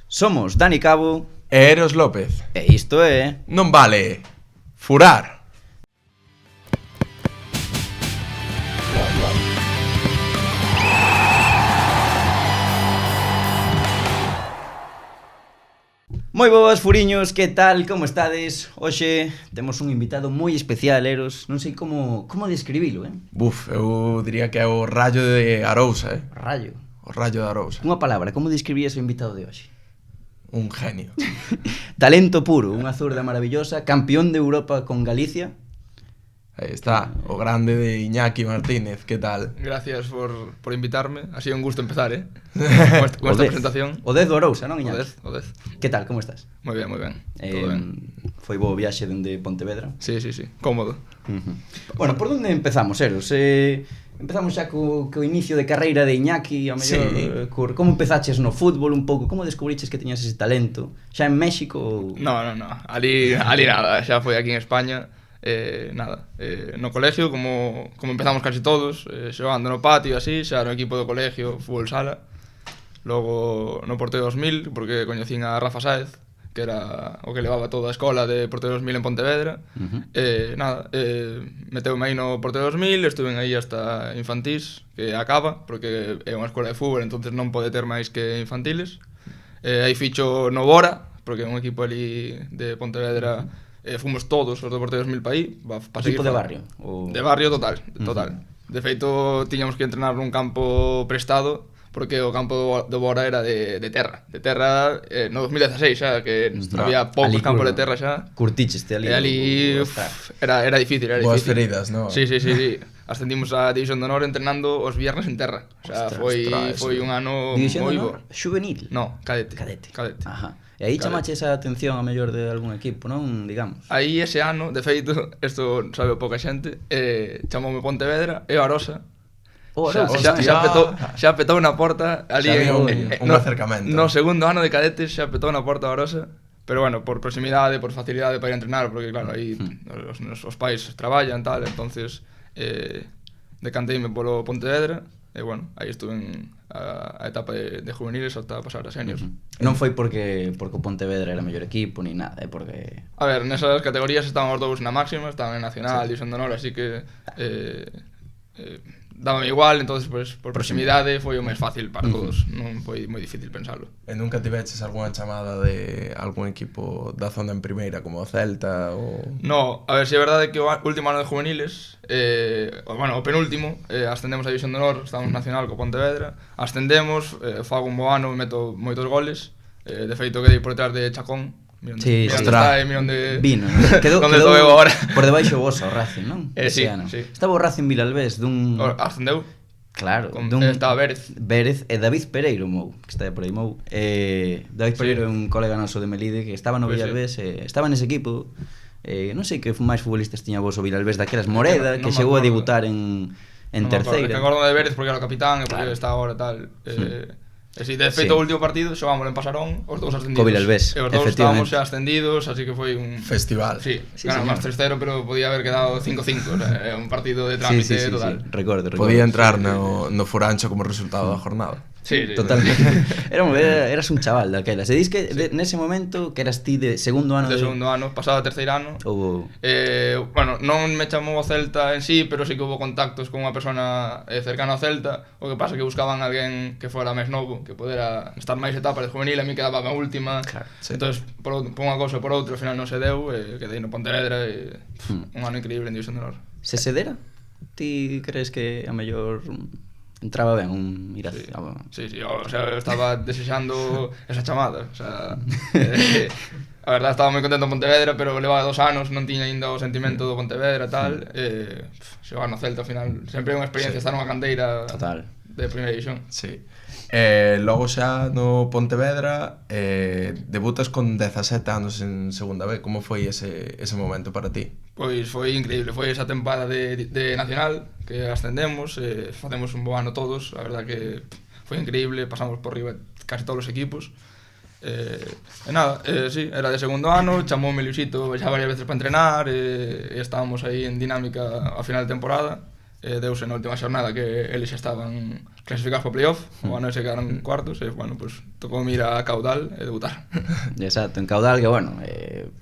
Somos Dani Cabo e Eros López. e isto é... Non vale furar. Moi boas, furiños, que tal, como estades? Hoxe temos un invitado moi especial, Eros. Non sei como describilo, Buf, eu diría que é o Rayo de Arousa, Rayo. O Rayo de Arousa. Unha palabra, como describías o invitado de hoxe? Un genio. Talento puro, unha zurda maravillosa, campeón de Europa con Galicia. Aí está, o grande de Iñaki Martínez, que tal? Gracias por invitarme. Ha sido un gusto empezar, con O esta 10. presentación. O 10 do Arousa, non, Iñaki? O 10. Que tal, como estás? Moi ben, moi ben. Todo ben. Foi bo viaxe dende Pontevedra. Sí. Cómodo. Bueno, por onde empezamos, Eros? Empezamos xa co inicio de carreira de Iñaki, a mellor, como empezaches no fútbol un pouco, como descubriches que teñas ese talento? Xa en México ou... No. Ali nada, xa foi aquí en España. No colegio, como empezamos casi todos, xogando no patio, así, xa no equipo do colegio, fútbol sala. Logo no Porteo 2000, porque coñecín a Rafa Sáez, que era o que levaba toda a escola de Porteo 2000 en Pontevedra. Meteume aí no Porteo 2000, estuve aí hasta infantís, que acaba, porque é unha escola de fútbol, entonces non pode ter máis que infantiles. Aí ficho no Bora, porque é un equipo ali de Pontevedra. Fomos todos os do Porteo 2000 pa aí. Equipo de barrio? O... De barrio total. De feito, tiñamos que entrenar nun campo prestado, porque o campo do Bora era de terra. De terra no 2016 xa, que había poucos campos de terra xa. Curticheste ali. E ali era difícil, Boas feridas, non? Sí. Ascendimos a División de Honor entrenando os viernes en terra. O sea, foi un ano moi bo. Xuvenil? No, cadete. Ajá. E aí chamache esa atención a mellor de algún equipo, non? Digamos. Aí ese ano, de feito, isto sabe pouca xente, chamoume Pontevedra e o Arosa. Xa petou na porta ali un acercamento. No segundo ano de cadetes xa petou na porta o Arosa. Pero bueno, por proximidade, por facilidade para ir a entrenar, porque claro, aí os pais traballan tal, entonces decanteime polo Pontevedra. E bueno, aí estuve en a etapa de juveniles hasta pasar a seniors. Non foi porque o Pontevedra era o mellor equipo ni nada, porque... A ver, nesas categorías estaban os dous na máxima, estaban en Nacional, División de Honor, así que dábame igual, entonces pues, por proximidade foi o máis fácil para todos, non foi moi difícil pensarlo. E nunca tiveches algunha chamada de algún equipo da zona en primeira, como o Celta ou... No, a ver, se é verdade que o último ano de juveniles, o penúltimo, ascendemos a División de Honor, estamos nacional co Pontevedra, ascendemos, fago un bo ano, meto moitos goles, de feito quedei por detrás de Chacón. Mira onde está, mira onde... Vino, quedou agora. Por debaixo vos ao Racing, non? Sí. Estaba o Racing Vilalbés dun... Ascendeu. Claro, estaba Vérez e David Pereiro, que está por aí, David Pereiro é un colega noso de Melide que estaba no Vilalbés, estaba nese equipo. Non sei que máis futbolistas tiña vos o Vilalbés daquelas, Moreda, que chegou a debutar en terceira. Me acordo de Vérez porque era o capitán e porque está agora tal. Si, de feito, o último partido xogámoslo en Pasarón, os dous ascendidos. Co Vilalbés, e os dous estábamos xa ascendidos, así que foi un... Festival. Sí, ganamos máis 3-0, pero podía haber quedado 5-5, o sea, é un partido de trámite total. Sí, recordo. Podía entrar no Furancho como resultado da jornada. Sí. Totalmente. Eras un chaval daquela. Se dis que nese momento que eras ti de segundo ano de segundo ano, pasado a terceiro ano. Bueno, non me chamou o Celta en sí, pero sí que hubo contactos con unha persona cercana ao Celta. O que pasa que buscaban alguén que fora máis novo, que podera estar máis etapas de juvenil, a mí quedaba a última. Claro, sí. Entonces, por unha cousa ou por outra, ao final non se deu, quedei no Pontevedra e un ano increíble en División de Honor. Se dera? Ti crees que a mellor entraba ben un ir Sí, o sea, eu estaba desexando esa chamada, o sea, a verdade estaba moi contento en Pontevedra, pero levaba 2 anos, non tiña aínda o sentimento do Pontevedra e tal, xogar no Celta ao final, sempre é unha experiencia estar nunha canteira total de primeira división. Sí. Logo xa no Pontevedra debutas con 17 anos en segunda B. Como foi ese momento para ti? Pois foi increíble, foi esa tempada de Nacional que ascendemos, facemos un bo ano todos, a verdad que foi increíble, pasamos por riba casi todos os equipos. Sí, era de segundo ano, chamoume Luisito xa varias veces para entrenar, e estábamos aí en dinámica a final de temporada. deuse na última xornada que eles xa estaban clasificados para playoff, o ano ese quedaron cuartos, e, bueno, pues tocou ir a Caudal e debutar. Exacto, en Caudal, que, bueno,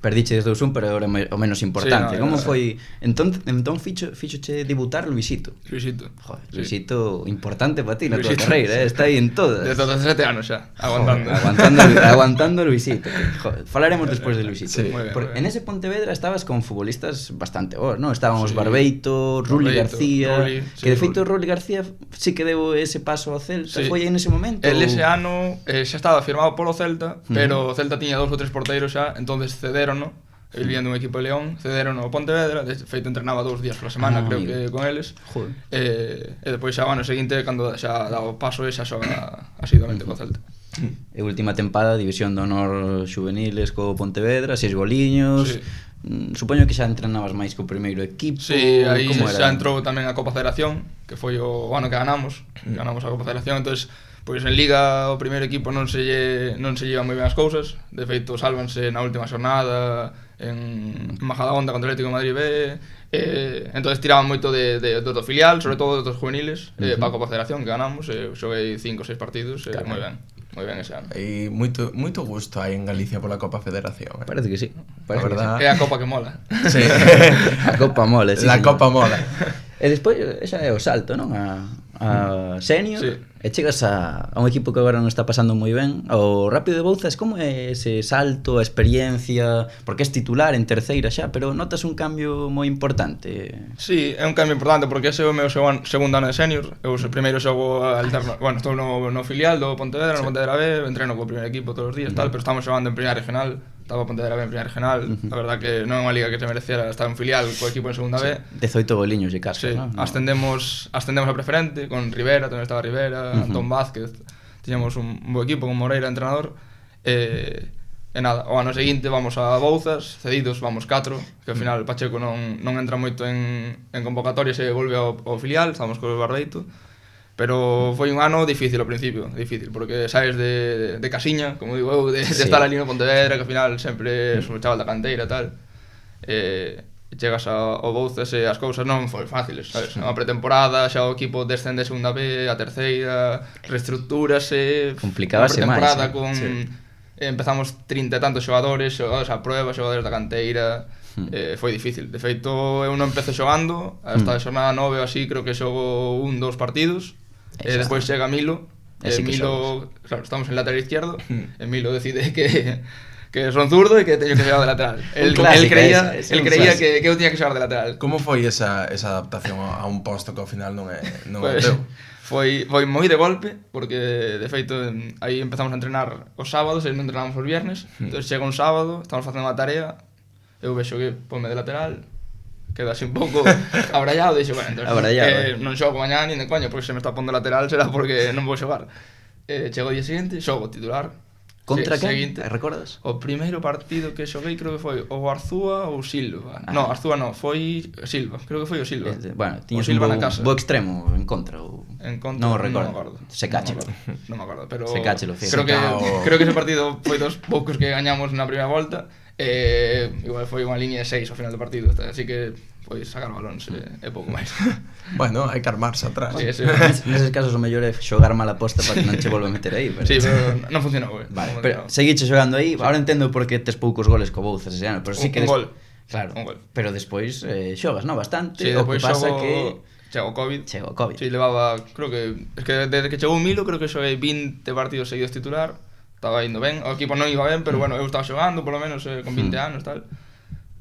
perdiche 2-1, pero era o menos importante. Sí, no, Como foi? Entón fíxoche debutar Luisito. Luisito. Joder, Sí. Luisito, importante para ti na tua Luisito. carreira, está aí en todas. De 17 anos xa, aguantando. Joder, aguantando Luisito. Joder, falaremos despois de Luisito. Sí. Moi ben, Porque moi ben. en ese Pontevedra estabas con futbolistas bastante bons, non? Estaban os Sí. Barbeito, Rulli Barbeito, García, Rulli, que de sí, feito Rulli García sí que deu ese paso ao Celta, Sí. foi en ese momento? El ese ou- ano xa estaba firmado polo Celta, pero o Celta tiña 2 ou 3 porteiros xa, entonces cederono. El viendo un equipo de León, cederon ao Pontevedra, de feito entrenaba 2 días pola semana, creo amigo. que con eles. Joder. E depois xa o ano seguinte, cando xa daba o paso, xa xoga asiduamente co Celta. E última tempada, División de Honor Juveniles co Pontevedra, 6 goliños. Sí. Supoño que xa entrenabas máis co primeiro equipo. Sí, aí como xa era? entrou tamén a Copa Federación, que foi o ano que ganamos a Copa Federación, entonces pois en Liga o primeiro equipo non se llevan moi ben as cousas, de feito sálvanse na última xornada en Majadahonda contra o Atlético de Madrid B, entonces tiraban moito do filial, sobre todo dos juveniles, para a Copa Federación que ganamos, xoguei 5 ou 6 partidos, moi ben ese ano. E moito gusto hai en Galicia pola Copa Federación. Parece que sí. A verdad. É a Copa que mola. Sí. A Copa mola, sí. La señor. Copa mola. E despois, xa é o salto, non? A senior, Sí. e chegas a un equipo que agora non está pasando moi ben. O Rápido de Bouzas, como é ese salto, a experiencia? Porque és titular en terceira xa, pero notas un cambio moi importante. Sí, é un cambio importante porque ese é o meu segundo ano de senior. Eu o primeiro xogo alterno, bueno, estou no filial do Pontevedra, no Pontevedra B, entreno co primeiro equipo todos os días, tal, pero estamos xogando en primeira regional. Estaba o Pontevedra B en primeira regional. A verdad que non é unha liga que se mereciera estar en filial co equipo en segunda B. 18 goliños de casa, Sí, non? ascendemos a preferente con Rivera, tamén estaba Rivera, Antón Vázquez. Tiñamos un bo equipo con Moreira entrenador. E nada, o ano seguinte vamos a Bouzas, cedidos vamos 4, que ao final Pacheco non entra moito en convocatorias e volve ao filial, estamos co Barbeito. Pero foi un ano difícil ao principio, porque saes de casiña, como digo eu, de estar ali no Pontevedra, que ao final sempre es un chaval da canteira e tal. Chegas ao Bouzas e as cousas non foi fáciles, sabes? Unha pretemporada, xa o equipo descende a segunda B, a terceira, reestructúrase, Complicábase unha pretemporada máis, con empezamos 30 e tantos xogadores, xogadores a prueba, xogadores da canteira. Foi difícil. De feito, eu non empecé xogando, hasta a xornada 9 ou así, creo que xogo 1-2 partidos. E despois chega Milo. E sí que Milo, claro, estamos en lateral izquierdo. E Milo decide que son zurdo e que teño que xogar de lateral. El creía que eu tiña que xogar de lateral. Como foi esa adaptación a un posto que ao final non é Pues, teu? foi moi de golpe, porque de feito aí empezamos a entrenar os sábados e non entrenamos os viernes. Entón chega un sábado, estamos facendo unha tarea, eu vexo que ponme de lateral, quedo así un pouco abrallado, e dixo, bueno, entonces, non xogo mañá nin de coña, porque se me está pondo lateral será porque non vou xogar. Chego o día seguinte, xogo titular. Contra quen? Seguinte. Recordas? O primeiro partido que xoguei creo que foi o Arzúa ou Silva. No, Arzúa non, foi Silva, creo que foi o Silva. Bueno, tiñas o Silva un na casa. bo extremo en contra ou... En contra, non o me recordo. acordo. Secáchelo. Non me acordo, pero Secáchelo, creo que ese partido foi dos poucos que gañamos na primeira volta. Igual foi unha liña de 6 ao final do partido, así que foi sacar balóns e pouco máis. Bueno, hai que armarse atrás. Sí, sí. Neses casos o mellor é xogar mal a posta para que non che volva a meter aí, pero... Sí, pero non funcionou, Vale, non pero funcionou. seguiche xogando aí, ahora entendo por que tes poucos goles co Bouzas ese ano, pero sí que... Un gol. Claro, Un gol. pero despois xogas, non? Bastante, Sí, o que depois pasa xogo... que... Chegou Covid. Chegou Covid. Sí, levaba, creo que... Es que desde que chegou Milo, creo que xoguei 20 partidos seguidos titular. Estaba indo ben, o equipo non iba ben, pero bueno, eu estaba xogando, polo menos, con 20 anos, tal.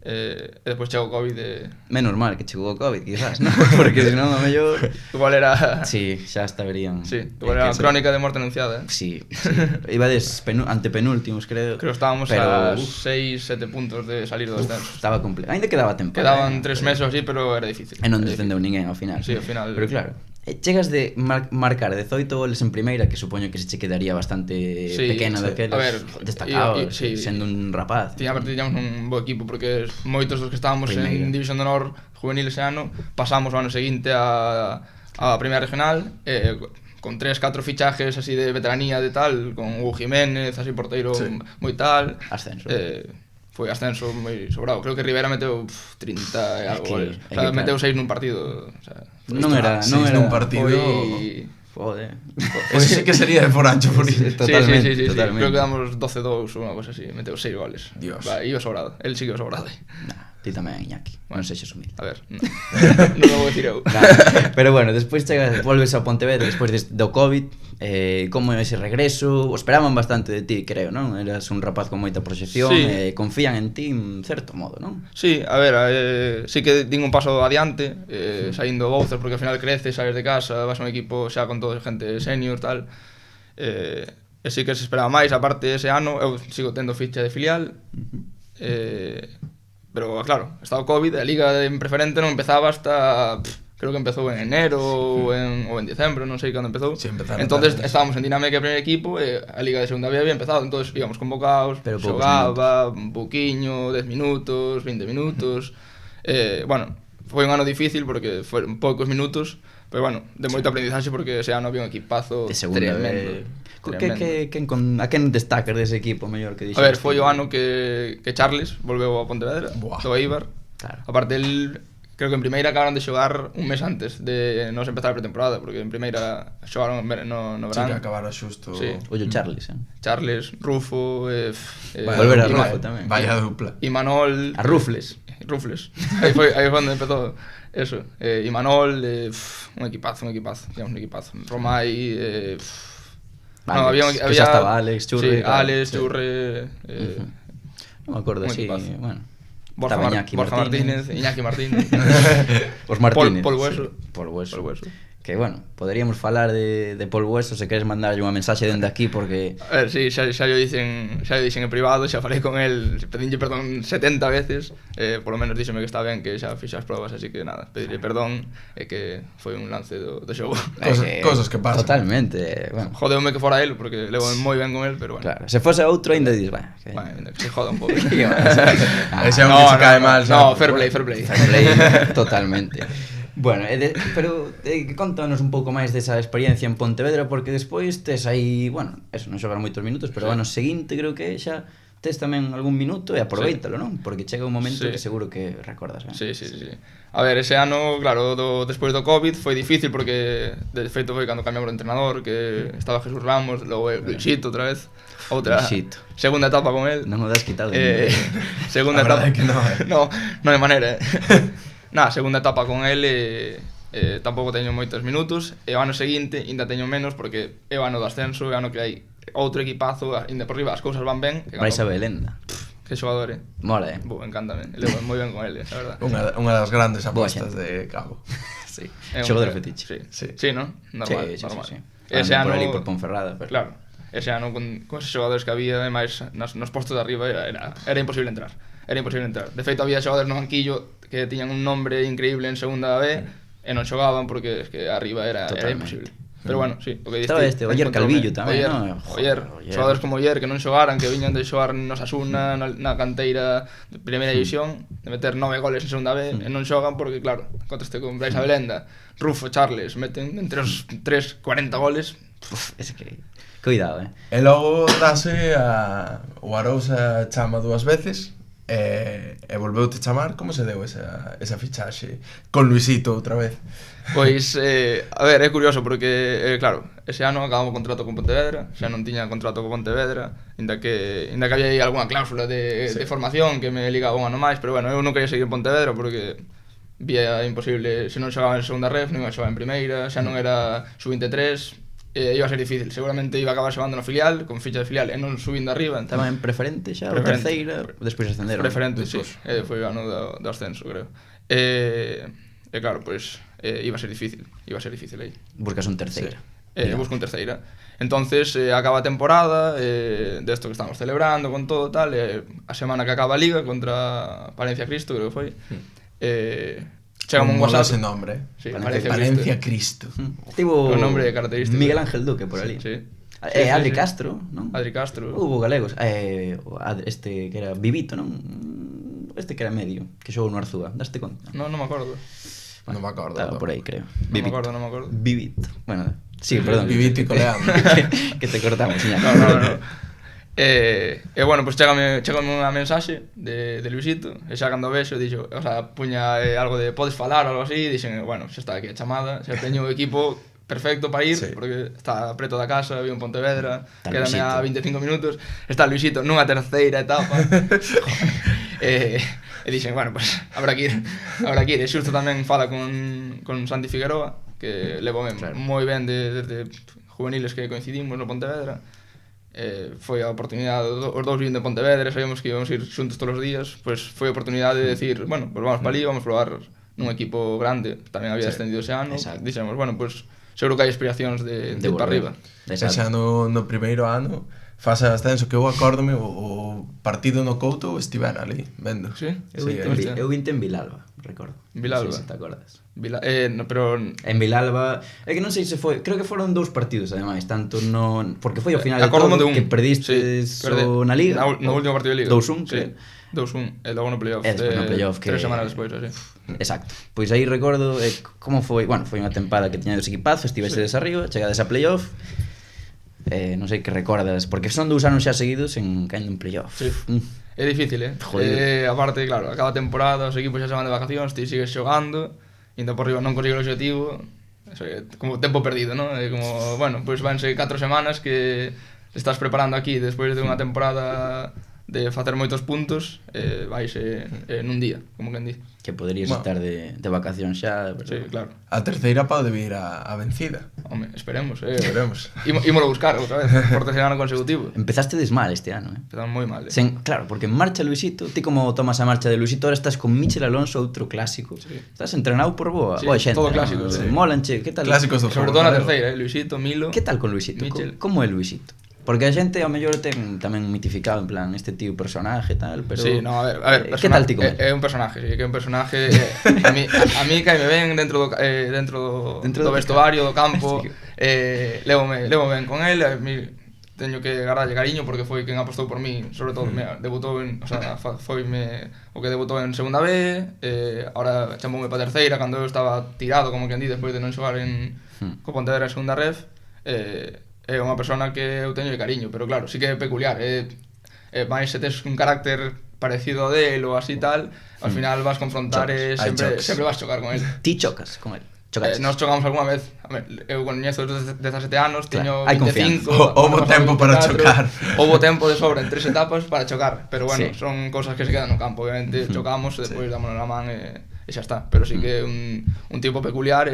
E despois chegou Covid Menos mal que chegou o Covid, quizás, non? Porque senón o mellor... Igual era... Sí, xa hasta verían... Sí, igual era crónica de morte anunciada, Sí, sí. Ibades antepenúltimos, creo. Creo que estábamos pero, a 6-7 puntos de salir do descenso. Estaba completo. Ainda quedaba temporada. Quedaban 3 meses así, pero era difícil. E non descendeu ninguén ao final. Sí, ao final. Pero claro, chegas de marcar 18 goles en primeira, que supoño que se che quedaría bastante pequeno daqueles. A ver, destacado, sí, sendo un rapaz. Tiñamos un bo equipo, porque moitos dos que estábamos en División de Honor juvenil ese ano, pasamos o ano seguinte a primeira regional, con 3-4 fichajes así de veteranía de tal, con Hugo Jiménez, así porteiro moi tal. Ascenso. foi ascenso moi sobrado. Creo que Rivera meteu 30 e algo goles. O sea, claro. meteu 6 nun partido. O sea, Non era... Seis nun partido... foi... Joder. Eso sí que sería de forancho por ir. Totalmente, sí. totalmente. Creo que damos 12-2 ou unha cosa así. Meteu 6 goles. Dios. Va, iba sobrado. El sigue sobrado. Nah, ti tamén, Iñaki. Non sexas humilde. A ver, non lo vou dicir eu. Claro. Pero bueno, despois volves a Pontevedra despois do COVID, como é ese regreso? O esperaban bastante de ti, creo, non? Eras un rapaz con moita proxección, Sí. Confían en ti en certo modo, non? Sí, a ver, sí que din un paso adiante, saindo Bouzas, porque ao final creces, sales de casa, vas a un equipo xa con toda xente senior, tal. E sí que se esperaba máis, aparte ese ano, eu sigo tendo ficha de filial, pero claro, está o COVID, a liga en preferente non empezaba hasta... creo que empezou en enero ou en diciembre, non sei cando empezou. Sí, empezaron entonces tarde. estábamos en dinámica de primer equipo e a liga de segunda B había empezado, entonces íbamos convocados, Pero poucos xogaba un pouquiño, 10 minutos, 20 minutos. Bueno, foi un ano difícil porque foron poucos minutos, pero bueno, de moito aprendizaxe porque ese ano había un equipazo De segunda tremendo. A quen destacas dese equipo mellor que A dixeste? ver, foi o ano que Charles volveu a Pontevedra, Buah. do Eibar. Claro. Aparte, el creo que en primeira acabaron de xogar un mes antes de nos empezar a pretemporada, porque en primeira xogaron no Sí, verán. que acabara xusto... Sí. Ollo Charles, Charles, Rufo, Volver a y Rufo tamén. Vaya dupla. y Manol... A Rufles. Rufles. Aí foi onde empezou eso. Y Manol, un equipazo. Digamos, un equipazo. Romay, Alex, que xa estaba Alex, Churri, Sí, claro. Alex, Churri... Non me acordo un así, equipazo. bueno. Borja, Estaba Iñaki Borja Martínez, Iñaki Martínez. Os Martínez. Pol Hueso. Sí, Pol Hueso. Pol Hueso. Que bueno, poderíamos falar de Pol Hueso se queres mandarlle unha mensaxe dende aquí porque A ver, sí, xa lle dixen en privado, xa falei con el, pedinlle perdón 70 veces, polo menos díxeme que está ben, que xa fixa as probas, así que nada, pedirle perdón, que foi un lance do xogo. Cosas que pasan. Totalmente, bueno. Jodeume que fora el, porque levo moi ben con el, pero bueno. Claro, se fose outro ainda dis, bueno, que... Bueno, que se joda un pouco. Ese Ese hombre se cae mal. No, xa. fair play. Totalmente. Bueno, pero contanos un pouco máis desa experiencia en Pontevedra porque despois tes aí, bueno, eso non xogar moitos minutos, pero Sí. bueno, seguinte creo que xa tes tamén algún minuto e aproveítalo, non? Porque chega un momento Sí. que seguro que recordas, ben? Sí. A ver, ese ano, claro, despois do COVID foi difícil porque de feito foi cando cambiamos de entrenador, que estaba Jesús Ramos, logo Luisito outra vez, outra Luisito. segunda etapa con él. Non o das quitado. Segunda La verdad etapa. é que no, non hai maneira, Nada, segunda etapa con el tampouco teño moitos minutos e o ano seguinte ainda teño menos porque é o ano do ascenso, é o ano que hai outro equipazo, ainda por riba as cousas van ben. Vais a Belenda. Que xogador, Mola, encántame, levo moi ben con ele, a verdad. Unha das grandes Boa apostas de Cabo. Sí. É un- Xogador fetiche. Sí, ¿no? Normal, Sí. normal. Ese Ese ano... Por ano, ali por Ponferrada, pero... claro, ese ano con esos xogadores que había, ademais, nos postos de arriba era imposible entrar. De feito, había xogadores no banquillo que tiñan un nombre increíble en segunda B e non xogaban porque es que arriba era imposible. Pero bueno, sí, o que diste. Estaba este, Oyer Calvillo tamén, Oyer, non? Oyer, Joder, xogadores como Oyer que non xogaran, que viñan de xogar no Osasuna, na canteira de primeira división, de meter 9 goles en segunda B, e non xogan porque, claro, contraste con Brais Abelenda, Rufo, Charles, meten entre os 3, 40 goles. Uf, es que... Cuidado, E logo dase o Arousa chama 2 veces e volveute chamar. Como se deu esa fichaxe con Luisito outra vez? Pois, a ver, é curioso porque, claro, ese ano acabamos o contrato con Pontevedra, xa non tiña contrato con Pontevedra, inda que había aí algunha cláusula de formación que me ligaba un ano máis, pero bueno, eu non quería seguir en Pontevedra porque vía imposible, se non xogaba en segunda ref, non iba a xogar en primeira, xa non era sub-23, iba a ser difícil, seguramente iba a acabar xogando no filial, con ficha de filial e non subindo arriba. Estaba en preferente xa, ou Preferente. terceira, despois ascenderon. Preferente, sí, foi o ano do ascenso, creo. E claro, pois iba a ser difícil aí. Buscas un terceira. Busco un terceira. Entonces acaba a temporada desto que estamos celebrando con todo tal, a semana que acaba a Liga contra Palencia Cristo, creo que foi. Chegamos un WhatsApp. Ese nombre. Sí, Palencia Cristo. Tivo Un nombre característico. Miguel Ángel Duque por ali. Sí. Adri Castro, non? Adri Castro. Hubo galegos. Este que era Vivito, non? Este que era medio, que xogou no Arzúa. Daste conta? Non me acordo. Non me acordo. Estaba por aí, creo. Non me acordo. Vivito. Bueno, sí, perdón. Vivito e coleando. Que te cortamos, Iñaki. No. Bueno, pois chégame unha mensaxe de Luisito, e xa cando vexo, dixo, o sea, puña algo de podes falar ou algo así, e dixen, bueno, xa está aquí a chamada, xa teño o equipo perfecto para ir, porque está preto da casa, vivo en Pontevedra, quédame a 25 minutos, está Luisito nunha terceira etapa, e dixen, bueno, pues habrá que ir, e xusto tamén fala con Santi Figueroa, que levo moi ben desde juveniles que coincidimos no Pontevedra. Foi a oportunidade, os dous viven de Pontevedra, sabíamos que íbamos a ir xuntos todos os días, pois foi a oportunidade de decir, bueno, pues vamos para ali, vamos a probar nun equipo grande, tamén había descendido ese ano, dixemos, bueno, pues seguro que hai aspiracións de ir para arriba. E xa no primeiro ano fase ascenso, que eu acórdome o partido no Couto estivera ali vendo. Sí? Eu vinte en Vilalba, recordo. Vilalba? Non sei se te acordas. No, pero... En Vilalba, é que non sei se foi, creo que foron 2 partidos ademais, tanto no, porque foi ao final de todo de un, que perdiste na Liga. No último partido de Liga. 2-1, sí. 2-1, e logo no playoff. No playoff que 3 semanas despois, así. Exacto. Pois aí recordo como foi, bueno, foi unha tempada que tiña dos equipazos, estivesedes arriba, chegades a playoff. Non sei que recordas, porque son 2 anos xa seguidos en caendo en playoff. Sí. É difícil, aparte, claro, a cada temporada os equipos xa se van de vacacións, ti sigues xogando, e ainda por riba non consigo o objetivo, como tempo perdido, non? É como, bueno, pois vanse 4 semanas que estás preparando aquí despois de unha temporada de facer moitos puntos, vaise nun día, como quen di. Que poderías estar de vacacións xa, pero... Sí, claro. A terceira pode vir a vencida. Home, esperemos. Ímolo buscar outra vez, por terceiro ano consecutivo. Empezaste mal este ano, Empezamos moi mal, Claro, porque en marcha Luisito, ti como tomas a marcha de Luisito, ahora estás con Michel Alonso, outro clásico. Sí. Estás entrenado por boa xente. Todo clásico, Molanche, que tal? Clásicos do sobre todo na terceira, Luisito, Milo. Que tal con Luisito? Como é Luisito? Porque a xente ao mellor ten tamén mitificado en plan este tío personaje tal, pero sí, no, a ver, que tal ti con é un personaje, sí, que é un personaje a mí caime ben dentro do vestuario, do campo, levo ben con el, a mí teño que gardarlle cariño porque foi quen apostou por mí, sobre todo, debutou en, o sea, foime o que debutou en segunda B, ahora chamoume para terceira cando eu estaba tirado, como quen di, despois de non xogar en co Pontevedra en segunda ref, é unha persona que eu teño de cariño, pero claro, sí que é peculiar, máis se tes un carácter parecido ao del ou así tal, ao final vas confrontar e sempre vas chocar con el. Ti chocas con el? Nos chocamos algunha vez, eu coñezo desde 17 anos, teño 25. Houbo tempo para chocar. Houbo tempo de sobra en 3 etapas para chocar, pero bueno, son cosas que se quedan no campo, obviamente chocamos e despois dámonos a man e xa está, pero sí que é un tipo peculiar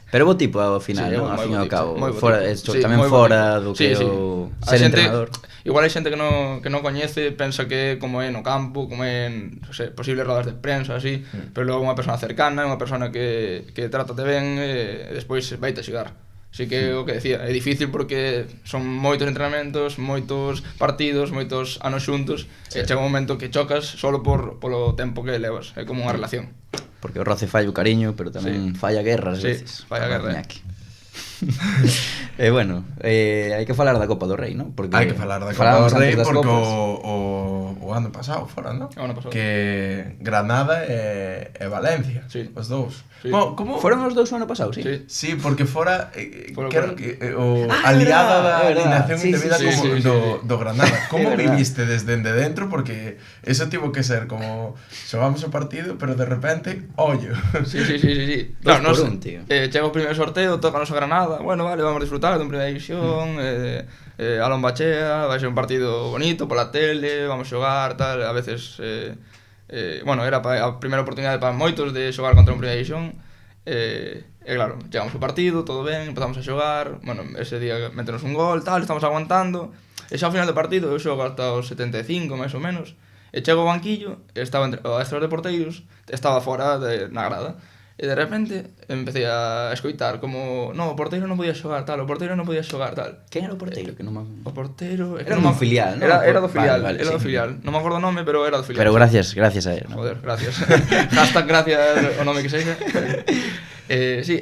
pero bo tipo ao final, sí, ao fin e ao cabo tamén fora do que o ser entrenador. Igual hai xente que non coñece, pensa que como é no campo, como é en posibles rodas de prensa así, pero logo unha persona cercana, unha persona que trátate ben e despois vaite a axudar. Así que o que decía, é difícil porque son moitos entrenamentos, moitos partidos, moitos anos xuntos, e chega un momento que chocas solo polo tempo que levas, é como unha relación. Porque o roce falla o cariño, pero tamén falla guerra ás veces. Sí, falla guerra. Bueno, hai que falar da Copa do Rei, non? Hai que falar da Copa do Rei porque o ano pasado fora, non? Que Granada e Valencia, os dous. Foron os dous o ano pasado, sí? Sí, porque fora aliada da alineación indebida do Granada. Como viviste desde dentro? Porque eso tivo que ser como xogamos o partido, pero de repente, ollo. Sí. Claro, chega o primeiro sorteo, toca o Granada, bueno, vale, vamos a disfrutar dun primeira división, a Lombachea, vai ser un partido bonito pola tele, vamos xogar, tal, a veces bueno, era a primeira oportunidade para moitos de xogar contra un primeira división, claro, chegamos ao partido, todo ben, empezamos a xogar, bueno, ese día metenos un gol, tal, estamos aguantando, e xa ao final do partido, eu xogo hasta os 75, máis ou menos, e chego ao banquillo, estaba entre os extras de porteiros, estaba fora na grada, e de repente empecé a escoitar como o porteiro non podía xogar tal, o porteiro non podía xogar tal. Quen era o porteiro? O porteiro... Era un filial, non? Era do filial, do filial. Non me acordo o nome, pero era do filial. Pero gracias a él, non? Joder, gracias. Hashtag gracias o nome que sexa. Sí,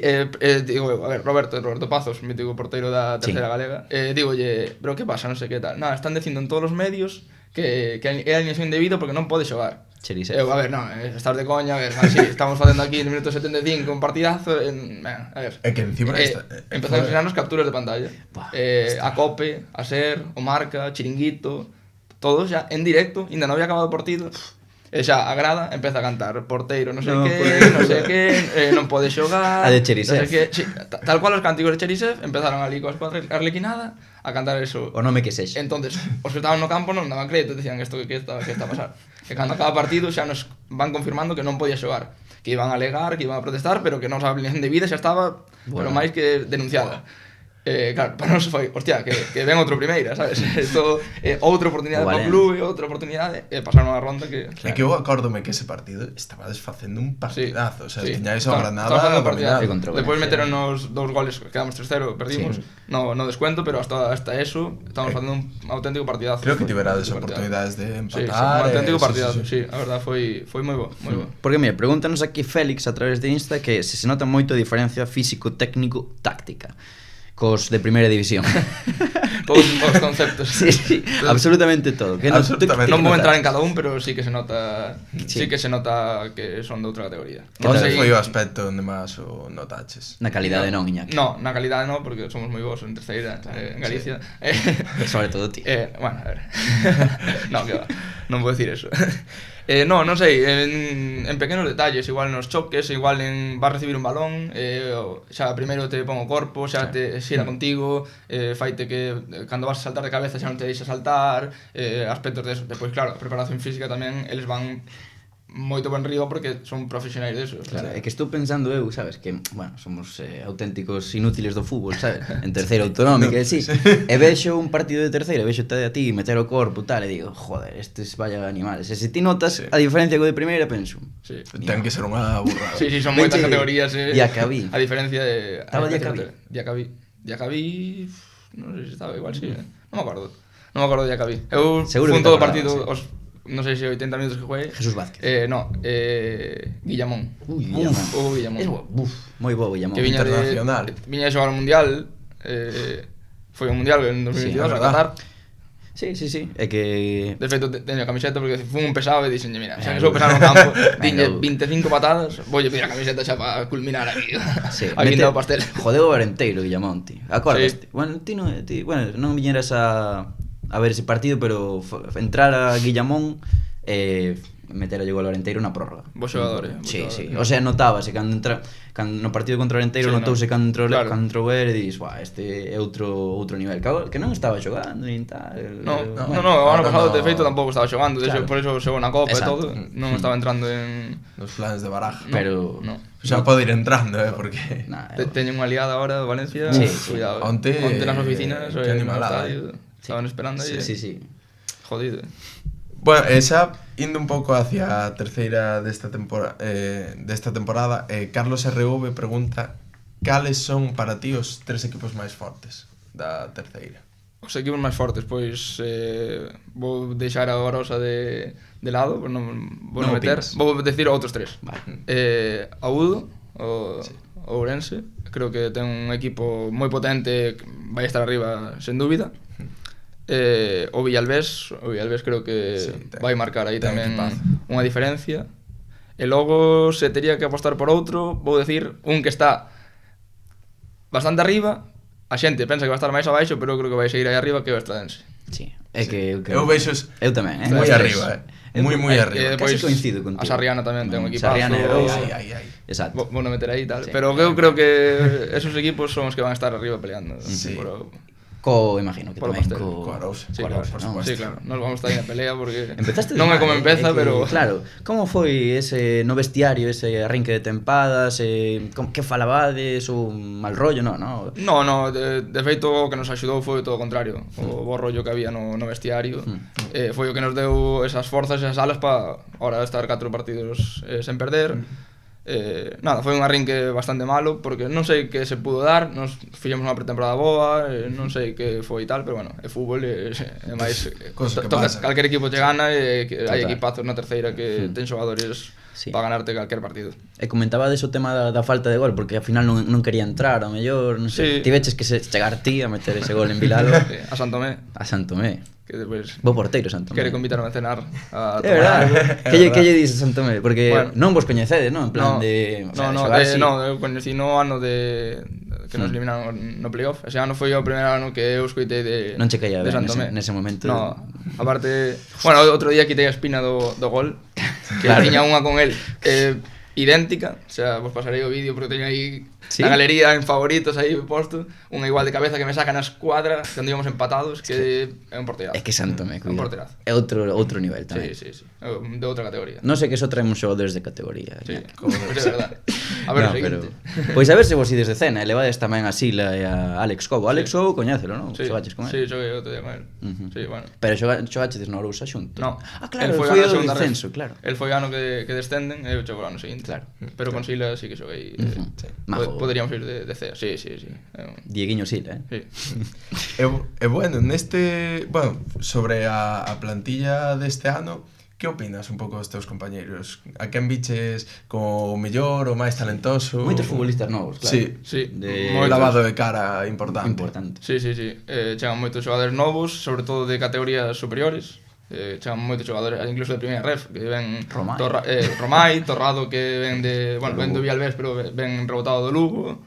digo, a ver, Roberto Pazos, mítico porteiro da terceira galega, digolle, pero que pasa, non sei que tal. Nada, están dicindo en todos os medios que é alineación indebido porque non pode xogar. A ver, non, estás de coña, a ver, así, estamos facendo aquí no minuto 75 un partidazo, a ver. É que encima empezamos a enseñarnos capturas de pantalla. A Cope, a Ser, o Marca, Chiringuito, todos xa en directo, ainda non había acabado o partido, e xa a grada empeza a cantar porteiro, non sei que, non pode xogar, a de Cherisev. non sei que, sí, tal cual os cánticos de Cherisev empezaron ali coas arlequinada a cantar eso. O nome que sexa. Entonces, os que estaban no campo non daban crédito, decían isto que está a pasar. Que cando acaba o partido xa nos van confirmando que non podía xogar, que iban a alegar, que iban a protestar, pero que non a obligación de vida xa estaba, pero máis que denunciada. Claro, para nós foi, hostia, que ven outro primeira, sabes? Isto outra oportunidade para o clube, outra oportunidade, pasaron a ronda que... É que eu acórdome que ese partido estaba desfacendo un partidazo, o sea, tiñais o Granada dominado. dominado. Depois meteron os 2 goles, quedamos 3-0, perdimos, no descuento, pero hasta eso estamos facendo un auténtico partidazo. Creo que tiverades oportunidades de empatar. Un auténtico partidazo, sí, a verdad foi moi bo, moi bo. Porque mira, pregúntanos aquí Félix a través de Insta que se nota moito a diferencia físico, técnico, táctica cos de primeira división. Todos os conceptos. Sí, absolutamente todo. Que Absolutamente. Non vou entrar en cada un, pero sí que se nota que son de outra categoría. Onde foi o aspecto onde máis o notaches? Na calidade non, Iñaki. No, na calidade non, porque somos moi bons en terceira, en Galicia. Sobre todo ti. Bueno, a ver. No, que va. Non vou decir eso. Non sei, en pequenos detalles, igual nos choques, igual vas recibir un balón, xa primeiro te pon o corpo, xa te xira contigo, faite que cando vas a saltar de cabeza xa non te deixa saltar, aspectos de eso. Depois, claro, a preparación física tamén, eles van moito ben río porque son profesionais deso. Claro, é que estou pensando eu, sabes, que, bueno, somos auténticos inútiles do fútbol, sabes, en terceira autonómica, e sí, e vexo un partido de terceira, vexo a ti meter o corpo, tal, e digo, joder, estes vaya animales, e se ti notas a diferencia co de primeira, penso, ten que ser unha burrada. Sí, son moitas categorías, Diacabí. A diferencia de... Estaba Diacabí, non sei se estaba igual, sí, non me acordo de Diacabí. Eu seguro fun que todo o te partido, acordabas, non sei se 80 minutos que juguei. Jesús Vázquez. Guillamón. Guillamón. Moi bo Guillamón. Que viña internacional. Viña a xogar o Mundial, foi un Mundial en 2022 a Qatar. Sí, é que... De feito, teño a camiseta porque fun un pesado e dixenlle, mira, xa que sou pesado no campo, diñe 25 patadas, voulle pedir a camiseta xa para culminar aquí. Aquí dá o pastel. Jodeu o Arenteiro, Guillamón, ti. Acordaste? Bueno, ti non viñeras a ver ese partido, pero entrar a Guillamón meter a gol ao Arenteiro na prórroga. Vos xogadores. Sí. O sea, notábase cando no partido contra o Arenteiro notouse cando entrou el e dis, este é outro nivel, que non estaba xogando nin tal. No, o ano pasado de feito tampouco estaba xogando, por eso xogou na Copa e todo, non estaba entrando en nos planes de Baraja. Pero xa pode ir entrando, porque teñen unha liada agora de Valencia, cuidado. Onte nas oficinas, estaban esperando aí. Sí. Jodido. Bueno, xa indo un pouco hacia a terceira desta temporada, Carlos RV pregunta cales son para ti os 3 equipos máis fortes da terceira? Os equipos máis fortes, pois vou deixar a Orosa de lado, vou meter, vou decir outros 3. A Udo, o Ourense, creo que ten un equipo moi potente, vai estar arriba sen dúbida. O Villalbés creo que vai marcar aí tamén unha diferencia. E logo, se tería que apostar por outro, vou decir un que está bastante arriba. A xente pensa que vai estar máis abaixo, pero eu creo que vai seguir aí arriba, que é o Estradense. Sí, é que eu veixo eu tamén, moi arriba, moi arriba. Casi coincido contigo. A Sarriana tamén ten un equipazo. Exacto. Vou non meter aí tal, pero eu creo que esos equipos son os que van a estar arriba peleando. Imagino que tamén co Arousa, por supuesto. Sí, claro, nos vamos a estar aí na pelea porque empezaste non é como empeza, pero claro, como foi ese no vestiario, ese arrinque de tempadas, que falabades ou mal rollo, no? No, de feito o que nos axudou foi todo o contrario. O bo rollo que había no vestiario foi o que nos deu esas forzas, esas alas para ahora estar 4 partidos sen perder. Foi un arrinque bastante malo porque non sei que se pudo dar, nos fixemos unha pretemporada boa, non sei que foi tal, pero bueno, é fútbol e máis calquer equipo che gana e hai equipazos na terceira que ten xogadores para ganarte calquer partido. E comentabades o tema da falta de gol porque ao final non quería entrar, ao mellor, non sei, ti veches que chegar ti a meter ese gol en Vilalo a Santomé. Que despois bo porteiro Santomé. Quere convitarme a cenar a tomar algo. Que lle dices a Santomé? Porque non vos coñecedes, non? En plan de eu coñeci no ano de que nos eliminaron no playoff. Ese ano foi o primeiro ano que eu escoitei de non che caía ben Santomé. nese momento. Aparte, bueno, outro día quitei a espina do gol, que Claro. tiña unha con el idéntica, o sea, vos pasarei o vídeo porque teño aí ¿Sí? na galería en favoritos aí posto, unha igual de cabeza que me saca na escuadra cando íbamos empatados, que é un porterazo. É que santo me Un cuida. porterazo. É outro nivel tamén. Sí, de outra categoría. Non sei que só traemos xogadores de categoría. Sí, ya. pues é verdade. A ver, o seguinte. Pois a ver se vos ides de cena, e levades tamén a Sila e a Alex Cobo. Alex Cobo, coñécelo, non? Sí, Xogaches con sí, él. xoguei outro día con él. Sí, bueno. Pero xogaches na Arousa xunto. No. Ah, claro, El foi ano o da segunda descenso, ref. claro. El foi ano que descenden e eu chego o ano seguinte. Claro. Pero con Sila sí que xoguei. Majo. Poderíamos ir de cea. Sí. Dieguiño Sila, Sí. E bueno, bueno, sobre a plantilla deste ano, que opinas un pouco dos teus compañeiros? A quen viches como o mellor, o máis talentoso? Moitos futbolistas novos, claro. Sí, De moitos. Lavado de cara importante. importante. Sí. Chegan moitos xogadores novos, sobre todo de categorías superiores. Chegan moitos xogadores, incluso de primeira ref, que ven Romai. Romai, Torrado, que ven ven do Vialbés, pero ven rebotado do Lugo.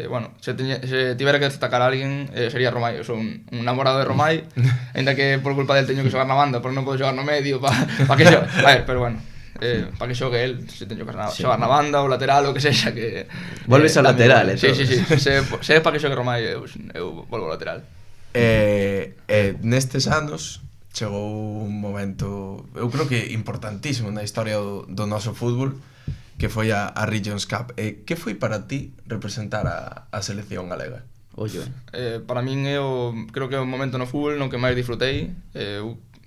Bueno, se tivera que destacar a alguén, sería Romai. Eu sou un namorado de Romai, ainda que por culpa del teño que xogar na banda, porque non podo xogar no medio, pa que xogue. A ver, pero bueno, para que xogue el, se teño que xogar na banda, ou lateral, ou que sexa, que... Volves ao lateral, Sí, todo. sí. Se para que xogue Romai, eu volvo ao lateral. Nestes anos chegou un momento, eu creo que importantísimo na historia do noso fútbol, que foi a Regions Cup. Que foi para ti representar a selección galega? Ollo, Para min creo que é o momento no fútbol no que máis disfrutei.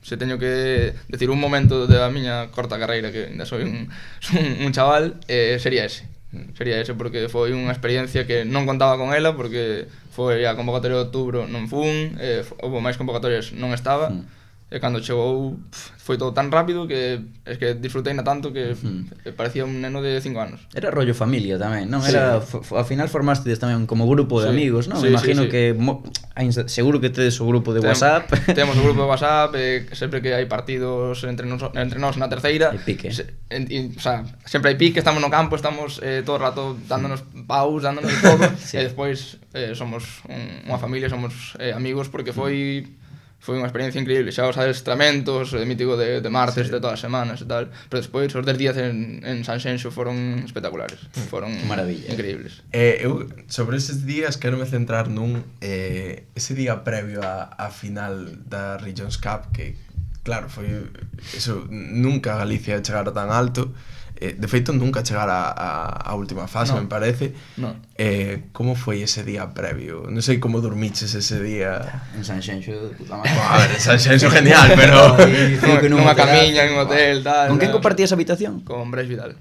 Se teño que decir un momento da miña corta carreira, que ainda soy un chaval, sería ese. Sería ese porque foi unha experiencia que non contaba con ela, porque foi a convocatoria de outubro, non fun, houve máis convocatorias, non estaba. E cando chegou foi todo tan rápido que es que disfrutei na tanto que parecía un neno de 5 anos. Era rollo familia tamén, non? Sí. Era ao final formastedes tamén como grupo de Sí. amigos, non? Sí, Me imagino sí. que seguro que tedes o grupo de WhatsApp. Temos o grupo de WhatsApp, sempre que hai partidos entre nós na terceira. Hai pique. O sea, sempre hai pique, estamos no campo, estamos todo o rato dándonos paus, dándonos todo. Sí. E despois somos unha familia, somos amigos, porque foi unha experiencia increíble. Xa os adestramentos, mítico de martes, de todas as semanas e tal, pero despois os 10 días en Sanxenxo foron espectaculares, foron Maravilla. increíbles. Eu, sobre eses días, quero me centrar ese día previo a final da Regions Cup, que, claro, foi eso, nunca Galicia chegara tan alto. De feito, nunca chegara a última fase, No. me parece. No. Como foi ese día previo? Non sei como dormiches ese día. En Sanxenxo, de puta madre. A ver, esa xenxo genial, pero... Nunha camiña, en un hotel, tal. Con quen compartías habitación? Con Brais Vidal,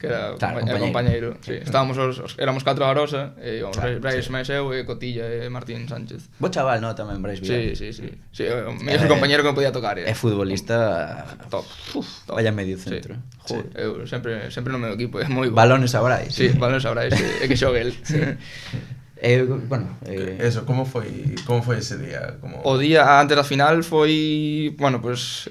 que era Claro, compañeiro. Sí. Estábamos éramos 4 a Arosa, e íbamos Claro, Brais, sí. máis eu, e Cotilla e Martín Sánchez. Bo chaval, non? Tamén Brais Vidal. Sí, o mellor compañeiro que me podía tocar. É futbolista Top. Vaya medio centro. Sí, eu sempre no meu equipo, é moi bo. Balones a Brais. Sí, balones a Brais, e que xogue el. Eso, como foi ese día? O día antes da final foi, bueno, pues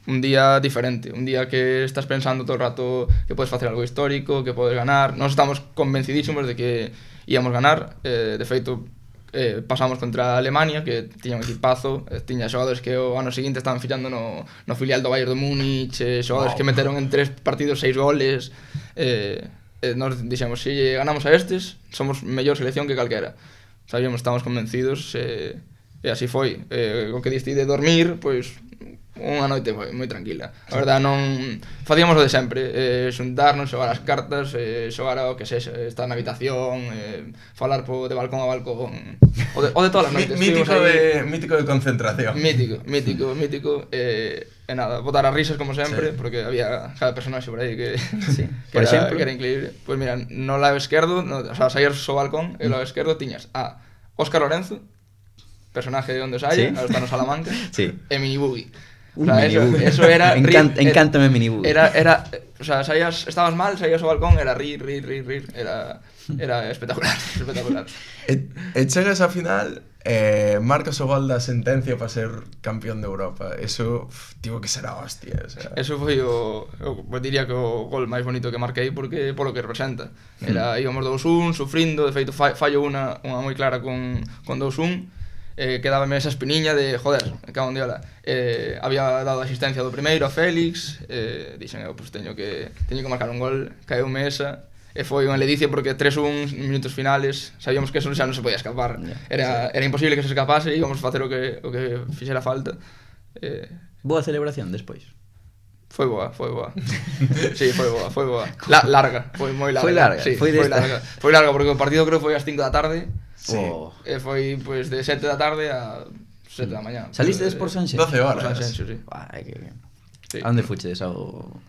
un día diferente, un día que estás pensando todo o rato que podes facer algo histórico, que podes ganar. Nós estamos convencidísimos de que íamos ganar. De feito, pasamos contra Alemania, que tiña un equipazo, tiña xogadores que o ano seguinte estaban fillando no filial do Bayern de Múnich, xogadores que meteron en 3 partidos 6 goles. Nos dixemos, se ganamos a estes, somos mellor selección que calquera. Sabíamos, estamos convencidos, e así foi. O que diste de dormir, pois unha noite foi moi tranquila. A verdade, non facíamos o de sempre, xuntarnos, xogar as cartas, xogar ao que sexa, estar na habitación, falar de balcón a balcón, o de todas as noites. Mítico de concentración. Mítico, e nada, botar as risas como sempre, porque había cada personaxe por aí que Por exemplo, que era increíble. Pois mira, no lado esquerdo, o sea, saías ao balcón, e no lado esquerdo tiñas a Óscar Lorenzo, personaje de Onde Saia, ahora está no Salamanca, Sí. e Mini Buggy. O Un sea, minibuggy. eso era Encántame Minibuggy. Era, o sea, estabas mal, saías ao balcón, era rir, era espectacular. E chegas a final, marcas o gol da sentencia para ser campeón de Europa. Eso tivo que ser a hostia, o sea. Eso foi pues diría que o gol máis bonito que marquei, porque polo que representa. Íbamos 2-1, sufrindo, de feito fallo unha moi clara con 2-1, quedábame esa espiniña de, joder, me cago en diola. Había dado asistencia do primeiro a Félix, dixen, pois teño que marcar un gol, caeume esa, e foi unha ledicia porque 3-1 minutos finales, sabíamos que eso xa non se podía escapar, era imposible que se escapase, íbamos a facer o que fixera falta. Boa celebración despois. Foi boa. Sí, foi boa. Larga, foi moi larga. Foi larga, sí, foi larga. Foi larga porque o partido creo foi ás 5 da tarde. Sí. E foi pois de 7 da tarde a 7 da mañá. Salistedes por Sanxenxo? 12 horas. Por Sanxenxo, sí. Que bien. Sí. A onde fuchedes?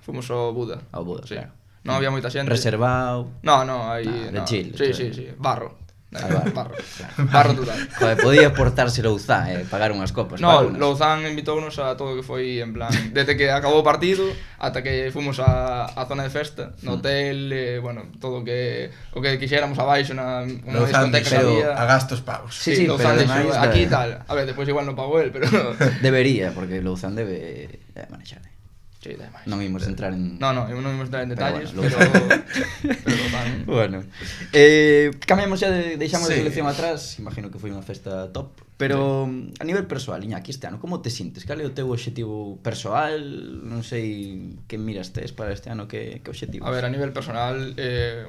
Fomos ao Buda. Ao Buda, sí. claro. Non había moita xente. Reservado? No, aí... de chill. Sí. Barro. Barro. Barro total. Joder, podía portarse Louzán, pagar unhas copas. No, Louzán invitounos a todo o que foi en plan desde que acabou o partido ata que fomos a zona de festa, no hotel, bueno, todo o que quixéramos abaixo na discoteca que había. A gastos pagos. Sí, Louzán pero dixo, ademais aquí tal. A ver, depois igual non pagou el, pero debería, porque Louzán debe manexar. sí, ademais. Non imos entrar en... Non imos entrar en detalles, bueno, pero Louzán. Bueno, cambiamos xa, deixamos a Sí. selección atrás. Imagino que foi unha festa top. Pero a nivel persoal, Iñaki, este ano, como te sintes? Cal é o teu obxectivo persoal? Non sei que miras tes para este ano, que obxectivos? A ver, a nivel personal,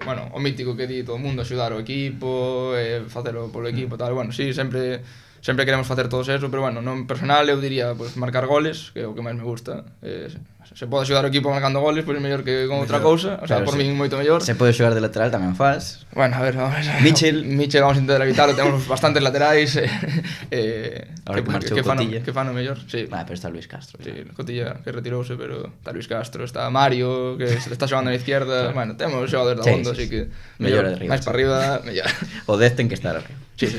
bueno, o mítico que di todo o mundo, axudar o equipo, facelo polo equipo, tal, bueno, sí, sempre queremos facer todos eso, pero bueno, non personal eu diría, pues, marcar goles, que é o que máis me gusta. Se pode axudar o equipo marcando goles, pois é mellor que con outra cousa, o sea, Claro, por sí. min moito mellor. Se pode xogar de lateral tamén faz. Bueno, a ver, Mitchell vamos a intentar evitarlo, temos bastantes laterais. Ahora que marchou Cotilla. Que fan o mellor, sí. Pero está Luis Castro. Sí, Cotilla que retirouse, pero está Luis Castro, está Mario, que se está xogando na izquierda. Bueno, temos xogadores da Bondo, así que mellor arriba. máis para arriba, mellor. O 10 ten que estar arriba. Sí.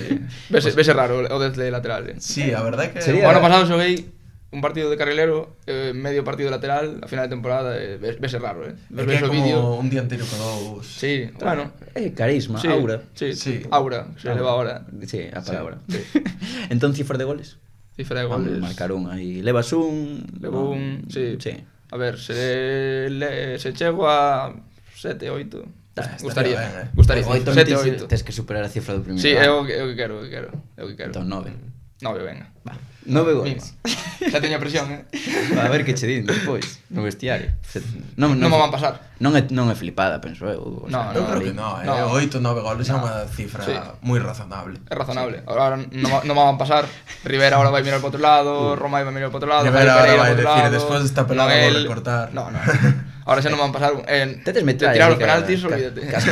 Vese raro o desde lateral. Sí, a verdade que... Sería- O ano pasado xoguei un partido de carrilero, medio partido de lateral, a final de temporada, vese raro, É que é Ves o vídeo. como un dianteiro con dous... Sí, bueno. Carisma, Sí, aura. Sí, aura, se leva ahora. Sí, a palabra. Sí. Entón, cifras de goles? Cifra de Vamos goles. marcar un aí. Levas un... Levo un, sí. Sí. A ver, se chego a 7, 8. estaría ben, Gustaría. Oito 7, non 8. tes que superar a cifra do primeiro. Sí, é o que quero. Entón, 9. 9, venga. Va. 9 goles. Xa teña presión, A ver que che din despois no vestiario. Non me van pasar. Non é flipada, penso eu. No, Eu creo que non, 8 9 goles é unha cifra Sí. moi razonable. É razonable. Ahora non me van pasar. Rivera ahora vai mirar para outro lado, Romai vai mirar para outro lado, Rivera Javi ahora Pereira vai para outro decir, lado, despois desta pelada Noel. vou recortar. No. Ahora xa non me van pasar. Tedes metralla. Tirar os penaltis, olvídate. Cas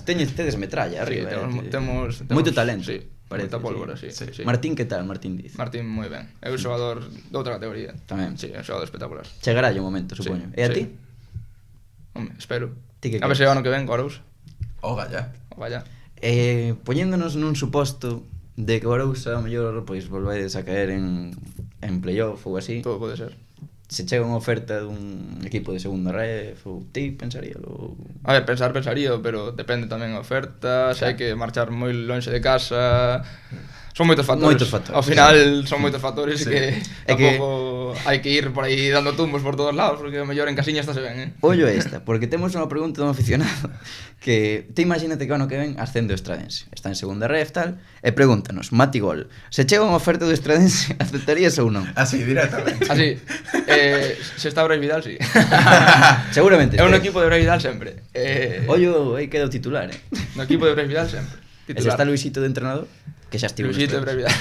coñas, tedes metralla Sí, arriba. temos moito talento. Sí, parece, moita pólvora, sí. Martín, que tal? Martín Diz. Martín moi ben. É un xogador de outra categoría. Tamén. Sí, é un xogador espectacular. Chegará o momento, supoño. Sí, E a sí. ti? Home, espero. Ti que A ver se queres? o ano que ven, Coros. Oga, ya. Vaya. Poñéndonos nun suposto de que o Arousa, ao mellor, pois, volvedes a caer en playoff ou así. Todo pode ser. Se chega unha oferta dun equipo de segunda ref, ou ti pensaríalo? A ver, pensaría, pero depende tamén a oferta, se hai que marchar moi lonxe de casa. Son moitos factores. Ao final son moitos factores que tampouco hai que ir por aí dando tumbos por todos lados, porque o mellor en casiña está se ben, Ollo esta, porque temos unha pregunta dun aficionado que te imagínate que o ano que ven ascende o Estradense. Está en segunda ref tal e pregúntanos, Mati Gol, se chega unha oferta do Estradense, aceptarías ou non? Así, directamente. Así, se está Brais Vidal, sí. Seguramente. É un estés. equipo de Brais Vidal sempre. Ollo, aí queda o titular, No equipo de Brais Vidal sempre. E se está Luisito de entrenador, que xa estivo Luisito de Brais Vidal.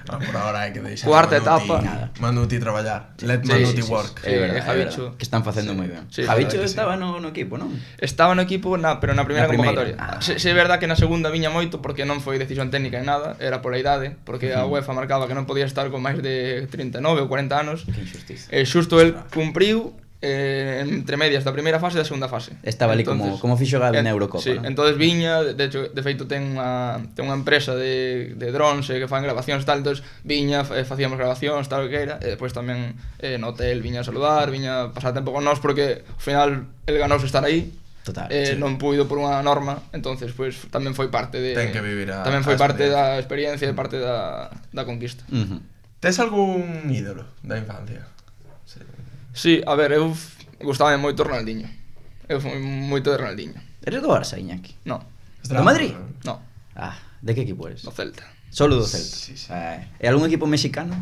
Por ahora hai que deixar Cuarta Manuti, etapa. Manuti traballar. Let Sí, Manuti sí, sí. work. É verdade, Javicho. é verdade, que están facendo moi ben. Sí, Javicho verdade que sí. estaba no equipo, non? Estaba no equipo, pero na primeira Na primeira. convocatoria. Se é verdad que na segunda viña moito porque non foi decisión técnica en nada, era pola idade, porque a UEFA marcaba que non podía estar con máis de 39 ou 40 anos. Que injustiza. E xusto el cumpriu entre medias da primeira fase e da segunda fase. Estaba ali como fixo Gavi na Eurocopa, sí, non? entonces viña, de hecho, de feito ten unha empresa de drones que fan grabacións tal, entonces viña, facíamos grabacións tal o que era, e depois tamén no hotel viña a saludar, viña a pasar tempo con nós porque ao final el ganouse estar aí. Total. Non puido por unha norma, entonces pues tamén foi parte de Ten que vivir a tamén foi parte experiencia. da experiencia e parte da conquista. Tes algún ídolo da infancia? Sí, a ver, eu gustaba moito Ronaldinho. Eu fui moito de Ronaldinho. Eres do Barça, Iñaki? No, Do Madrid? no, Ah, de que equipo eres? do Celta. Solo do Celta. Sí, sí. E algún equipo mexicano?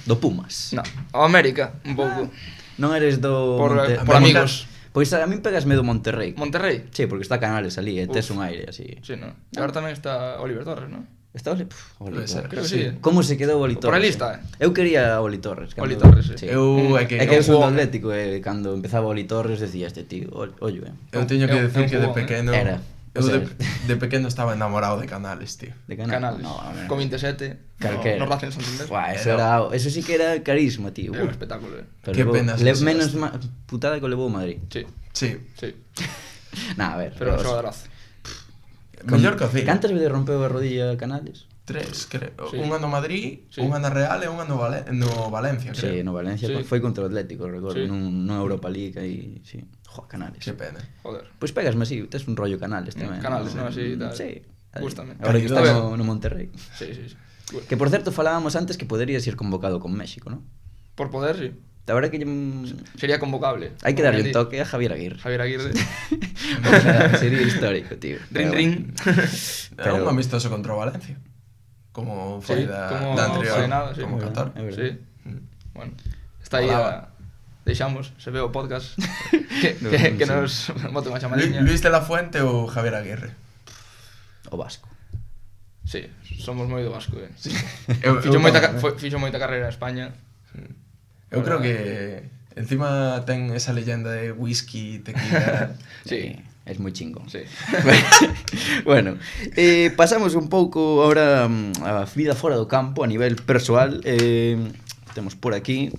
Do Pumas. No, o América, un pouco. Non eres do... Por Monte- amigos. Pois a min pegasme do Monterrey. Monterrey? Sí, porque está Canales ali e tes Uf. un aire así. Sí, no. E agora tamén está Oliver Torres, non? Está Oli... Puede ser. Creo que sí. Como se quedou Oli Por Torres? aí está, Eu quería a Oli Torres. Oli Torres, sí. É que É que eu son do jugón. Atlético e cando empezaba Oli Torres decía este tío, ollo, Eu teño que É un decir que de jugón, pequeno Era. Eu O sea, de pequeno estaba enamorado de Canales, tío. de Canales, No, con 27, Calquera. no Racing Santander. Buah, eso sí que era carisma, tío. É un espectáculo, Pero Qué levou- pena se lesionaste. menos putada que o levou o Madrid. Sí, Sí, sí. Nah, a ver. Pero xogadarazo. mellor que o Cid. Cantas veces rompeu a rodilla Canales? 3, creo. Sí. Unha no Madrid, Sí. unha na Real e unha no Valencia, creo. Sí, no Valencia Sí. foi contra o Atlético, recordo, Sí. nunha Europa League aí, sí. Jo, Canales. Qué pena. Joder. Pois pegasme así, tes un rollo Canales tamén. Canales, ¿no? Así, tal. Sí. Gústame. Ahora que está Caridoso. no Monterrey. Sí, sí, sí. Que por certo falábamos antes que poderías ir convocado con México, ¿no? Por poder, sí. La verdad que Sería convocable. hai que darle un Como toque a Javier Aguirre. Javier Aguirre. O sea, sería histórico, tío. Rin, Pero rin. Era Pero- un amistoso contra o Valencia. Como foi Sí, como da anterior foi nada, sí. convocatoria. É verdad. Sí. Bueno, está aí Molaba. deixamos, se ve o podcast que Sí. nos bote unha chamadiña. Luis de la Fuente ou Javier Aguirre? O Vasco. Sí, somos moi do Vasco, Eu Fixo moita carreira en España. Eu creo que encima ten esa leyenda de whisky, tequila. Sí. Es moi chingón. Sí. Bueno, pasamos un pouco ahora a vida fora do campo a nivel persoal. Temos por aquí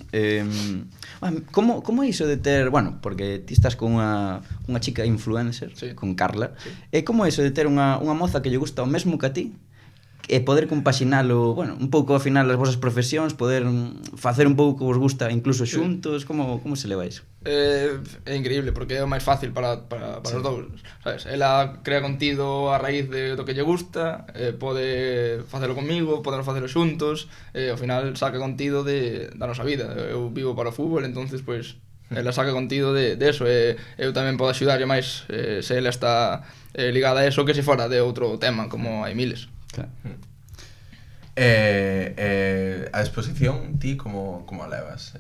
como é iso de ter, bueno, porque ti estás con unha chica influencer, Sí. con Carla. Sí. Como é iso de ter unha moza que lle gusta o mesmo que a ti? E poder compaxinalo, bueno, un pouco ao final as vosas profesións, poder facer un pouco que vos gusta incluso xuntos, como se leva iso? É increíble porque é o máis fácil para os dous, sabes? Ela crea contido a raíz do que lle gusta, pode facelo comigo, podemos facelo xuntos, ao final saca contido da nosa vida. Eu vivo para o fútbol, entonces pois ela saca contido de eso, e eu tamén podo axudarlle máis se ela está ligada a eso que se fora de outro tema, como hai miles. Claro. A exposición, ti como a levas?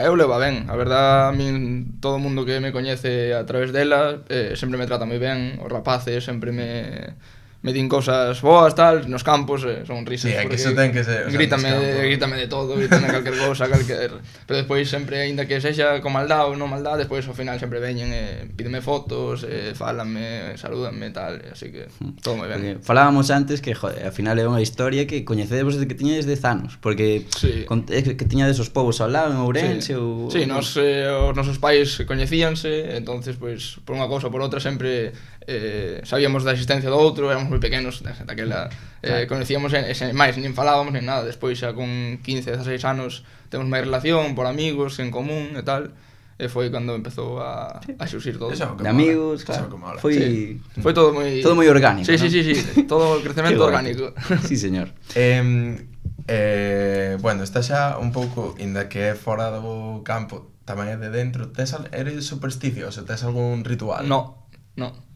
Eu leva ben, a verdad, a min todo o mundo que me coñece a través dela sempre me trata moi ben, os rapaces sempre me din cosas boas, tal, nos campos son risas. Sí, é que porque iso ten que ser, o sea, grítame nos campos. de todo, grítame calquer cousa, pero despois sempre, aínda que sexa con maldad ou non maldad, despois ao final sempre veñen e pídeme fotos, fálanme, salúdanme, tal, así que todo moi ben. Porque falábamos antes que, joder, ao final é unha historia que coñecedevos desde que tiñades 10 anos, porque Sí. que tiñades os povos ao lado en Ourense ou... Sí, os nosos pais coñecíanse, entonces, pois, por unha cousa ou por outra sempre sabíamos da existencia do outro, éramos moi pequenos, daquela coñecíamos e máis, nin falábamos nin nada. Despois xa con 15, 16 anos temos máis relación por amigos en común e tal, e foi cando empezou a xurxir todo. Eso é o que De mola, amigos, eso é claro. o que mola. Foi... Sí. Foi todo moi orgánico, Sí, ¿no? sí, todo Qué crecemento guai. orgánico. Sí, señor. Bueno, está xa un pouco, inda que é fora do campo, tamén é de dentro. Eres supersticioso? Tes algún ritual? No.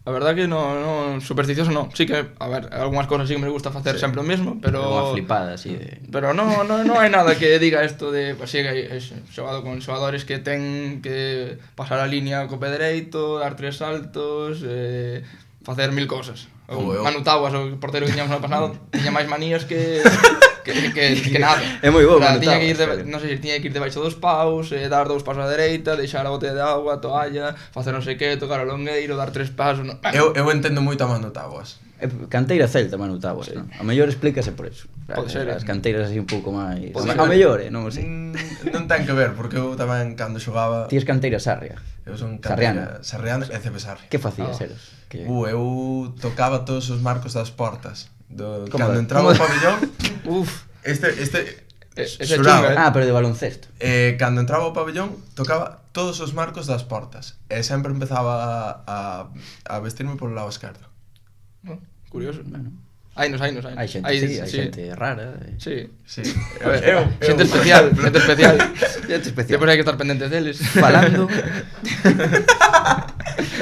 A verdad que no supersticioso no. Sí que, a ver, algunhas cosas sí que me gusta facer sempre o mesmo, pero Unha flipada así de... Pero non hai nada que diga isto de, pues, sí, que hai xogado con xogadores que ten que pasar a línea co pé dereito, dar 3 saltos, facer 1000 cosas. Manu Taguas, o portero que tiñamos no pasado, tiña máis manías que nada. É moi bo, Manu Tiña que ir Taguas, non sei se tiña que ir debaixo dos paus, dar 2 pasos á dereita, deixar a botella de agua, a toalla, facer non sei que, tocar o longueiro, dar 3 pasos. Eu entendo moito a Manu Taguas. Canteira celta, Manu Taguas, non? A mellor explícase por eso. Pode ser, As canteiras así un pouco máis... Pode ser. A mellor, non o sei. Non ten que ver, porque eu tamén cando xogaba... Ti es canteira sarria. Eu son Sarriana. Sarriana e CP Sarri. Que facías, eros? Eu tocaba todos os marcos das portas. Como Cando entraba ao pabellón... Uf, Ese chunga, Ah, pero de baloncesto. Cando entraba ao pabellón, tocaba todos os marcos das portas. E sempre empezaba a vestirme polo lado esquerdo. curioso. Bueno. Hai nos. Hai xente, sí, hai xente rara. Sí. Sí. A ver, xente especial. Xente especial. Depois hai que estar pendentes deles. Falando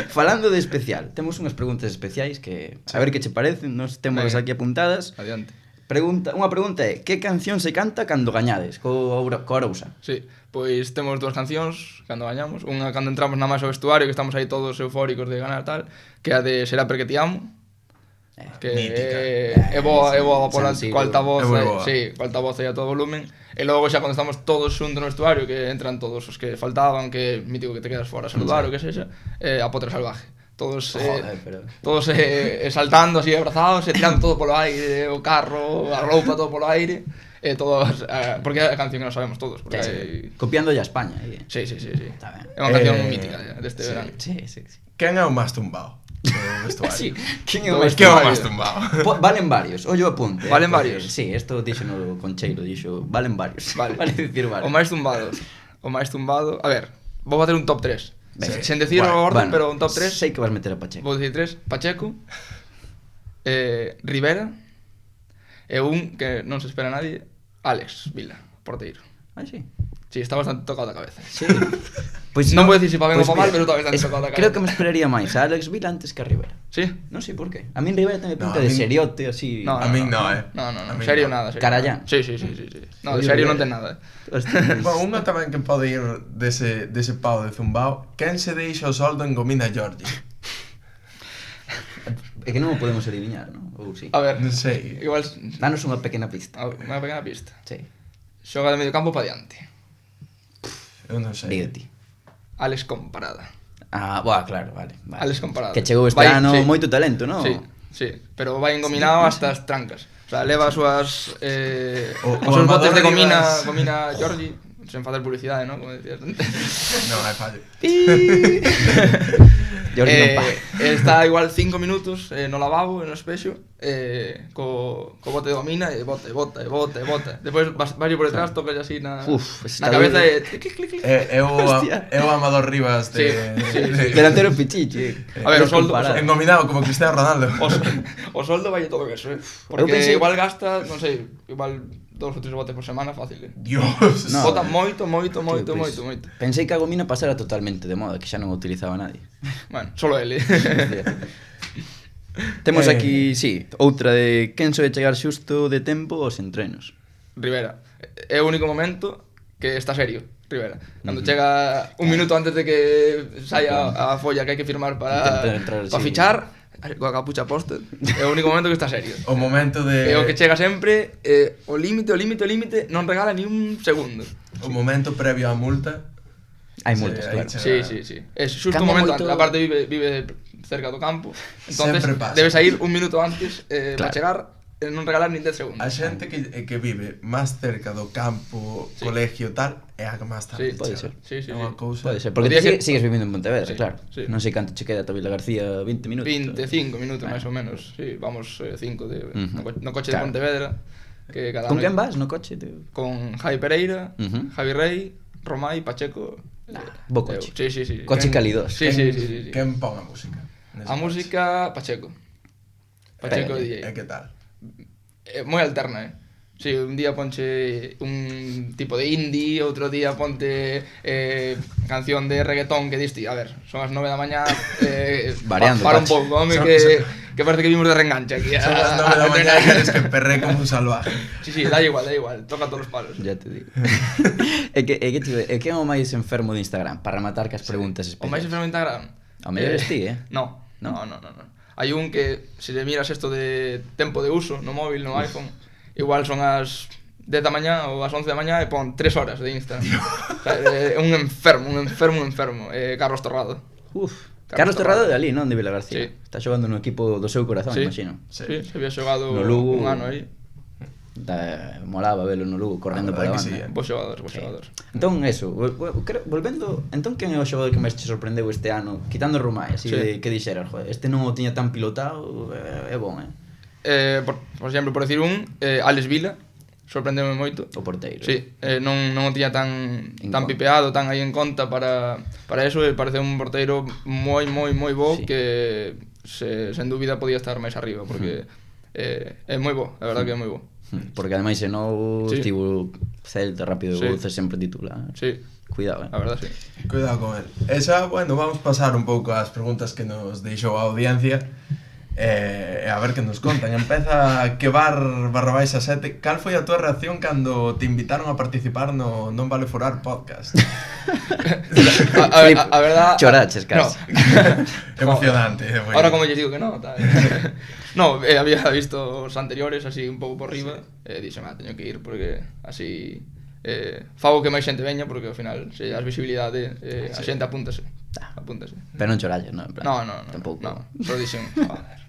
Falando de especial, temos unhas preguntas especiais que a ver que che parecen, nos temos Venga. aquí apuntadas. Adiante. Unha pregunta é, que canción se canta cando gañades co Arousa? Sí, pois temos dúas cancións cando gañamos. Unha cando entramos na máis ao vestuario, que estamos aí todos eufóricos de ganar tal, que é a de Será porque te amo. Que mítica. é boa pola San Siro. co altavoz, É moi boa. sí, co altavoz aí a todo volumen. E logo xa cando estamos todos xuntos no vestuario, que entran todos os que faltaban, que mítico que te quedas fora a saludar, o que sexa, a Potra Salvaje. Todos Joder, pero... todos saltando así abrazados, tirando todo polo aire, o carro, a roupa todo polo aire, todos porque é a canción que nos sabemos todos, porque hai... Copiando ya a España. Sí. Está ben. É unha canción mítica deste verano. Sí. Quen é o máis tumbado? Do vestuario. Sí, quen é o Do máis Quen é o vestuario. máis tumbado? Valen varios, ollo apunte. Valen porque- varios? Sí, esto dixo no Concheiro, dixo, valen varios. Vale. Vale dicir varios. O máis tumbado, a ver, vou facer un top 3. Venga. Sen decir o orden, pero un top 3. Sei que vas meter a Pacheco. Vou dicir 3, Pacheco, Rivera, e un que non se espera nadie, Alex Vila, porteiro. Ah, sí. Sí, está bastante tocado da cabeza. Sí. Pois Non vou dicir se pa ben ou pa mal, mira, pero está bastante tocado da cabeza. Creo que me esperaría máis a Alex Vila antes que a Rivera. Sí? Non sei por qué. A min Rivera ten pinta No, a de min- seriote, así... No, A min no, No, A min serio no. nada. Serio Carallán. nada. Sí. No, de Oye, serio Rivera. non ten nada. Hostia. Bueno, unha tamén que pode ir dese pau de zumbao. Quen se deixa o soldo en Gomina Giorgi? É que non o podemos adivinar, non? Ou sí. A ver, Non sei. igual... Danos unha pequena pista. Unha pequena pista. Sí. Xoga de medio campo pa diante. Eu non sei. Dígate. Alex Comparada. Ah, boa, claro, vale. Alex Comparada. Que chegou este Vai, ano sí. moito talento, non? Sí, pero vai engominado hasta as trancas. O sea, leva as súas O os seus botes Amador de Rivas. gomina Giorgi, sen facer publicidade, ¿no? Como decías antes. Non, hai fallo. Jordi non pa. Está igual 5 minutos no lavabo, no espexo, co bote de gomina e bota. Despois vas por detrás, tocas así na Está cabeza duro. e clic, clic, clic. É o Hostia. Amador Rivas de... Sí. Delantero pichichi. A ver, o soldo- Engominado como Cristiano Ronaldo. O soldo vai todo eso, Porque Eu pensei- igual gasta, non sei, igual 2 ou 3 botes por semana fácil. Dios. No. Bota moito. Tío, pois, Pensei que a gomina pasara totalmente de moda, que xa non o utilizaba nadie. Bueno, solo ele. Temos aquí, sí, outra de quen soe chegar xusto de tempo aos entrenos. Rivera. É o único momento que está serio, Rivera. Cando chega un minuto antes de que saia a folla que hai que firmar para Intenta entrar, sí. fichar, coa capucha posta, é o único momento que está serio. O momento de... É o que chega sempre, o límite, non regala ni un segundo. O momento previo á multa. Hai Sí, multas, aí claro. chega. Sí. É xusto Cambia un momento moito- antes. Aparte vive cerca do campo. Entonces Sempre pasa. debe sair un minuto antes para Claro. chegar e non regalar nin 10 segundos. A xente que vive máis cerca do campo, Sí. colegio tal, é a que máis tarde Sí, pode chega. ser. Sí. É unha cousa... Pode ser, porque O día ti que- sigues vivindo en Pontevedra, Sí, claro. sí. Non sei canto che queda a Vila García, 20 minutos. 25 minutos máis ou menos. Sí, vamos 5 no coche de Claro. Pontevedra, que cada Con ano- quen vas no coche? Tío? Con Javi Pereira, Javi Rey, Romai, Pacheco. bo coche. Sí. Coche calidoso. Sí. Quen pon a música? nese A coche? música Pacheco. Pacheco DJ. E que tal? Moi alterna, Sí, un día ponche un tipo de indie, outro día ponte canción de reggaetón que diste, a ver, son as 9 da mañá, Variando, para un Pachi. pouco, home, Son- que parece que vimos de reenganche aquí. Son as 9 da mañá e queres que perre como un salvaje. Sí, da igual, toca todos os palos. Ya te digo. É que é o máis enfermo de Instagram para rematar cas preguntas O máis especiais. enfermo de Instagram? Ao mellor es ti, No. Hai un que, se le miras isto de tempo de uso no móvil, no iPhone, igual son as 10 da mañá ou as 11 da mañá e pon 3 horas de Instagram. O sea, é un enfermo. Carlos Torrado. Uf. Carlos Carlos Torrado Torrado. de ali, non? De Vila García. Sí. Está xogando no equipo do seu corazón, Sí. imagino. Sí, se había xogado No Lugo. un ano aí. Molaba velo no Lugo correndo A pola verdade que banda. sí, Vos xogadores. Entón, eso, volvendo, entón quen é o xogador que máis te sorprendeu este ano, quitando Romai, así Sí. de que dixeras, joder, este non o tiña tan pilotado, é bon, Por exemplo, por decir un, Alex Vila, sorprendeume moito. o porteiro. Sí, non o tiña tan conta. pipeado, tan aí en conta para eso, e parece un porteiro moi bo Sí. que sen dúbida podía estar máis arriba, porque é moi bo, a verdade que é moi bo. Porque ademais se non Sí. estivo Celta, Rápido Sí. Buce sempre titular. Sí, Cuidado, a verdad, sí. Cuidado con él. Esa, bueno, vamos pasar un pouco ás preguntas que nos deixou a audiencia. A ver que nos contan. Empeza Quevar _a 7. Cal foi a túa reacción cando te invitaron a participar no Non Vale Forar podcast? A verdad... Choraches casi. Emocionante. Foi. Ahora como lles digo que no, tal. No, había visto os anteriores así un pouco por riba e dixen, teño que ir porque así fago que máis xente veña porque ao final se das visibilidade a xente apúntase. Pero non choralles, non? En plan, No, tampouco. no. Só dixen, joder.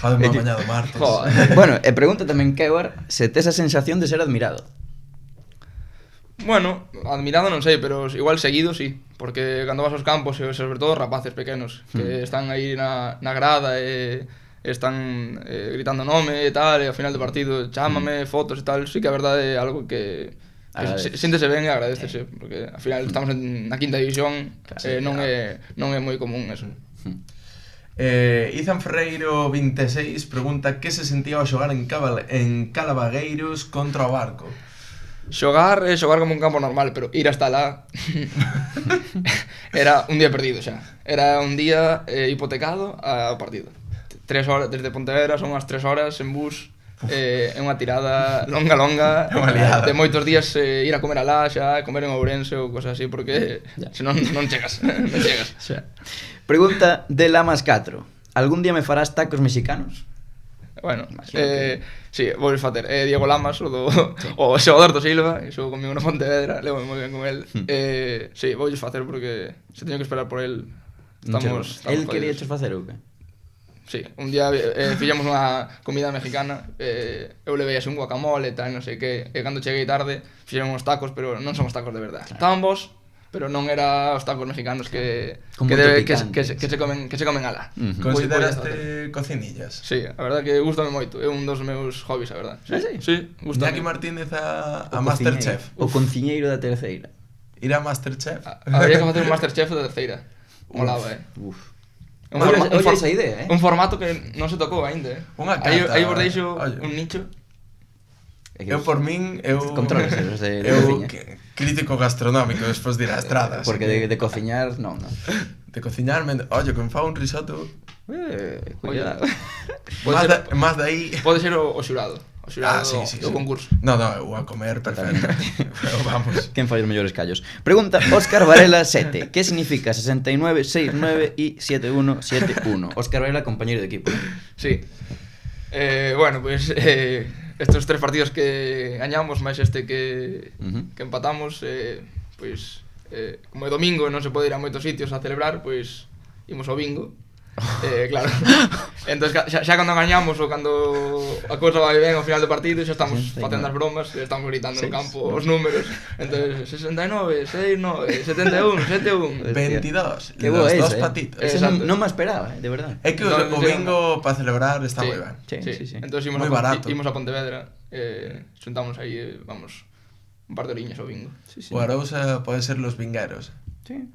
Joder, unha mañá do martes. Joder. Bueno, e pregunta tamén Quevar se tes a sensación de ser admirado. Bueno, admirado non sei, pero igual seguido sí, porque cando vas aos campos e sobre todo rapaces pequenos que están aí na grada e están gritando nome e tal, e ao final do partido chámame, fotos e tal, sí que a verdade é algo que síntese ben e agradecese, porque ao final estamos na quinta división e non é moi común eso. Izan Ferreiro 26 pregunta que se sentía ao xogar en Calavagueiros contra o Barco. Xogar é xogar como un campo normal, pero ir hasta lá era un día perdido xa. Era un día hipotecado ao partido. 3 horas desde Pontevedra, son unhas 3 horas en bus. É unha tirada longa de moitos días ir a comer alá xa, comer en Ourense ou cosas así, porque senón non chegas, non chegas. Pregunta de Lamas 4. Algún día me farás tacos mexicanos? Bueno, sí, vou facer Diego Lamas, o xogador do Silva, que xogou comigo na Pontevedra, levo moi ben con el. Sí, vou facer porque se teño que esperar por el. Estamos el quería chos facer ou que? Sí, un día fixemos unha comida mexicana, eu levei así un guacamole e tal, non sei que, e cando cheguei tarde fixeron uns tacos, pero non son os tacos de verdade. Estaban bons, pero non era os tacos mexicanos que se comen alá. Consideraste cocinillas? Sí, a verdad que gustame moito, é un dos meus hobbies, a verdad. Sí, gustame. Iñaki Martínez a Masterchef. O cociñeiro da terceira. Ir a Masterchef? Habría que facer un Masterchef da terceira. Molaba, Uf. Oye esa idea, un formato que non se tocou aínda, Unha carta. Aí vos deixo un nicho. Eu por min, controles de eu cociña. crítico gastronómico despois de ir á estrada. Porque de cociñar, non. De cociñar, oye, que me fa un risotto. Cuidado. Más de aí. Pode ser o xurado. O xurado do concurso. No, eu a comer perfecto. Pero vamos. Quen fai os mellores callos? Pregunta Óscar Varela 7. Que significa 69, 69 y 71, 71? Óscar Varela, compañeiro de equipo. Sí. Bueno, pues estos 3 partidos que gañamos, máis este que empatamos, pues como é domingo e non se pode ir a moitos sitios a celebrar, pues imos ao bingo. Claro. Entonces xa cando gañamos ou cando a cousa vai ben ao final do partido, xa estamos facendo as bromas, estamos gritando no campo os números. Entonces 69, 69, 71, 71, 22. Que boa dos esa, patitos. Esa non me esperaba, de verdad. É que o bingo para celebrar está moi ben. Sí. Entonces imos a Pontevedra, xuntamos aí, vamos, un par de oriñas ao bingo. O Arousa pode ser los vingueros. Sí.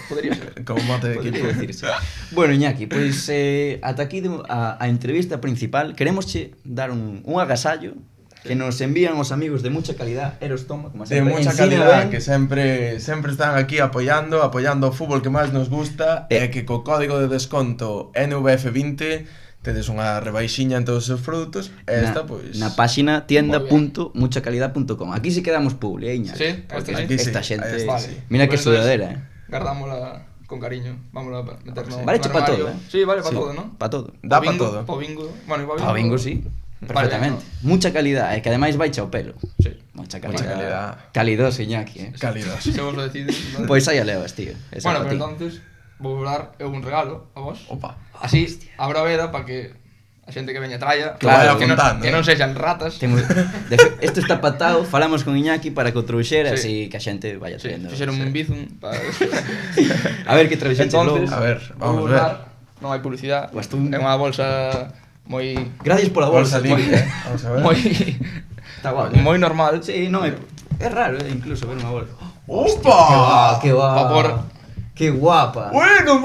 Podría ser. Como mote de equipo. Bueno, Iñaki, pois ata aquí a entrevista principal. Queremos dar un agasallo que nos envían os amigos de mucha calidad, Eros Toma, como de mucha calidad, que sempre están aquí apoyando o fútbol que máis nos gusta, e que co código de desconto NVF20 tedes unha rebaixiña en todos os seus produtos. Esta, pois... Na páxina tienda.muchacalidad.com. Aquí sí quedamos publi, Iñaki. Sí, esta xente... Vale. Mira que sudadera, Gardámola con cariño. Vámonos a meternos. Vale hecho para todo, Sí, vale para todo, ¿no? Para todo. Da para todo. Pa bingo. Bueno, pa bingo sí. Perfectamente. Vale, no. Mucha calidad, que ademais vai ao pelo. Sí. Mucha calidad. Calidoso, Iñaki, Calidoso. Se vos lo decides. Pois aí a levas, tío. Bueno, pero entonces vou dar un regalo a vos. Opa. Así abro a veda para que a xente que veña traia, claro, que non sexan ratas. Isto está patado, falamos con Iñaki para que o trouxera, así que a xente vaya traendo. Fixeron un bizum para... A ver que trouxeches logo. A ver, vamos a ver. Non hai publicidade, é unha bolsa moi... Gracias pola bolsa, libre, vamos a ver. Está guapo. Moi normal. Sí, non é... É raro, incluso, ver unha bolsa. ¡Opa! ¡Qué guapa! Vapor. ¡Qué guapa! Bueno.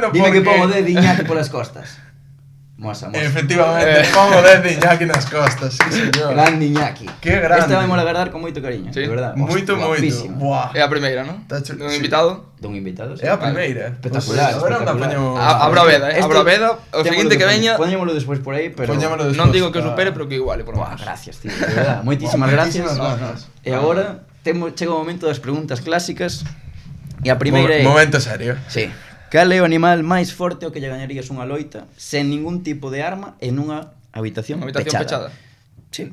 Dime que pongo de Iñaki polas costas. Mosa. Efectivamente, pongo 10 de Iñaki nas costas, sí, señor. Grande Iñaki. Que grande. Este vai mola guardar con moito cariño, Sí. de verdad. Moito, Guapísimo. Buah. É a primeira, non? Tá chu- Dun sí. invitado. Dun invitado, sí. É a primeira. Espectacular, Pues, agora anda espectacular. poñemos... Abro a veda, Abro a veda. O Témolo seguinte que despois- veña, Poñémolo despois por aí, pero... Poñémolo despois. non digo que o supere, pero que iguale, por lo Buah, menos. gracias, tío, de verdad. Moitísimas gracias. Moitísimas grazas. E agora chega o momento das preguntas clásicas. E a primeira é... Momento serio. Sí. Cal é o animal máis forte ao que lle gañarías unha loita sen ningún tipo de arma en unha habitación, Unha habitación pechada. Sí.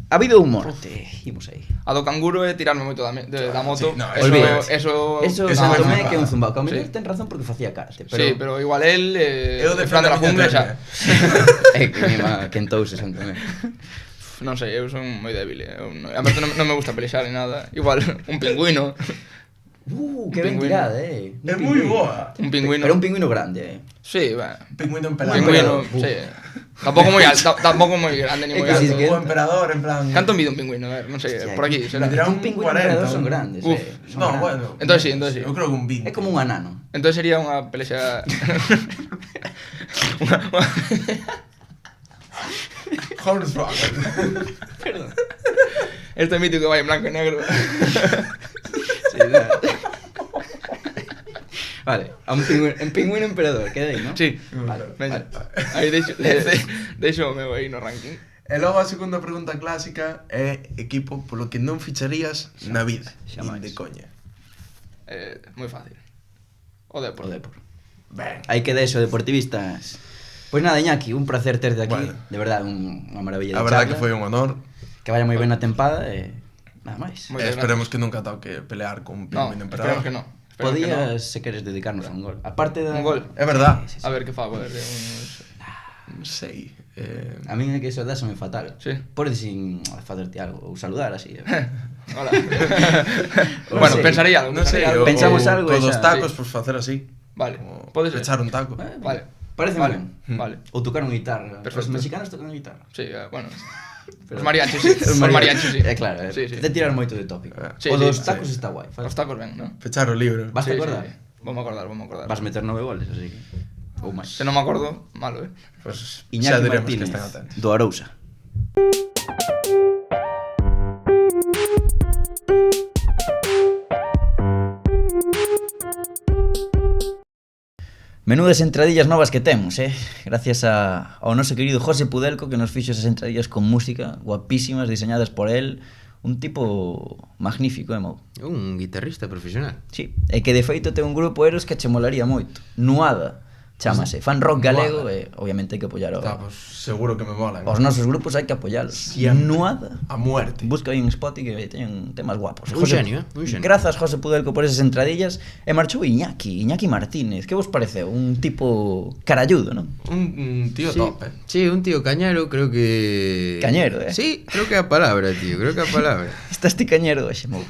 A vida ou morte, imos aí. A do canguro é tirarme moito da moto. Sí, no, olvídate. Eso Eso Eso Santo é Tomé moi que é un fácil. zumbao. Que ao mellor Sí. ten razón porque facía karate, pero... Sí, pero igual él, Eu en plan de la jungla, xa. É que me quentouse Santo Tomé. Non sei, eu son moi débil. Aparte non me gusta pelexar ni nada. Igual, un pingüino. Que ben pingüino. tirada, É moi boa. Un pingüino. Pero un pingüino grande, Sí, bueno. Pingüino Un emperador. pingüino, sí. Tampouco moi alto, tampouco moi grande ni É moi que si alto. es que- O emperador, en plan... Canto mide un pingüino? A ver, non sei, Hostia, por aquí, será. medirá Un pingüino 40, emperador son un- grandes, Uf. son No, grandes. bueno. Entonces sí. Eu creo que un 20. É como un anano. Entonces sería unha pelexa... Hornswoggle. Perdón. Este mítico que vai en blanco e negro. Sí, vale, a un pingüino emperador, queda aí, non? Sí. Vale, Veña. vale. Aí deixo o meu aí no ranking. E logo a segunda pregunta clásica é equipo polo que non ficharías na vida. Xamais. Nin de coña. Moi fácil. O Depor. O Depor. Ben. Aí queda eso, deportivistas. Pois nada, Iñaki, un placer terte aquí. Bueno. De verdad, unha maravilla de A verdade charla. que foi un honor. Que vaya moi ben a tempada e nada máis. Moitas Esperemos que nunca toque pelear con un No, pingüino esperemos emperador. que no. Esperemos que Podías, se queres, dedicarnos a un gol. Aparte da... Un gol. É verdad. Sí, sí, sí. A ver que fago, uns... Non sei. A mí é que eso dáseme fatal. Sí. Podes sin facerte algo ou saludar así. Hola. Non Bueno, sei. pensaría algo. Non sei, pensaría algo. Pensamos algo Co e dos xa, tacos, sí. pois facer así. Vale, Como pode ser. echar un taco. Vale. Parece Vale. ben. Vale. Ou tocar unha guitarra. Perfecto. Os mexicanos tocan a guitarra. Sí, bueno. Pero- Os mariachis, sí. Os mariachis, sí. É claro, Sí, sí. de tirar moito de tópico. Sí, O sí, dos sí. tacos está guai. Os tacos ben, ¿no? Pechar o libro. Vas a Sí, acordar? sí. Vamos a acordar. Vas meter 9 goles, así que... Ou máis. Se non me acordo, malo, Pues xa Iñaki diremos que Martínez, estén atentos. do Arousa. Menudas entradillas novas que temos, gracias ao noso querido José Pudelco que nos fixo esas entradillas con música guapísimas, diseñadas por él. Un tipo magnífico, Mou? Un guitarrista profesional. Sí, e que de feito ten un grupo Eros que che molaría moito. Nuada, chamase. Fan rock galego e obviamente hai que apoiar Tá, pues seguro que me molan. os nosos grupos, hai que apoialos. Siempre. Nuada. A muerte. Busca aí en Spotify que teñen temas guapos. Un xenio, un xenio. Grazas, José Pudelco, por esas entradillas. E marchou Iñaki Martínez. Que vos pareceu? Un tipo caralludo, non? Un tío Sí, top, sí, un tío cañero, creo que... Cañero, Sí, creo que é a palabra, tío, creo que é a palabra. Estás ti cañero hoxe, Mou.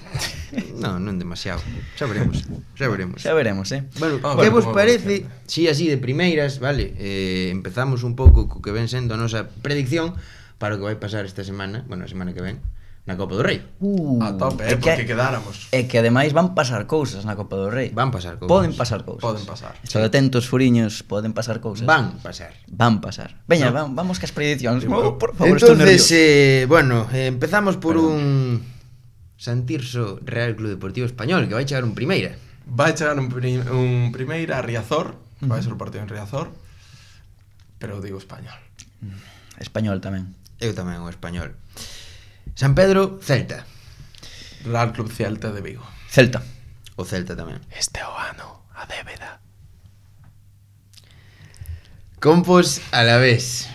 Non demasiado. Xa veremos, xa veremos. Xa veremos, Bueno, Ah, que bueno, vos bueno, parece? Si así de primeiras, vale, empezamos un pouco co que ven sendo a nosa predicción para o que vai pasar esta semana, bueno, a semana que ven, na Copa do Rei. A tope, é porque quedáramos. É que ademais van pasar cousas na Copa do Rei. Van pasar cousas. Poden pasar cousas. Poden pasar. Estad atentos, furiños, poden pasar cousas. Van pasar. Van pasar. Veña, No. vamos cas prediccións. Sí, Mou, por favor, estou Entonces, nervioso. bueno, empezamos por Perdón. un Santirso Real Club Deportivo Español que vai chegar un primeira. Vai chegar un primeira a Riazor, vai ser o partido en Riazor, pero digo español. Español tamén. Eu tamén o español. San Pedro, Celta. Real Club Celta de Vigo. Celta. O Celta tamén. Este o ano, a débeda. Compos a la vez.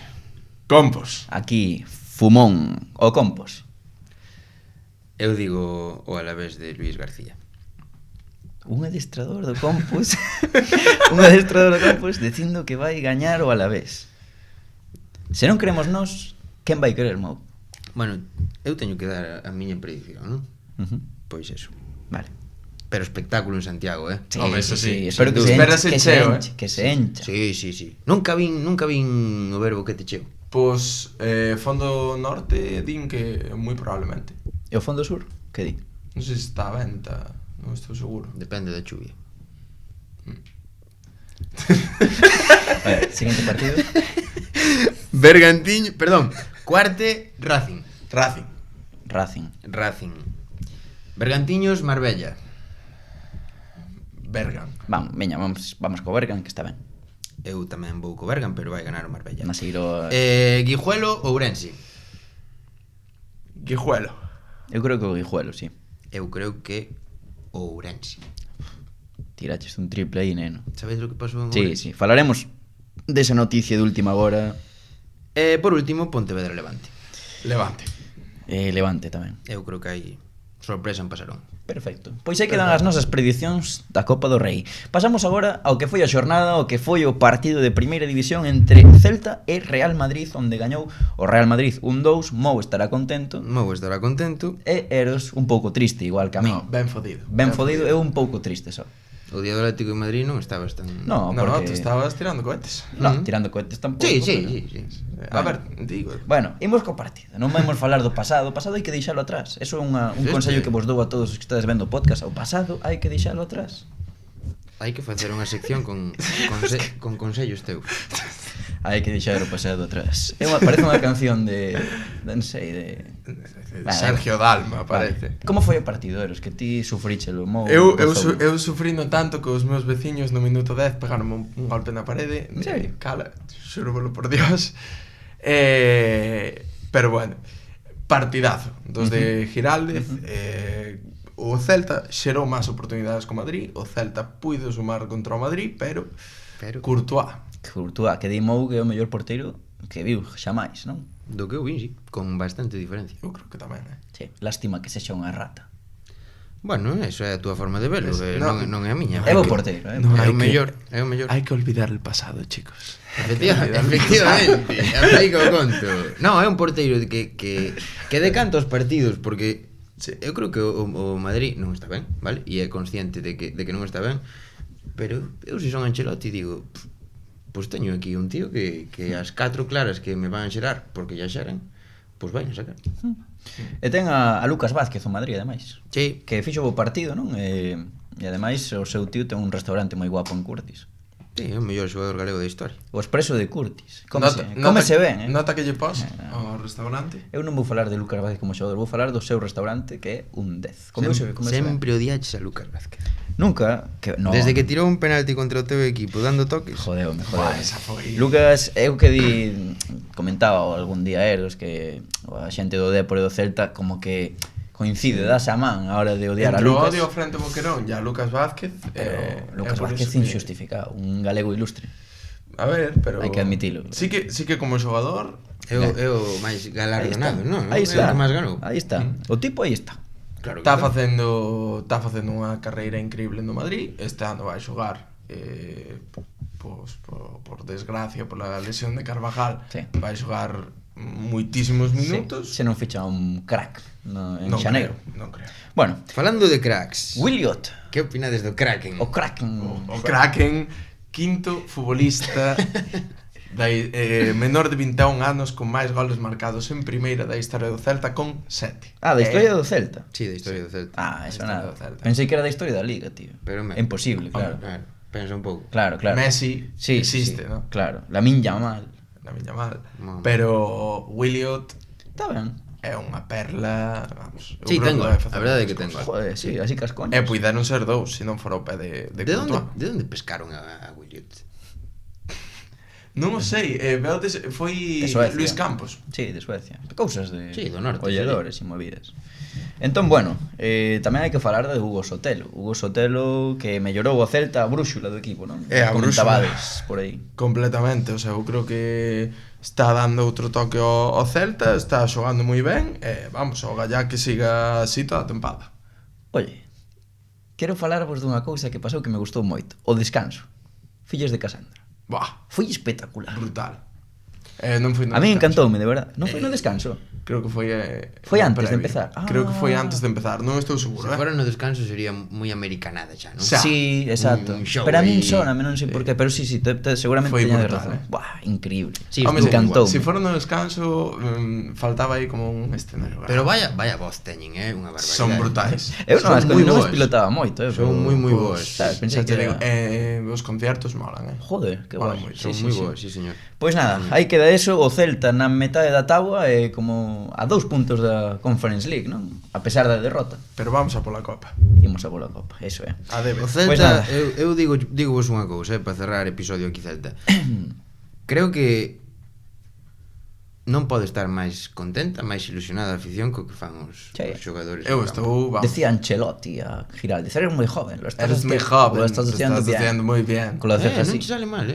Compos. Aquí, Fumón o Compos. Eu digo o Alavés de Luis García. Un adestrador do Compos. Un adestrador do Compos dicindo que vai gañar o Alavés. Se non queremos nós, quen vai querer, Mou? Bueno, eu teño que dar a miña predicción, non? Pois eso. Vale. Pero espectáculo en Santiago, Sí, Home, eso sí. Espero que Sin se duda. enche, que se Cheo, enche, que se encha. Sí. Nunca vin o verbo que te cheo. Pois Fondo Norte din que moi probablemente. E o Fondo Sur, que di? Non sei se está a venta, non estou seguro. Depende da chuvia. Vale, siguiente partido. Bergantiño, perdón, cuarte Racing. Racing. Racing. Bergantiños Marbella. Bergan. Vamos co Bergan, que está ben. Eu tamén vou co Bergan, pero vai ganar o Marbella. Na seguiro... Guijuelo Ourense. Guijuelo. Eu creo que o Guijuelo, sí. Eu creo que Ourense. Tiraches un triple aí, neno. Sabes lo que pasou en Sí, Ourense? sí. Falaremos desa noticia de última hora. Por último, Pontevedra Levante. Levante. Levante tamén. Eu creo que hai sorpresa en Pasarón. Perfecto. Pois aí quedan as nosas predicións da Copa do Rei. Pasamos agora ao que foi a xornada, ao que foi o partido de primeira división entre Celta e Real Madrid, onde gañou o Real Madrid 1-2. Mou estará contento Mou estará contento. e Eros un pouco triste, igual que a min. No, ben fodido. Ben fodido e un pouco triste só. O día do Atlético de Madrid non estabas tan... No, No, porque... tú estabas tirando cohetes. No, tirando cohetes tampouco. Sí, pero- sí. A ver, digo. Bueno, imos co partido. Non vamos falar do pasado. O pasado hai que deixalo atrás. Eso é un consello que vos dou a todos os que estades vendo o podcast. O pasado hai que deixalo atrás. Hai que facer unha sección con consellos teus. Hai que deixar o pasado atrás. Parece unha canción de... non sei, de... Sergio Dalma, parece. Vale. Como foi o partido, Eros? Que ti sufríchelo. Eu sufrindo tanto que os meus veciños no minuto 10 pegaron un golpe na parede. En serio? Cala, xurobolo por Dios. Pero bueno, partidazo dos de Giraldez. O Celta xerou máis oportunidades co Madrid. O Celta puido sumar contra o Madrid, pero Courtois. Courtois, que di Mou que é o mellor porteiro que viu xamais, non? Do que eu vin, sí, con bastante diferencia. Eu creo que tamén, Sí, lástima que sexa unha rata. Bueno, eso é a túa forma de verlo, No, non é a miña. É bo porteiro, No, É hai o mellor, é o mellor. Hai que olvidar el pasado, chicos. Efectivamente, aplica o conto. No, é un porteiro que decanta os partidos, porque eu creo que o Madrid non está ben, vale? E é consciente de que non está ben, pero eu se son Ancelotti digo, pois teño aquí un tío que as 4 claras que me van a xerar, porque ya xeran, pois vai a sacar. E ten a Lucas Vázquez o Madrid, ademais. Sí. Que fixo bo partido, non? E ademais o seu tío ten un restaurante moi guapo en Curtis. Sí, é o mellor xogador galego da historia. O expreso de Curtis. Cómese ben, Nota que lle pos ao restaurante. Eu non vou falar de Lucas Vázquez como xogador, vou falar do seu restaurante, que é un 10. Comeuse ben. Sempre odiaches a Lucas Vázquez. Nunca, que no. Desde que tirou un penalti contra o teu equipo dando toques. Jodeome. Esa foi. Lucas, eu que comentaba algún día Eros que a xente do Depor e do Celta como que coincide, dase a man a hora de odiar Entre a Lucas. o odio frente ao Boquerón e a Lucas Vázquez. Pero Lucas Vázquez injustificado, un galego ilustre. A ver, pero Hai que admitilo. Sí que como xogador É o máis galardonado, non? Aí está. É o que máis ganou. Aí está. O tipo aí está. Claro que está facendo unha carreira increíble no Madrid. Este ano vai xogar por desgracia pola lesión de Carvajal. Sí. Vai xogar moitísimos minutos. Se non ficha un crack en Non Xaneiro. Non creo. Bueno, Falando de cracks, Williot, que opinades do Kraken? o Kraken. O Kraken, quinto futbolista menor de 21 anos con máis goles marcados en primeira da historia do Celta con 7. Da historia do Celta. Sí, da historia do Celta. Eso historia nada. do Celta. Pensei que era da historia da Liga, tío. Pero É imposible, claro. Claro, pensa un pouco. Claro. Messi Sí, existe, sí, ¿no? Claro, Lamine Yamal. Na miña mal. Mamá. Pero Williot Está ben. é unha perla, vamos. eu Sí, creo tengo, que vai facer a verdade é moitas que tengo. cousas. Joder, sí, así cascoñas. E puideron ser dous, se non fora o pé de Courtois. De onde pescaron a Williot? Non o sei, foi De Suecia. Luis Campos. Sí, de Suecia. Cousas de Sí, do norte, olledores e movidas. Entón, bueno, tamén hai que falar de Hugo Sotelo. Hugo Sotelo que mellorou o Celta a brúxula do equipo, non? É, a Comentabades por aí. Completamente, o sea, eu creo que está dando outro toque ao Celta, está xogando moi ben, e vamos, o Gallá que siga así toda a tempada. Oye, quero falarvos dunha cousa que pasou que me gustou moito. O descanso. Filles de Casandra. Buah, Foi espectacular. brutal. Non foi no A mí descanso. encantoume, de verdad. Non foi no descanso. Creo que foi Foi no antes de previo. empezar. Creo que foi Ah. antes de empezar, non estou seguro, Se fora no descanso sería moi americanada xa, non? Xa. Sí, exacto. Un show Pero a min aí. sóname, non sei por qué, pero sí, seguramente Foi teñades brutal, razón. Buah, increíble. Sí, Home, me encantou. Se fora no descanso, faltaba aí como un escenario. Pero vaya voz teñen, unha barbaridade. Son brutais. Eu non Son as moi non boas. as pilotaba moito, Son moi boas. Sabes, pensei Xa que te digo, era... os conciertos molan, Joder, que Mola guai. moito. Son moi boas, sí, señor. Pois nada, aí queda deso, o Celta na metade da táboa é como a 2 puntos da Conference League, non? A pesar da derrota. Pero vamos a pola Copa. Imos a pola Copa, eso é. A debe. O Pois Celta, nada. eu digo vos unha cousa, para cerrar episodio aquí Celta. Creo que non pode estar máis contenta, máis ilusionada a afición co que fan os xogadores. Eu estou, vamos. Decía Ancelotti a Giraldes, eres moi joven, Eres moi joven, lo estás haciendo bien. moi bien. Con la ceja Non así. te sale mal,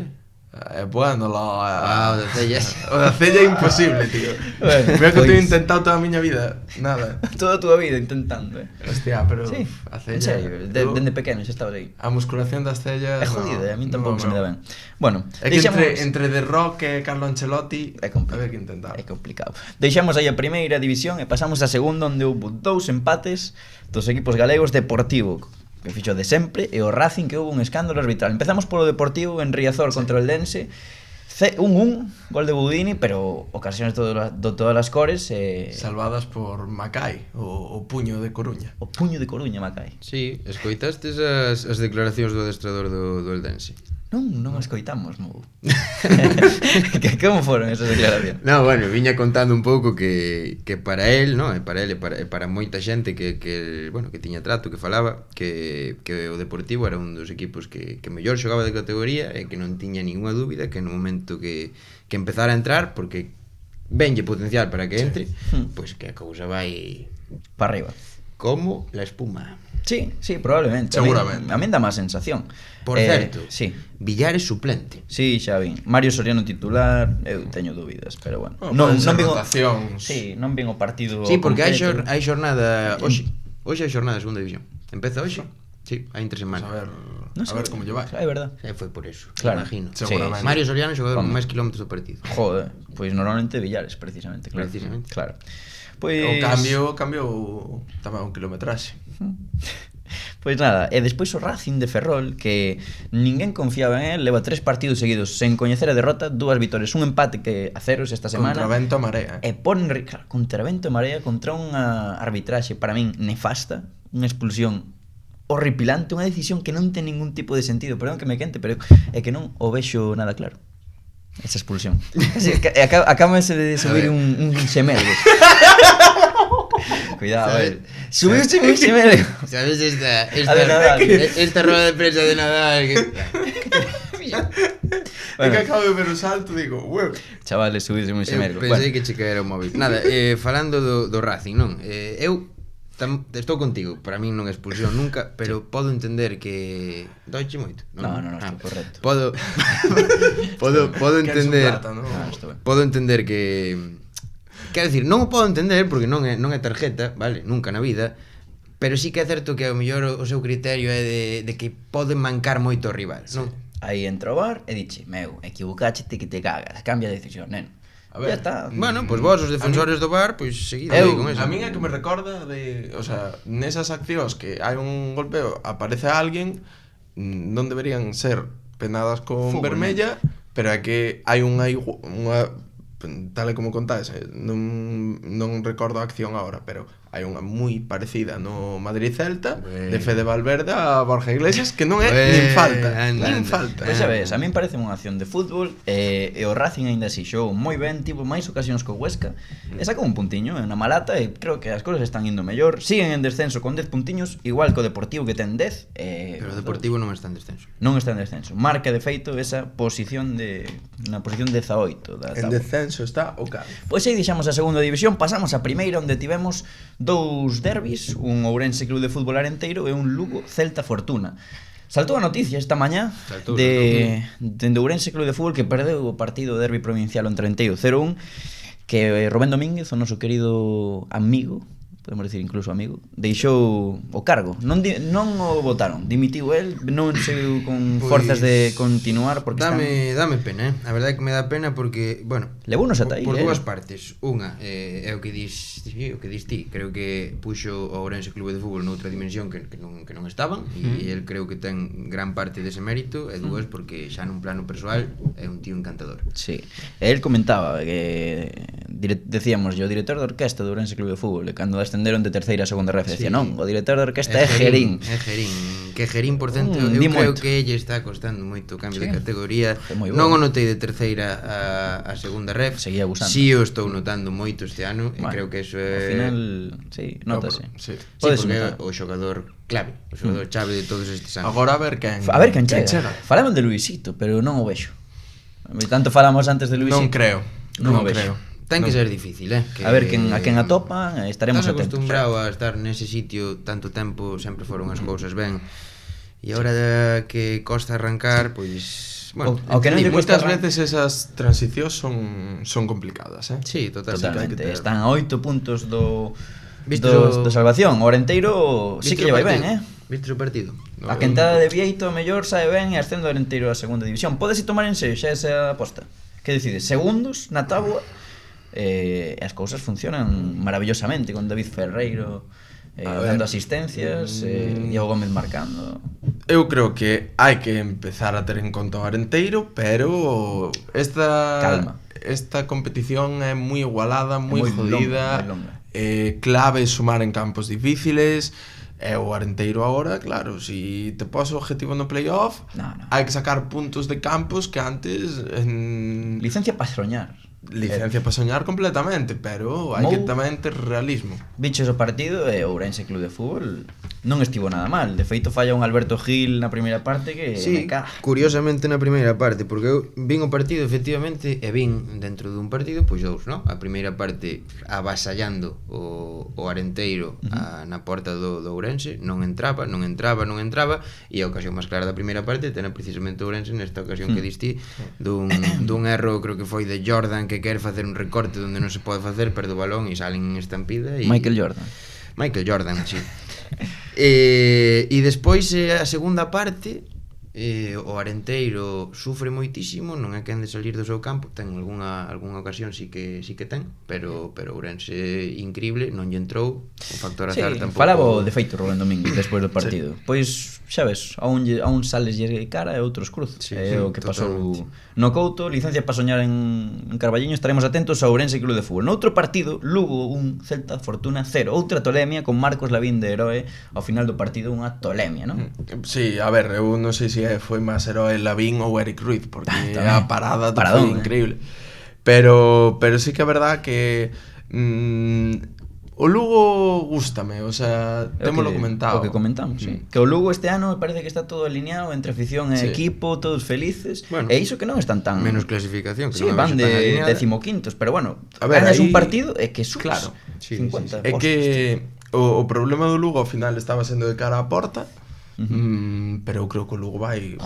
Bueno, o de cellas. o da cella é imposible, tío. Bueno, Mira que pois- teño intentado toda a miña vida. Nada. Toda a túa vida intentando, Hostia, pero Sí, a en cella. serio, dende pequeno xa estaba aí. A musculación das cellas. É jodido, a min no, tampouco se me no. dá ben. Bueno, É que deixamos... entre The Rock e Carlo Ancelotti É complicado. a ver que intentar. É complicado. Deixamos aí a primeira división e pasamos a segunda onde houve 2 empates dos equipos galegos. Deportivo, que fixo de sempre, e o Racing, que houve un escándalo arbitral. Empezamos polo Deportivo en Riazor contra o Eldense. 1-1, gol de Budini, pero ocasións de todas as cores. Salvadas por Macai, o puño de Coruña. O puño de Coruña, Macai. Sí, escoitastes as declaracións do adestrador do Eldense? Non escoitamos, Mou. Como foron esas declaracións? No, bueno, viña contando un pouco que para él, no, para él e para moita xente que bueno, que tiña trato, que falaba que o Deportivo era un dos equipos que mellor xogaba de categoría e que non tiña ninguna dúbida que no momento que empezara a entrar, porque venlle potencial para que entre, pois que a cousa vai Para arriba. como la espuma. Sí, probablemente. Seguramente. A min dá má sensación. Por certo, sí. Villares suplente. Sí, xa vin. Mario Soriano titular, eu teño dúbidas, pero bueno. Bueno, poden ser vin o- rotacións. Sí, non vin o partido Sí, porque hai completo. xornada hoxe hai xornada de segunda división. Empeza hoxe? Sí, hai 3 Pues semanas. Non a ver como lle vai. É verdad. Foi por eso, Claro. imagino. Seguramente. Mario Soriano xogador con Vamos. máis kilómetros do partido. Joder, pois normalmente Villares, precisamente, claro. Precisamente. Claro. Pois O cambio tamén un kilometraxe. Pois nada, e despois o Racing de Ferrol, que ninguén confiaba en él, leva 3 partidos seguidos sen coñecer a derrota, 2 vitorias, un empate que a ceros esta semana. Contra vento a marea. E pon claro, contra vento e marea, contra unha arbitraxe para min nefasta, unha expulsión horripilante, unha decisión que non ten ningún tipo de sentido, perdón que me quente, pero é que non o vexo nada claro. Esa expulsión. Acábase de subir un xemelgo. Cuidado, subiuse un xemelgo. Sabes esta A de Nadal. esta rueda de prensa de Nadal que É que acabo de ver o salto, digo, ueu. Chavales, subirse un eu xemelgo. pensei que che caera o móvil. Nada, falando do Racing, non? Eu estou contigo, para min non é expulsión nunca, pero podo entender que doiche moito. No, estou correcto. Podo Queres un entender. plátano? Estou ben. Podo entender que quero dicir, non o podo entender porque non é tarjeta, vale, nunca na vida, pero sí que é certo que ao mellor o seu criterio é de que pode mancar moito o rival, non? Aí entra o bar e diche, meu, equivocaste que te cagas, cambia de decisión, nen. A ver, Ya está. Bueno, pois vos os defensores do VAR, pois seguid aí con eso. A min é que me recorda de, o sea, nesas accións que hai un golpeo, aparece alguén, non deberían ser penadas con Fútbol, vermella, pero é que hai unha tal e como contáis, non recordo a acción agora, pero hai unha moi parecida no Madrid-Celta, de Fede Valverde a Borja Iglesias, que non é nin falta, nin falta. Pois xa ves, a min parece unha acción de fútbol e o Racing aínda así xogou moi ben, tivo máis ocasións co Huesca e sacou un puntiño na Malata e creo que as cousas están indo mellor. Siguen en descenso con 10 puntiños, igual que o Deportivo que ten 10. Pero o Deportivo non está en descenso. Non está en descenso. Marca de feito esa posición na posición 18 da En tabla. descenso está o Cádiz. Pois aí deixamos a segunda división, pasamos a primeira onde tivemos 2 derbis, un Ourense Club de Fútbol Arenteiro e un Lugo Celta Fortuna. Saltou a noticia esta mañá de Ourense Club de Fútbol que perdeu o partido derbi provincial en Trenteiro 0-1, que Rubén Domínguez, o noso querido amigo, podemos decir incluso amigo, deixou o cargo. Non o votaron, dimitiu el, non seguiu con forzas de continuar porque dame pena, A verdade é que me dá pena porque, bueno, levounos ata aí, por dúas partes. Unha, é o que dis ti, creo que puxo o Ourense Club de Fútbol noutra dimensión que non estaban e el creo que ten gran parte dese mérito, e dúas porque xa nun plano persoal é un tío encantador. Sí, el comentaba que decíamos, o director de orquesta do Ourense Club de Fútbol, e cando ascenderon de terceira a segunda ref, decía, Sí. non, o director de orquesta é Gerín. É Gerín. Que Gerín, por cento, eu Di creo moito. que lle está costando moito o cambio Sí. de categoría. É moi bo. Non o notei de terceira a segunda ref. Seguía gustando. Si o estou notando moito este ano, e Bueno, creo que eso Ao é... final, sí, notase. Sí. Sí, Podes porque notar. é o xogador clave, o xogador chave de todos estes anos. Agora a ver quen chega. Falamos de Luisito, pero non o vexo. Tanto falamos antes de Luisito. Non creo. Non o Non vexo. creo. Ten que ser difícil, A ver a quen atopa, estaremos Estás atentos. acostumbrado a estar nese sitio tanto tempo, sempre foron as cousas ben. E agora que costa arrancar, pois... Bueno, O que non lle cuesta Moitas veces esas transicións son complicadas, Sí, Totalmente. ter- Están a 8 puntos do Vistes do salvación. O Orenteiro sí que lle vai ben, Vistes o partido? A quentada de Vieito mellor sae ben e ascende o Orenteiro a segunda división. Pódese tomar en serio xa esa aposta. Que decides? Segundos na táboa, e as cousas funcionan maravillosamente con David Ferreiro dando asistencias, Diego Gómez marcando. Eu creo que hai que empezar a ter en conta o Arenteiro, pero Calma. esta competición é moi igualada, moi moi jodida, longa. Clave sumar en campos difíciles. E o Arenteiro agora, claro, si te pos o objetivo no playoff, No. hai que sacar puntos de campos que antes Licencia para soñar. licencia para soñar completamente, pero hai que tamén ter realismo. Bichos o partido e o Ourense Club de Fútbol non estivo nada mal. De feito falla un Alberto Gil na primeira parte que Sí, me caga. curiosamente na primeira parte, porque eu vin o partido efectivamente e vin dentro dun partido pois dous, non? A primeira parte avasallando o Arenteiro na porta do Ourense, non entraba e a ocasión máis clara da primeira parte tena precisamente o Ourense nesta ocasión que diste dun erro, creo que foi de Jordan que quere facer un recorte onde non se pode facer, perde o balón e salen en estampida e Michael Jordan. Michael Jordan, sí. E despois a segunda parte o Arenteiro sufre moitísimo, non é quen de salir do seu campo, ten algunha ocasión sí que ten, pero Ourense increíble, non lle entrou, o factor azar tampouco. Falaba de feito Rubén Domínguez despois do partido. Pois xa ves, a un sales lle cara e outros cruz. Sí, É o que pasou totalmente. no Couto, licencia para soñar en Carballiño, estaremos atentos ao Ourense Club de Fútbol. Noutro partido, Lugo 1, Celta Fortuna 0. Outra tolemia con Marcos Lavín de heroe ao final do partido, unha tolemia, non? Sí, a ver, eu non sei se foi máis heroe Lavín ou Eric Ruiz, porque Tamén. a parada Paradón, foi increíble. Pero sí que é verdad que o Lugo gústame, o sea, témolo comentado. O que comentamos, sí. Que o Lugo este ano parece que está todo alineado entre afición e Sí. equipo, todos felices. Bueno, e iso que non están tan menos clasificación, que Sí, non van vexe tan de alineada. 15º, pero bueno, A ver, ganas aí- un partido e que subes. Claro. Sí, 50 É postos. que o problema do Lugo ao final estaba sendo de cara á porta, pero eu creo que o Lugo vai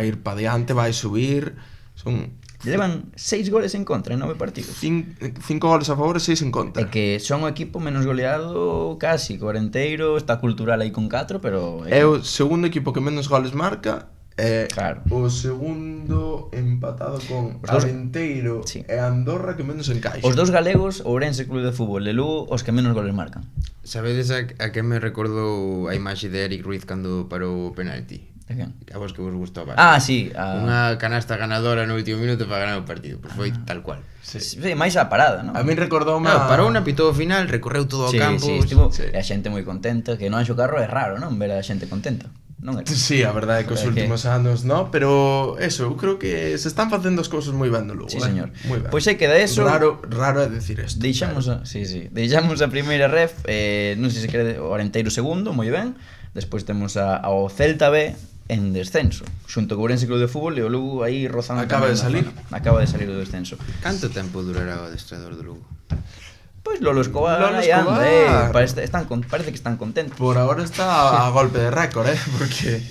ir para diante, vai subir. Son Levan 6 goles en contra en 9 partidos. 5 goles a favor e 6 en contra. É que son o equipo menos goleado casi, Corenteiro, está Cultural aí con 4, pero É o segundo equipo que menos goles marca. Claro. O segundo empatado con Os dous- Arenteiro Sí. e Andorra que menos encaixa. Os dous galegos, Ourense Club de Fútbol de Lugo, os que menos goles marcan. Sabedes a que me recordou a imaxe de Eric Ruiz cando parou o penalti? De quen? A vos que vos gustou Ah, sí, Unha canasta ganadora no último minuto para ganar o partido, pois foi tal cual. Sí. máis a parada, non? A min recordoume Parou na pitou o final, recorreu todo o Sí, campo. sí, estivo, sí. e a xente moi contenta, que no Anxo Carro é raro, non? Ver a xente contenta. Non é? Sí, a verdade é que os É que- últimos anos, no, pero eso, eu creo que se están facendo as cousas moi ben no Lugo. Sí, señor. Moi ben. Pois aí queda eso. Raro é decir isto. Deixamos deixamos a primeira ref, non sei se quere o Arenteiro segundo, moi ben. Despois temos ao Celta B en descenso, xunto co Ourense Club de Fútbol e o Lugo aí rozando. Acaba de tamén na salir. zona. Acaba de salir do descenso. Canto tempo durará o adestrador do Lugo? Pois Lolo Escobar Lolo aí anda, Escobar. parece que están contentos. Por agora está a golpe de récord, porque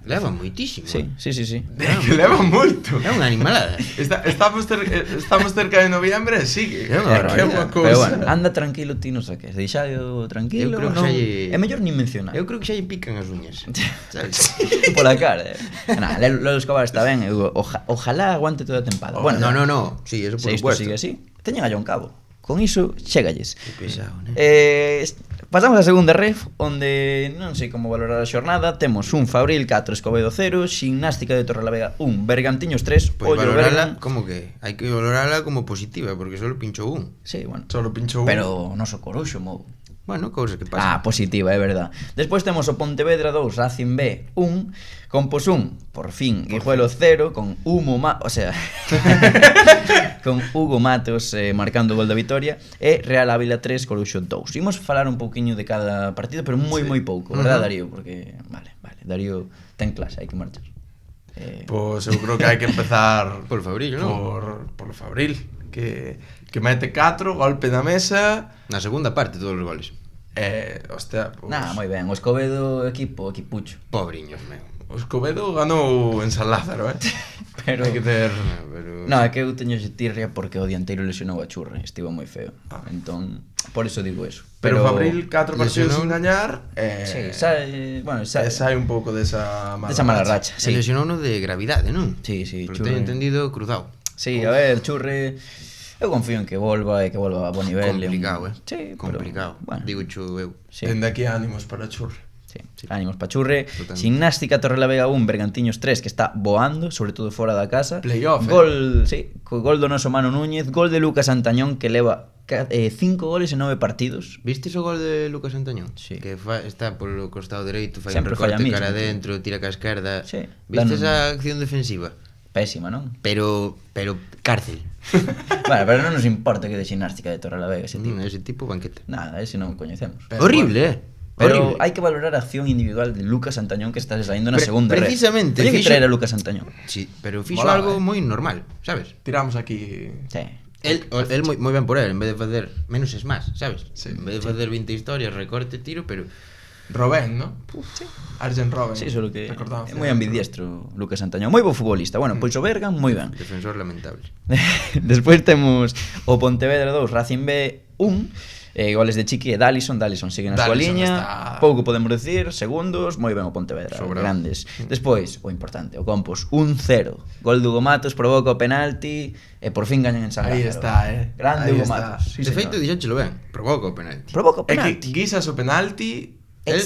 Leva moitísimo. Sí. que leva moito. É unha animalada. Estamos cerca de noviembre, sigue. É unha Que é unha barbaridade. Pero cousa. bueno, anda tranquilo ti, non saques. Deixado tranquilo, Eu creo que non, xa lle- é mellor nin mencionar. Eu creo que xa lle pican as uñas. Sabes? Pola cara. Nah, Lolo Escobar está ben, ojalá aguante toda a tempada. Bueno, No. Sí, eso por se isto supuesto. sigue así, teñen allá un cabo. Con iso, chegalles. Que pesado, né? Pasamos a segunda ref, onde non sei como valorar a xornada. Temos un Fabril 4, Escobedo 0, Ximnástica de Torrelavega 1, Bergantiños 3, Pois Ollo valorala, Bergan. como que? Hai que valorala como positiva, porque solo pinchou un. Sí, bueno. Solo pincho un. Pero non so Coruxo, mou. Bueno, cousa que pasa. Positiva, é verdad. Despois temos o Pontevedra 2, Racing B 1, Compos 1, por fin, Guijuelo 0, con con Hugo Matos marcando o gol da vitoria, e Real Ávila 3, Coruxo 2. Imos falar un pouquiño de cada partido, pero moi pouco, verdad, Darío? Porque, vale, Darío ten clase, hai que marchar. Pois eu creo que hai que empezar Por Fabril, non? por Fabril, que mete 4, golpe na mesa. Na segunda parte todos os goles. Hostia, pues, Moi ben, o Escobedo equipucho. Pobriños, meu. o Escobedo ganou en San Lázaro, Pero hai que ter... Pero... No, é que eu teño tirria porque o dianteiro lesionou a Churre, estivo moi feo. Entón, por iso digo eso. Pero Fabril 4 partidos lesionou- sin gañar, Sí, sai un pouco desa mala racha. Se Sí. lesionou no de gravidade, non? Sí, Pero Churre. teño entendido cruzado. Sí, a ver, Churre, eu confío en que volva e que volva a bo nivel. Complicado, Sí, complicado. Pero, bueno, Digo cho eu. sí. Dende aquí ánimos para Churre. Sí, ánimos pa Churre. Totalmente. Ximnástica Torrelavega 1, Bergantiños 3, que está voando, sobre todo fora da casa. Playoff, Gol, sí, gol do noso Mano Núñez, gol de Lucas Antañón que leva 5 goles en 9 partidos. Vistes o gol de Lucas Antañón? Sí. Que está polo costado dereito, fai Sempre un falla recorte mismo, cara tío. adentro, tira ca esquerda. Sí. Vistes Dan- a acción defensiva? Pésima, non? Pero cárcel. Bueno, pero non nos importa que de Ximnástica de Torrelavega ese tipo. Ese tipo banquete. Nada, ese non o coñecemos. Pero Horrible, Pero Horrible. hai que valorar a acción individual de Lucas Antañón que está saindo na segunda red. Precisamente, Teñen que fixo- traer a Lucas Antañón. Sí, pero fixo Molaba, algo moi normal, sabes? Tiramos aquí... Sí. El moi ben por él, en vez de facer menos es más, sabes? Sí. En vez de facer 20 historias, recorte, tiro, pero Robén, ¿no? Sí. Arjen Robben. Sí, solo que Recordamos é moi ambidiestro Lucas Antañón. Moi bo futbolista. Bueno, pois o Bergan, moi ben. defensor lamentable. Despois temos o Pontevedra 2, Racing B 1, goles de Chiqui e Dallison. Dallison sigue na súa Dallison liña. está- Pouco podemos decir, segundos, moi ben o Pontevedra, Sobrado. grandes. Despois, o importante, o Compos 1-0. Gol de Hugo Matos, provoca o penalti e por fin gañan en San Aí Lázaro. está, Grande Aí Hugo está. Matos. Sí, De señor. feito, dixéchelo ben, provoca o penalti. Provoca o É que penalti. guisas o penalti, El-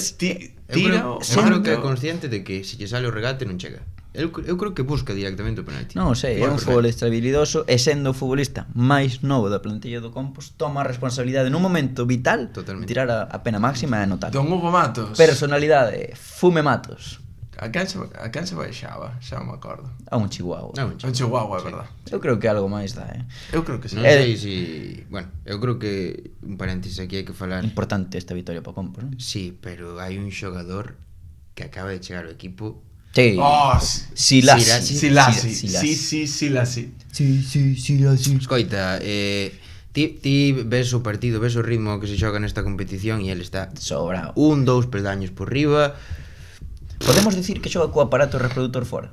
tira Eu o creo que é centro. consciente de que se lle sale o regate non chega. Eu creo que busca directamente o penalti. Non o sei, é un futbolista habilidoso e sendo o futbolista máis novo da plantilla do Compos, toma a responsabilidade nun momento vital Totalmente. de tirar a pena máxima e anotar. Don Hugo Matos. Personalidade, Fume Matos, A quen se baixaba? Xa non me acordo. a un chihuahua. Non, Un Chihuahua, é verdad. Eu creo que algo máis dá, Eu creo que sí. non sei si... Bueno, eu creo que un paréntesis aquí hai que falar. Importante esta victoria para Compos, non? Sí, pero hai un xogador que acaba de chegar ao equipo. Sí. Oh, Silasi. Silasi. Silasi. Silasi. Silasi. Escoita, ti ves o partido, ves o ritmo que se xoga nesta competición e ele está Sobrado. 2 peldaños por riba. Podemos decir que xoga co aparato reproductor fora?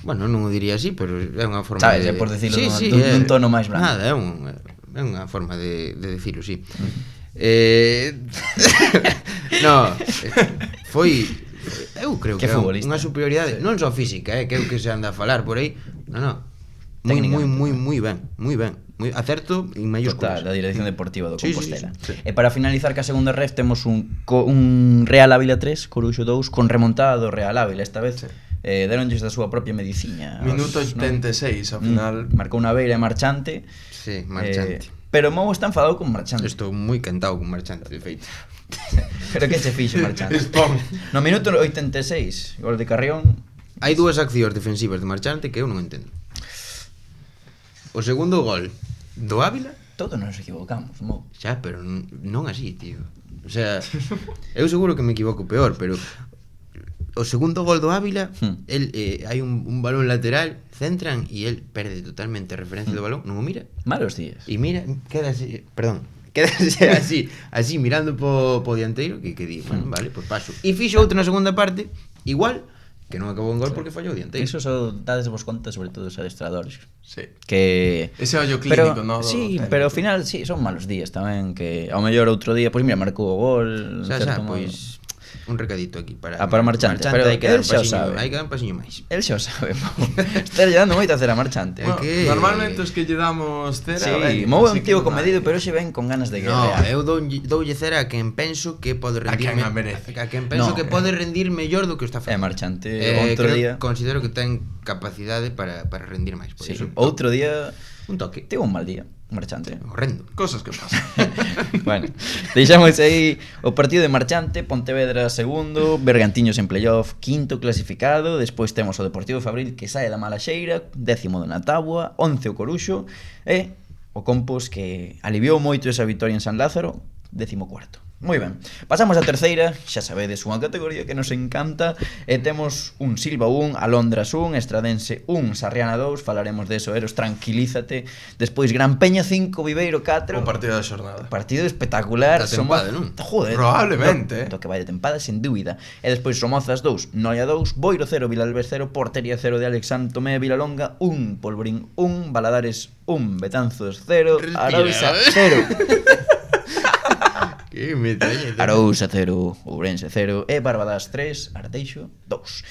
Bueno, non o diría así, pero é unha forma Sabes, de... é por dicilo sí, dun- sí, dun tono máis blando. Nada, é unha forma de dicilo, sí. No, foi... Eu creo Que que é futbolista. unha superioridade, non só física, que é o que se anda a falar por aí. No. Técnicamente. Moi ben. Moi acerto en mayúsculas. Total, da dirección deportiva do Sí, Compostela. sí. E para finalizar ca segunda ref temos un Real Ávila 3, Coruxo 2, con remontada do Real Ávila esta vez. Deronlles da súa propia mediciña. Minuto Os, non? 86, ao final. Marcou unha beira e Marchante. Sí, Marchante. Pero Mou está enfadado con Marchante. Estou moi cantado con Marchante, de feito. Pero que se fixo Marchante? Spon. No minuto 86, gol de Carrión. Hai dúas accións defensivas de Marchante que eu non entendo. O segundo gol do Ávila, Todos nos equivocamos, Mou. xa, pero non así, tío. O sea, eu seguro que me equivoco peor, pero o segundo gol do Ávila, el hai un balón lateral, centran e el perde totalmente a referencia do balón, non o mira. Malos días. E mira, quédase así mirando po dianteiro que di, bueno, vale, pues paso. E fixo outro na segunda parte, igual, que non acabou en gol porque fallou o dianteiro. Iso só dades vos conta, sobre todo os adestradores. Sí. Que Ese ollo clínico, pero, no? Sí, pero ao final sí, son malos días tamén, que ao mellor outro día, pois mira, marcou o gol, en Xa, certo modo. pois Un recadito aquí para Marchante, pero hai que dar el xa o un pasiño, sabe. hai que dar un pasiño máis. El xa o sabe, Mou. Está lle dando moito a cera Marchante. Bueno, que- normalmente os que lle damos cera Sí, ben, Mou é así un tío que non comedido, hai. pero hoxe ven con ganas de No, guerrear. eu doulle cera a quen penso que pode A rendir quen a merece. a quen penso No. que pode rendir mellor do que o está facendo. Marchante, outro día- Considero que ten capacidade para rendir máis, por Sí, iso. outro día Un toque. tivo un mal día, Marchante. Horrendo. Cosas que pasan. Bueno, deixamos aí o partido de Marchante, Pontevedra segundo, Bergantiños en playoff, quinto clasificado, despois temos o Deportivo Fabril que sae da mala xeira, 10º na táboa, 11 o Coruxo e o Compos que aliviou moito esa vitoria en San Lázaro, 14º. Moi ben, pasamos a terceira, xa sabedes, unha categoría que nos encanta e temos un Silva 1, Alondras 1, Estradense 1, Sarriana 2, falaremos deso, Eros, tranquilízate. Despois Gran Peña 5, Viveiro 4. O partido da xornada. Partido espectacular. Da tempada, non? Joder. Probablemente, Do que vai de tempada, sen dúbida. E despois Somozas 2, Noia 2, Boiro 0, Vilalbés 0, Portería 0 de Alex Santomé, Vilalonga 1, Polvorín 1, Valadares 1, Betanzos 0, Arousa 0. Que metralla. Arousa 0, Ourense 0 e Barbadas 3, Arteixo 2.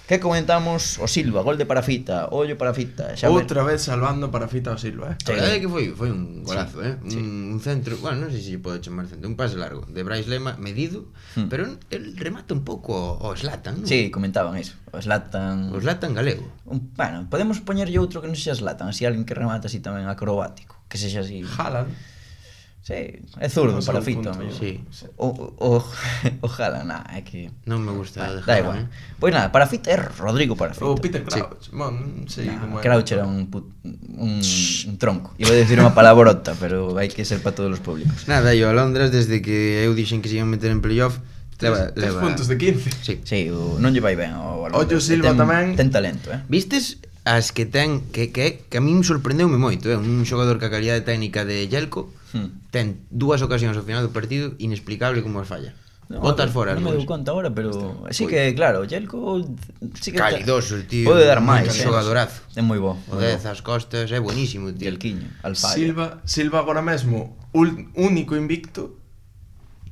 Que comentamos? O Silva, gol de Parafita, ollo Parafita. Outra vez salvando para Fita o Silva, A verdade é que foi un golazo, un centro, bueno, non sei se pode chamar centro, un pase largo de Brais Lema medido, pero el remata un pouco o Zlatan, non? Sí, comentaban iso. O Zlatan... O Zlatan galego. Bueno, podemos poñerlle outro que non sexa Zlatan, así alguén que remata así tamén acrobático, que sexa así. Haaland. Sí, é zurdo No sé, para un Fito. punto. Sí. O Haaland, é que... Non me gusta de Da Haaland, igual. Pois nada, para Fito é Rodrigo para Fito. O Peter Crouch. Bueno, non sei como é. Crouch era un tronco. Iba a decir unha palabrota, pero hai que ser para todos os públicos. Nada, e o Alondras, desde que eu dixen que se iban meter en playoff, leva... 3 puntos de 15. Sí. Sí, non lle vai ben ao Alondra. Ollo Silva tamén. Ten talento, Vistes as que ten que a min sorprendeume moito, un xogador ca calidade técnica de Yelko, ten 2 ocasións ao final do partido inexplicable como as falla. Botas fora as Non me dou dúas. conta agora, pero sí que, claro, Yelko sí que Calidoso el tío. pode dar máis, Xogadorazo. É moi bo. O 10 as costas, é buenísimo, tío. Yelquiño, Alfaya. Silva agora mesmo único invicto,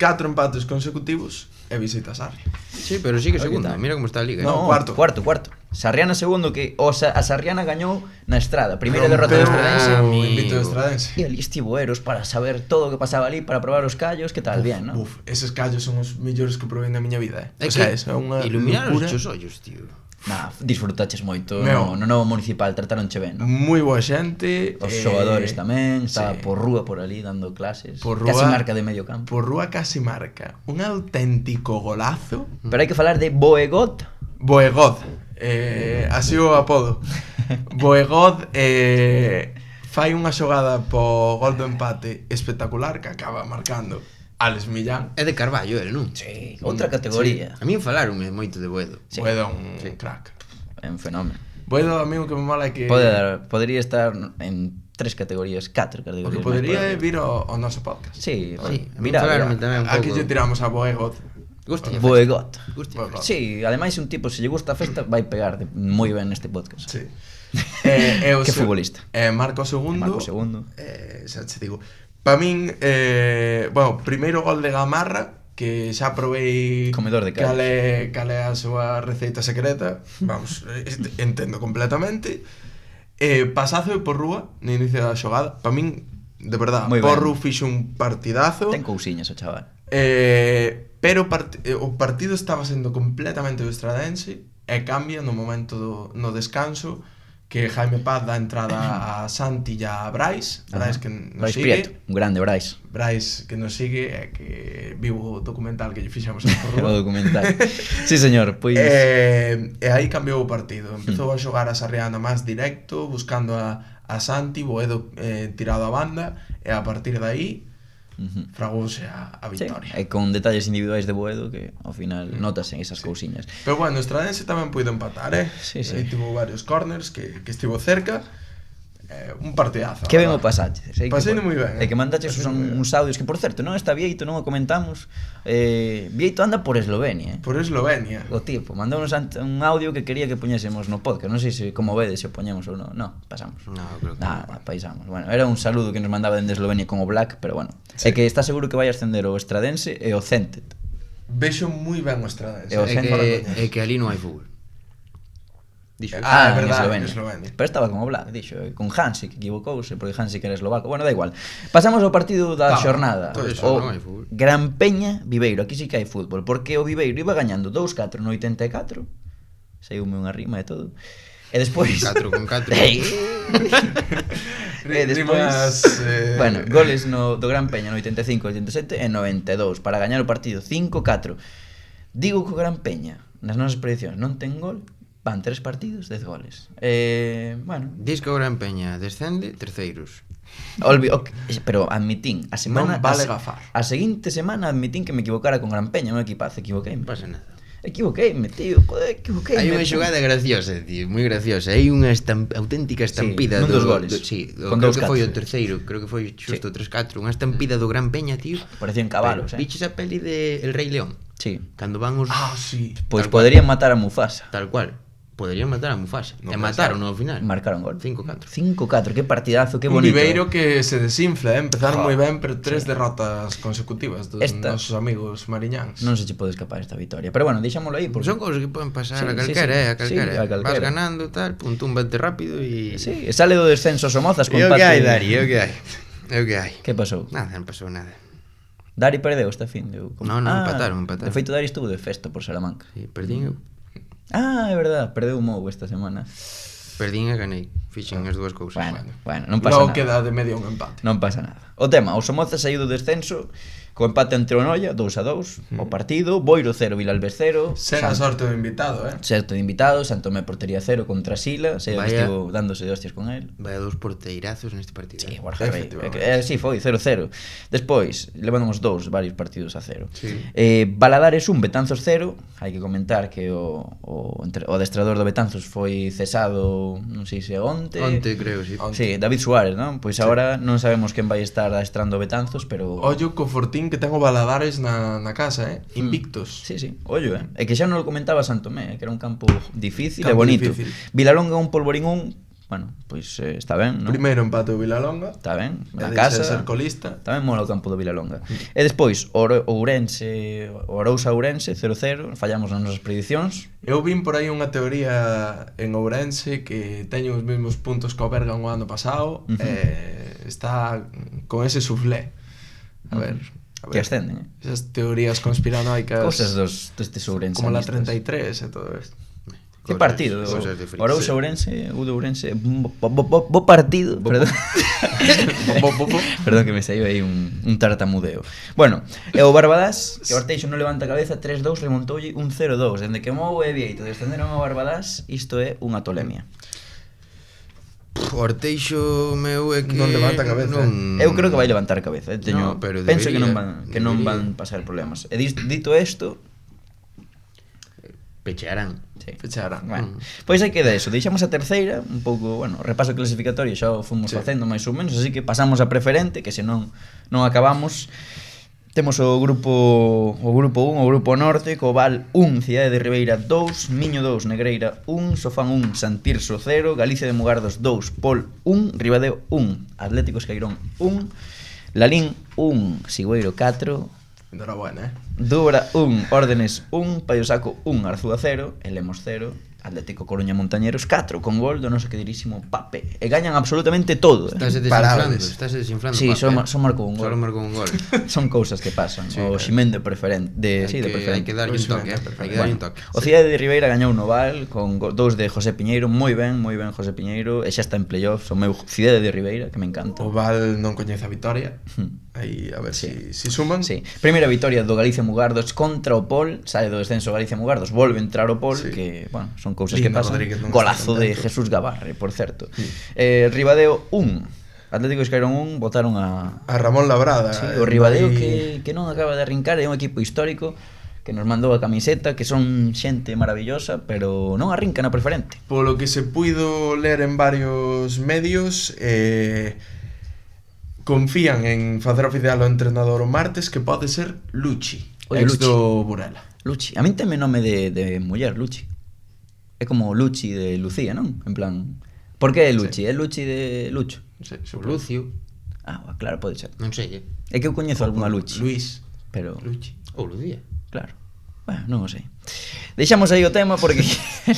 4 empates consecutivos e visita a Sarri. Sí, pero sigue Aquí segundo, está. mira como está a liga. No, cuarto. Sarriana segundo que a Sarriana gañou na Estrada, primeira derrota do Estradense. O amigo. invicto do Estradense. E ali estivo Eros para saber todo o que pasaba ali, para probar os callos, que tal, bien, non? Uf, eses callos son os mellores que probei na miña vida, É O sea, que eso é unha iluminar locura. os chos ollos, tío. Nah, disfrutaches moito Meu. no novo municipal, trataronche ben, non? Moi boa xente. Os xogadores tamén, estaba sí. por rúa por ali dando clases, Por casi rúa- marca de medio campo. Por rúa casi marca. Un auténtico golazo. Pero hai que falar de Boegot. Boegod. Así o apodo. Boegod fai unha xogada po gol do empate espectacular que acaba marcando Alex Millán. É de Carballo, el, non? Sí, outra categoría. A min falaronme moito de Boedo. Sí. Boedo un crack. É un fenómeno. Boedo, a mí o que me mola é que Podría estar en 3 categorías, 4 o categorías. que podría é máis vir ao noso podcast. Sí, Sí, a min mira, falaronme tamén un pouco. Aquí lle tiramos a Boegod. Gusta. Boegot. Boegot. Sí, ademais un tipo, se lle gusta a festa, vai pegar moi ben neste podcast. Sí. Que futbolista. Marco segundo. Marco segundo. Xa che digo. Pa min, bueno, primeiro gol de Gamarra, que xa probei Comedor de cal é a súa receita secreta. Vamos, entendo completamente. Pasazo de Porrúa no inicio da xogada. Pa min, de verdad, Moi ben. Porru fixo un partidazo. Ten cousiñas o chaval. Pero o partido estaba sendo completamente do Estradense e cambia no momento no descanso que Jaime Paz dá entrada a Santi e a Brais que nos Brais sigue Prieto, un grande Brais. Brais que nos sigue e que vivo o documental que lle fixamos a O Porrúa. documental. Sí, señor, pois... E aí cambiou o partido. Empezou a xogar a Sarriana máis directo, buscando a Santi, Boedo tirado a banda, e a partir de aí fragouse a Sí, victoria. e con detalles individuais de Boedo que ao final notasen esas cousiñas. Pero bueno, o Estradense tamén puido empatar, Sí, sí. Aí tivo varios corners que estivo cerca. Un partidazo. Que ben verdad. o pasaches. Paseino moi ben. E que mandaches Paseino moi ben. uns audios que, por certo, non está Vieito, non o comentamos. Vieito anda por Eslovenia, Por Eslovenia. O tipo, mandounos un audio que quería que poñésemos no podcast. Non sei se como vedes se o poñemos ou non. No, pasamos. No, creo que Nada, paisamos. Bueno, era un saludo que nos mandaba dende Eslovenia con o Black, pero bueno. É que está seguro que vai ascender o Estradense e o Zentet. Vexo moi ben o Estradense. E o É que ali non hai fútbol. Dixo. É en verdade, Eslovenia. en Eslovenia. Pero estaba con Oblak, dixo, con Hansik, equivocouse, porque Hansik era eslovaco. Bueno, da igual. Pasamos ao partido da xornada. todo eso, O non hai fútbol. Gran Peña, Viveiro. Aquí sí que hai fútbol, porque o Viveiro iba gañando 2-4 no 84. Saiume unha rima e todo. E despois 4 con 4. Ei. E despois, bueno, goles do Gran Peña no 85, 87 e 92 para gañar o partido 5-4. Digo que o Gran Peña nas nosas prediccións non ten gol, van 3 partidos, 10 goles. Bueno, Dis que o Gran Peña descende terceiros. pero admitín, a semana Non vale gafar. a seguinte semana admitín que me equivocara con Gran Peña, un equipazo, equivoqueime. Non pasa nada. Equivoqueime, tío, joder, equivoqueime. Hai unha xogada graciosa, tío, moi graciosa. Hai unha auténtica estampida nun dos goles. sí, Con creo dous que foi o catos. terceiro, creo que foi xusto 3-4, unha estampida do Gran Peña, tío. Parecían cabalos, Viches a peli de El Rei León? Sí. Cando van os Sí. Pois Tal cual. poderían matar a Mufasa. tal cual. Poderían matar a Mufasa. No E puede mataron ao final. Marcaron gol. 5-4. 5-4, qué partidazo, qué Un bonito. Viveiro que se desinfla, empezaron moi ben, pero 3 Sí. derrotas consecutivas dos Esta- nosos amigos mariñáns. Non se che pode escapar esta victoria. Pero bueno, deixámoslo aí porque Son cousas que poden pasar Sí, a sí, calquera, sí. a calquera. Sí, a calquera. Vas ganando, tal, puntum, vete rápido e... sí, sale do descenso Somozas con É o que empate. hai, Dari, é o que hai. É o que hai. Que pasou? Nada, non pasou nada. Dari perdeu esta fin de... No, empataron. De feito, Dari estuvo de festo por Salamanca. Sí, perdín eu. Ah, é verdad, perdeu o Mou esta semana. Perdín e ganei. Fixen as dúas cousas. Bueno, non pasa Logo nada. queda de medio un empate. Non pasa nada. O tema, o Somozas saiu do descenso co empate entre o Noia, 2-2, o partido, Boiro 0, Vilalbés 0. Sen a sorte do invitado, Certo de invitado, Santomé portería 0 contra Sila, se Vaya. estivo dándose de hostias con el. Vai a 2 porteirazos neste partido. Sí, Borja Rey. Efectivamente. Sí, foi 0-0. Despois, levamos varios partidos a 0. Sí. Baladares 1, Betanzos 0. Hai que comentar que o adestrador do Betanzos foi cesado, non sei se onte. Onte, creo, sí. Sí, David Suárez, non? Pois agora non sabemos quen vai estar adestrando o Betanzos, pero... Ollo co Fortín que ten o Baladares na casa, invictos. Sí, sí, ollo, É que xa non o comentaba Santomé, que era un campo difícil e Campo bonito. difícil. Vilalonga un Polvorín 1, bueno, pois está ben, non? Primeiro empate o Vilalonga. Está ben, E na deixa casa. de ser colista. Tamén mola o campo do Vilalonga. E despois, Ourense, Arousa Ourense, 0-0, fallamos nas nosas predicións. Eu vin por aí unha teoría en Ourense que teñen os mesmos puntos que o Bergan o ano pasado está con ese soufflé. A ver. Que ascenden, Esas teorías conspiranoicas. Cosas destes ourensanistas. Como la 33 e todo isto. Que partido? Cosas de friki. Arousa Ourense, Udo Ourense, bo partido, perdón. Perdón que me saiu aí un tartamudeo. Bueno, e o Barbadás, que o Arteixo non levanta a cabeza, 3-2 remontoulle un 0-2. Dende que Mou e Vieito descenderon ao Barbadás, isto é unha tolemia. O Arteixo meu é que... Non levanta a cabeza, Eu creo que vai levantar a cabeza, teño, No, pero penso que debería, non debería. van pasar problemas. E dito isto, Pechearán. sí. Fecharán. Bueno, pois aí queda eso. Deixamos a terceira, un pouco, bueno, repaso clasificatorio xa o fomos facendo máis ou menos, así que pasamos a preferente, que senón non acabamos. Temos o grupo 1, o grupo Norte, co Val 1, Cidade de Ribeira 2, Miño 2, Negreira 1, Sofán 1, Santirso 0, Galicia de Mugardos 2, Pol 1, Ribadeo 1, Atlético Escairón 1, Lalín 1, Sigüeiro 4, Enhorabuena, Dubra 1, Órdenes 1, Paio Saco 1, Arzúa 0, e Lemos 0, Atlético Coruña Montañeros 4, con gol do noso queridísimo Pape. E gañan absolutamente todo, Estás Imparables. desinflando. Sí, Pape. só marcou un Solo gol. marcou un gol. Son cousas que pasan. O Ximen de preferente, de Hai que darlle un toque, hai que darlle un toque. O Cidade de Ribeira gañou no Val con dous de José Piñeiro, moi ben José Piñeiro, e xa está en playoffs o meu Cidade de Ribeira, que me encanta. O Val non coñece a vitoria. Aí a ver si suman. Sí. Primeira vitoria do Galicia Mugardos contra o Pol, sale do descenso Galicia Mugardos, volve a entrar o Pol, Sí. que, bueno, son cousas Lino que pasan. Rodríguez non Golazo está de contento. Jesús Gavarre, por certo. Ribadeo 1, Atlético Escairón 1, botaron a Ramón Labrada. sí, o Ribadeo Aí- que non acaba de arrincar, é un equipo histórico que nos mandou a camiseta, que son xente maravillosa, pero non arrinca na preferente. Polo que se puido ler en varios medios, confían en facer oficial o entrenador o martes que pode ser Luchi, Oye, ex Luchi. do Burela. Luchi, a min teme nome de muller, Luchi. É como Luchi de Lucía, non? En plan, por que é Luchi? É Luchi de Lucho. Sí, O Lucio, Ah, claro, pode ser. non sei, É que eu coñezo algunha Luchi. Luis. Pero, Luchi. Ou Lucía. claro. Bueno, non o sei. Deixamos aí o tema porque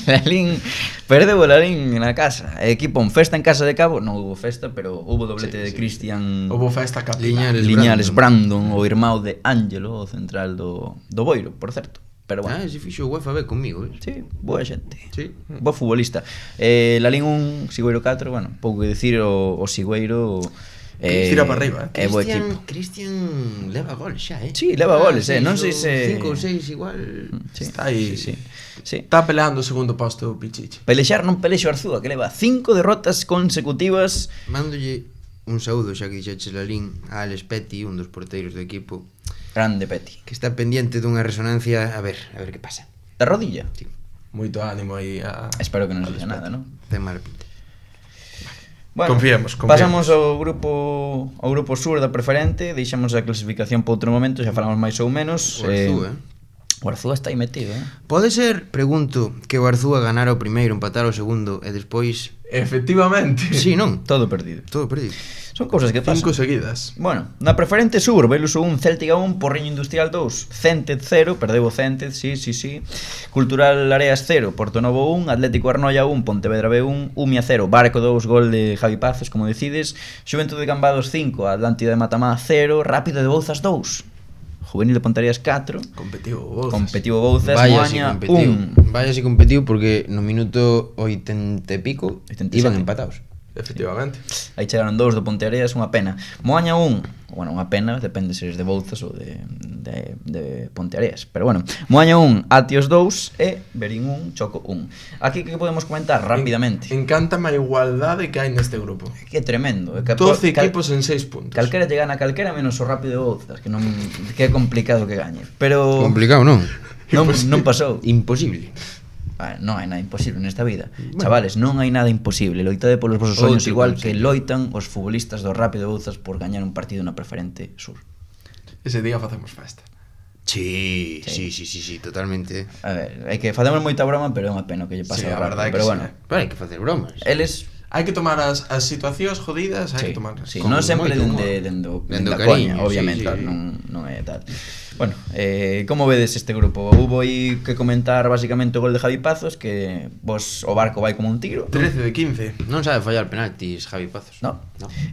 Lalín perdeu o Lalín na casa. Equipo en festa en Casa de Cabo, non hubo festa, pero hubo doblete de Cristian Houve festa capital. Liñares Brandon, o irmão de Ángelo, o central do Boiro, por certo. Pero bueno. Se fixo o UEFA B comigo, Sí, boa xente. Sí. Boa futbolista. Lalín 1, Sigüeiro 4, bueno, pouco que dicir o Sigüeiro. Tira para arriba, É bo equipo. Cristian leva goles xa, Sí, leva goles, non sei se 5 ou 6 igual. Sí, Está aí. sí. Está peleando o segundo posto o Pichichi. Pelexar non pelexo Arzúa, que leva 5 derrotas consecutivas. Mándolle un saúdo, xa que dixeches Lalín, a Alex Petty, un dos porteiros do equipo, Grande Peti. que está pendiente dunha resonancia, a ver que pasa. Da rodilla? Sí. Moito ánimo aí a... Espero que non sexa nada, non? Ten mala pinta. Bueno, Confiemos. Pasamos ao grupo sur da preferente, deixamos a clasificación para outro momento, xa falamos máis ou menos. O Arzúa, O Arzúa está aí metido, Pode ser, pregunto, que o Arzúa ganara o primeiro, empatara o segundo e despois... Efectivamente. Sí, non? Todo perdido. Todo perdido. Son cousas que pasan. 5 seguidas. Bueno, na preferente sur, Veluso 1, Céltica 1, Porriño Industrial 2, Cénted 0, perdeu o Cénted, sí. Cultural Areas 0, Portonovo 1, Atlético Arnoia 1, Pontevedra B1, Umia 0, Barco 2, gol de Javi Pazos, como decides, Xuventude de Cambados 5, Atlántida de Matamá 0, Rápido de Bouzas 2, Juvenil de Ponterías 4, Competivo Bouzas, Moaña 1. Vaya si competiu porque no minuto 80 e pico 87. iban empatados. Efectivamente. Aí chegaron 2 do Ponteareas, unha pena. Moaña 1, bueno, unha pena, depende se eres de Bouzas ou de Ponteareas. Pero bueno, Moaña 1, Atios 2 e Berín 1, Choco 1. Aquí que podemos comentar rapidamente. Encántame a igualdade que hai neste grupo. Que tremendo. 12 equipos en 6 puntos. Calquera lle gana a calquera menos o Rápido de Bouzas, que non que é complicado que gañe. Pero Complicado, non? non pasou. Imposible. Non hai nada imposible nesta vida. Chavales, non hai nada imposible. Loitade polos vosos soños igual que loitan os futbolistas do Rápido de Bouzas por gañar un partido na preferente sur. Ese día facemos festa. Sí, totalmente. A ver, é que facemos moita broma, pero é unha pena que lle pase Sí, ao a verdade Rápido. Pero que bueno, sí. Pero hai que facer bromas. eles Hai que tomar as situacións jodidas, hai que tomarlas. sí, con non sempre moito dende Dende a o cariño, coña, obviamente, sí. non é tal. Bueno, como vedes este grupo? Hubo aí que comentar basicamente o gol de Javi Pazos, que vos o barco vai como un tiro. 13 de 15. Non sabe fallar penaltis Javi Pazos. No.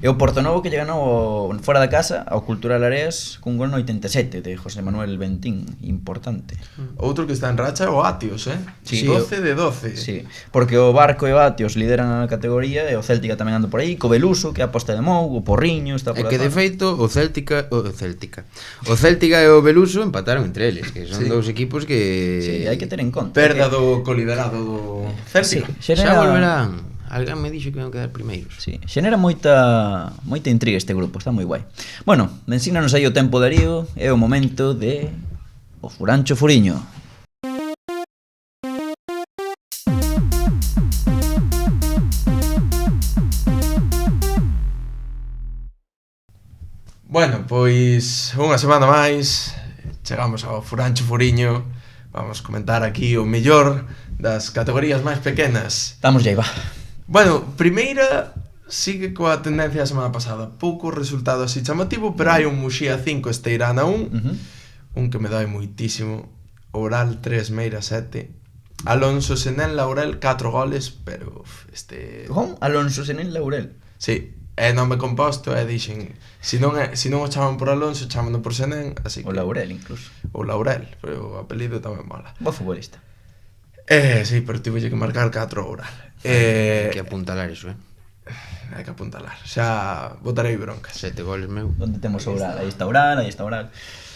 E o Portonovo que lle ganou fora da casa ao Cultural Areas cun gol no 87 de José Manuel Bentín, importante. Outro que está en racha é o Atios, Sí. 12 de 12. Sí, porque o Barco e o Atios lideran a categoría e o Céltica tamén anda por aí, co Veluso, que é a posta de Mou, o Porriño está por É que de zona. feito o Céltica e o Veluso empataron entre eles, que son dous equipos que Sí, hai que ter en conta. Perda do coliderado do Céltico. Sí, xa volverán. Alguén me dixo que iban quedar primeiros. Sí, xenera moita intriga este grupo, está moi guai. Bueno, ensínanos aí o tempo Darío, é o momento de o Furancho Furiño. Bueno, pois unha semana máis chegamos ao Furancho Furiño. Vamos comentar aquí o mellor das categorías máis pequenas. Damos aí, va. Bueno, primeira sigue coa tendencia da semana pasada. Pouco resultado así chamativo, pero hai un Muxía 5, Esteirana 1, un que me dói moitísimo. Oral 3, Meira 7. Alonso Senén Laurel 4 goles, pero este... Con Alonso Senén Laurel. Sí, é nome composto e dixen, se non o chaman por Alonso, chamano por Senén, así que... O Laurel incluso. O Laurel, pero o apelido tamén mola. Bo futbolista. Sí, pero tive que marcar 4 Oral. Hai que apuntalar iso, Hai que apuntalar. Xa botarei broncas. 7 goles meu. Onde temos Oral? Aí está Oral, aí está Oral.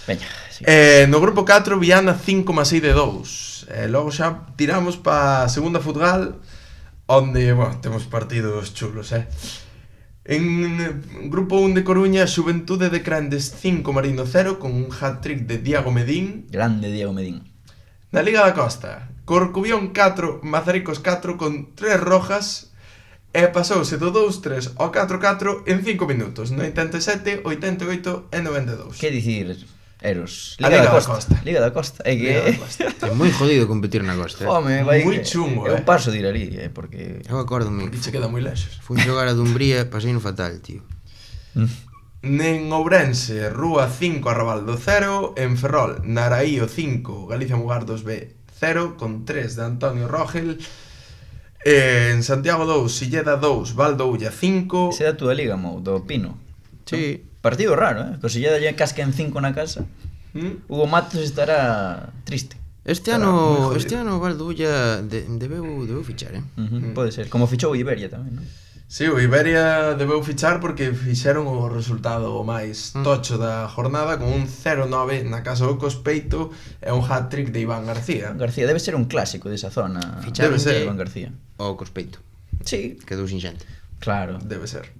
Veña, sí. No grupo 4, Viana 5,6 de 2. Logo xa tiramos pa segunda futgal, onde, bueno, temos partidos chulos, En grupo 1 de Coruña, Xuventude de Crendes 5, Marino 0, con un hat-trick de Diago Medín. Grande Diego Medín. Na Liga da Costa, Corcubión 4, Mazaricos 4, con 3 rojas, e pasouse do 2-3 ao 4-4 en 5 minutos, no 87, 88 e 92. Que dicir, Eros? A Liga da Costa. Liga da Costa. É Liga da que... Costa. É moi jodido competir na costa. Home, vai... Moi chungo, Eu paso de ir ali, porque... Eu acórdome. Porque che queda moi lexos. Fui xogar a Dumbría, pasei no fatal, tío. En Ourense, Rúa 5, Arrabaldo 0. En Ferrol, Naraío 5, Galicia Mugardos B 0, con 3 de Antonio Rogel. En Santiago 2, Silleda 2, Valdoulla 5. Ese da túa liga, Mou, do Pino. Sí. Partido raro, Cosillada lle casca en 5 na casa. Hugo Matos estará triste. Este Estará moi ano, jodido. este ano Valdulla debeu fichar, Pode ser, como fichou o Iberia tamén, non? Sí, o Iberia debeu fichar porque fixeron o resultado máis tocho da jornada con un 0-9 na casa do Cospeito e un hat-trick de Iván García. García debe ser un clásico desa zona. Ficharon Debe ser. Iván García. o Cospeito. Sí, Quedou sin xente. claro. Debe ser.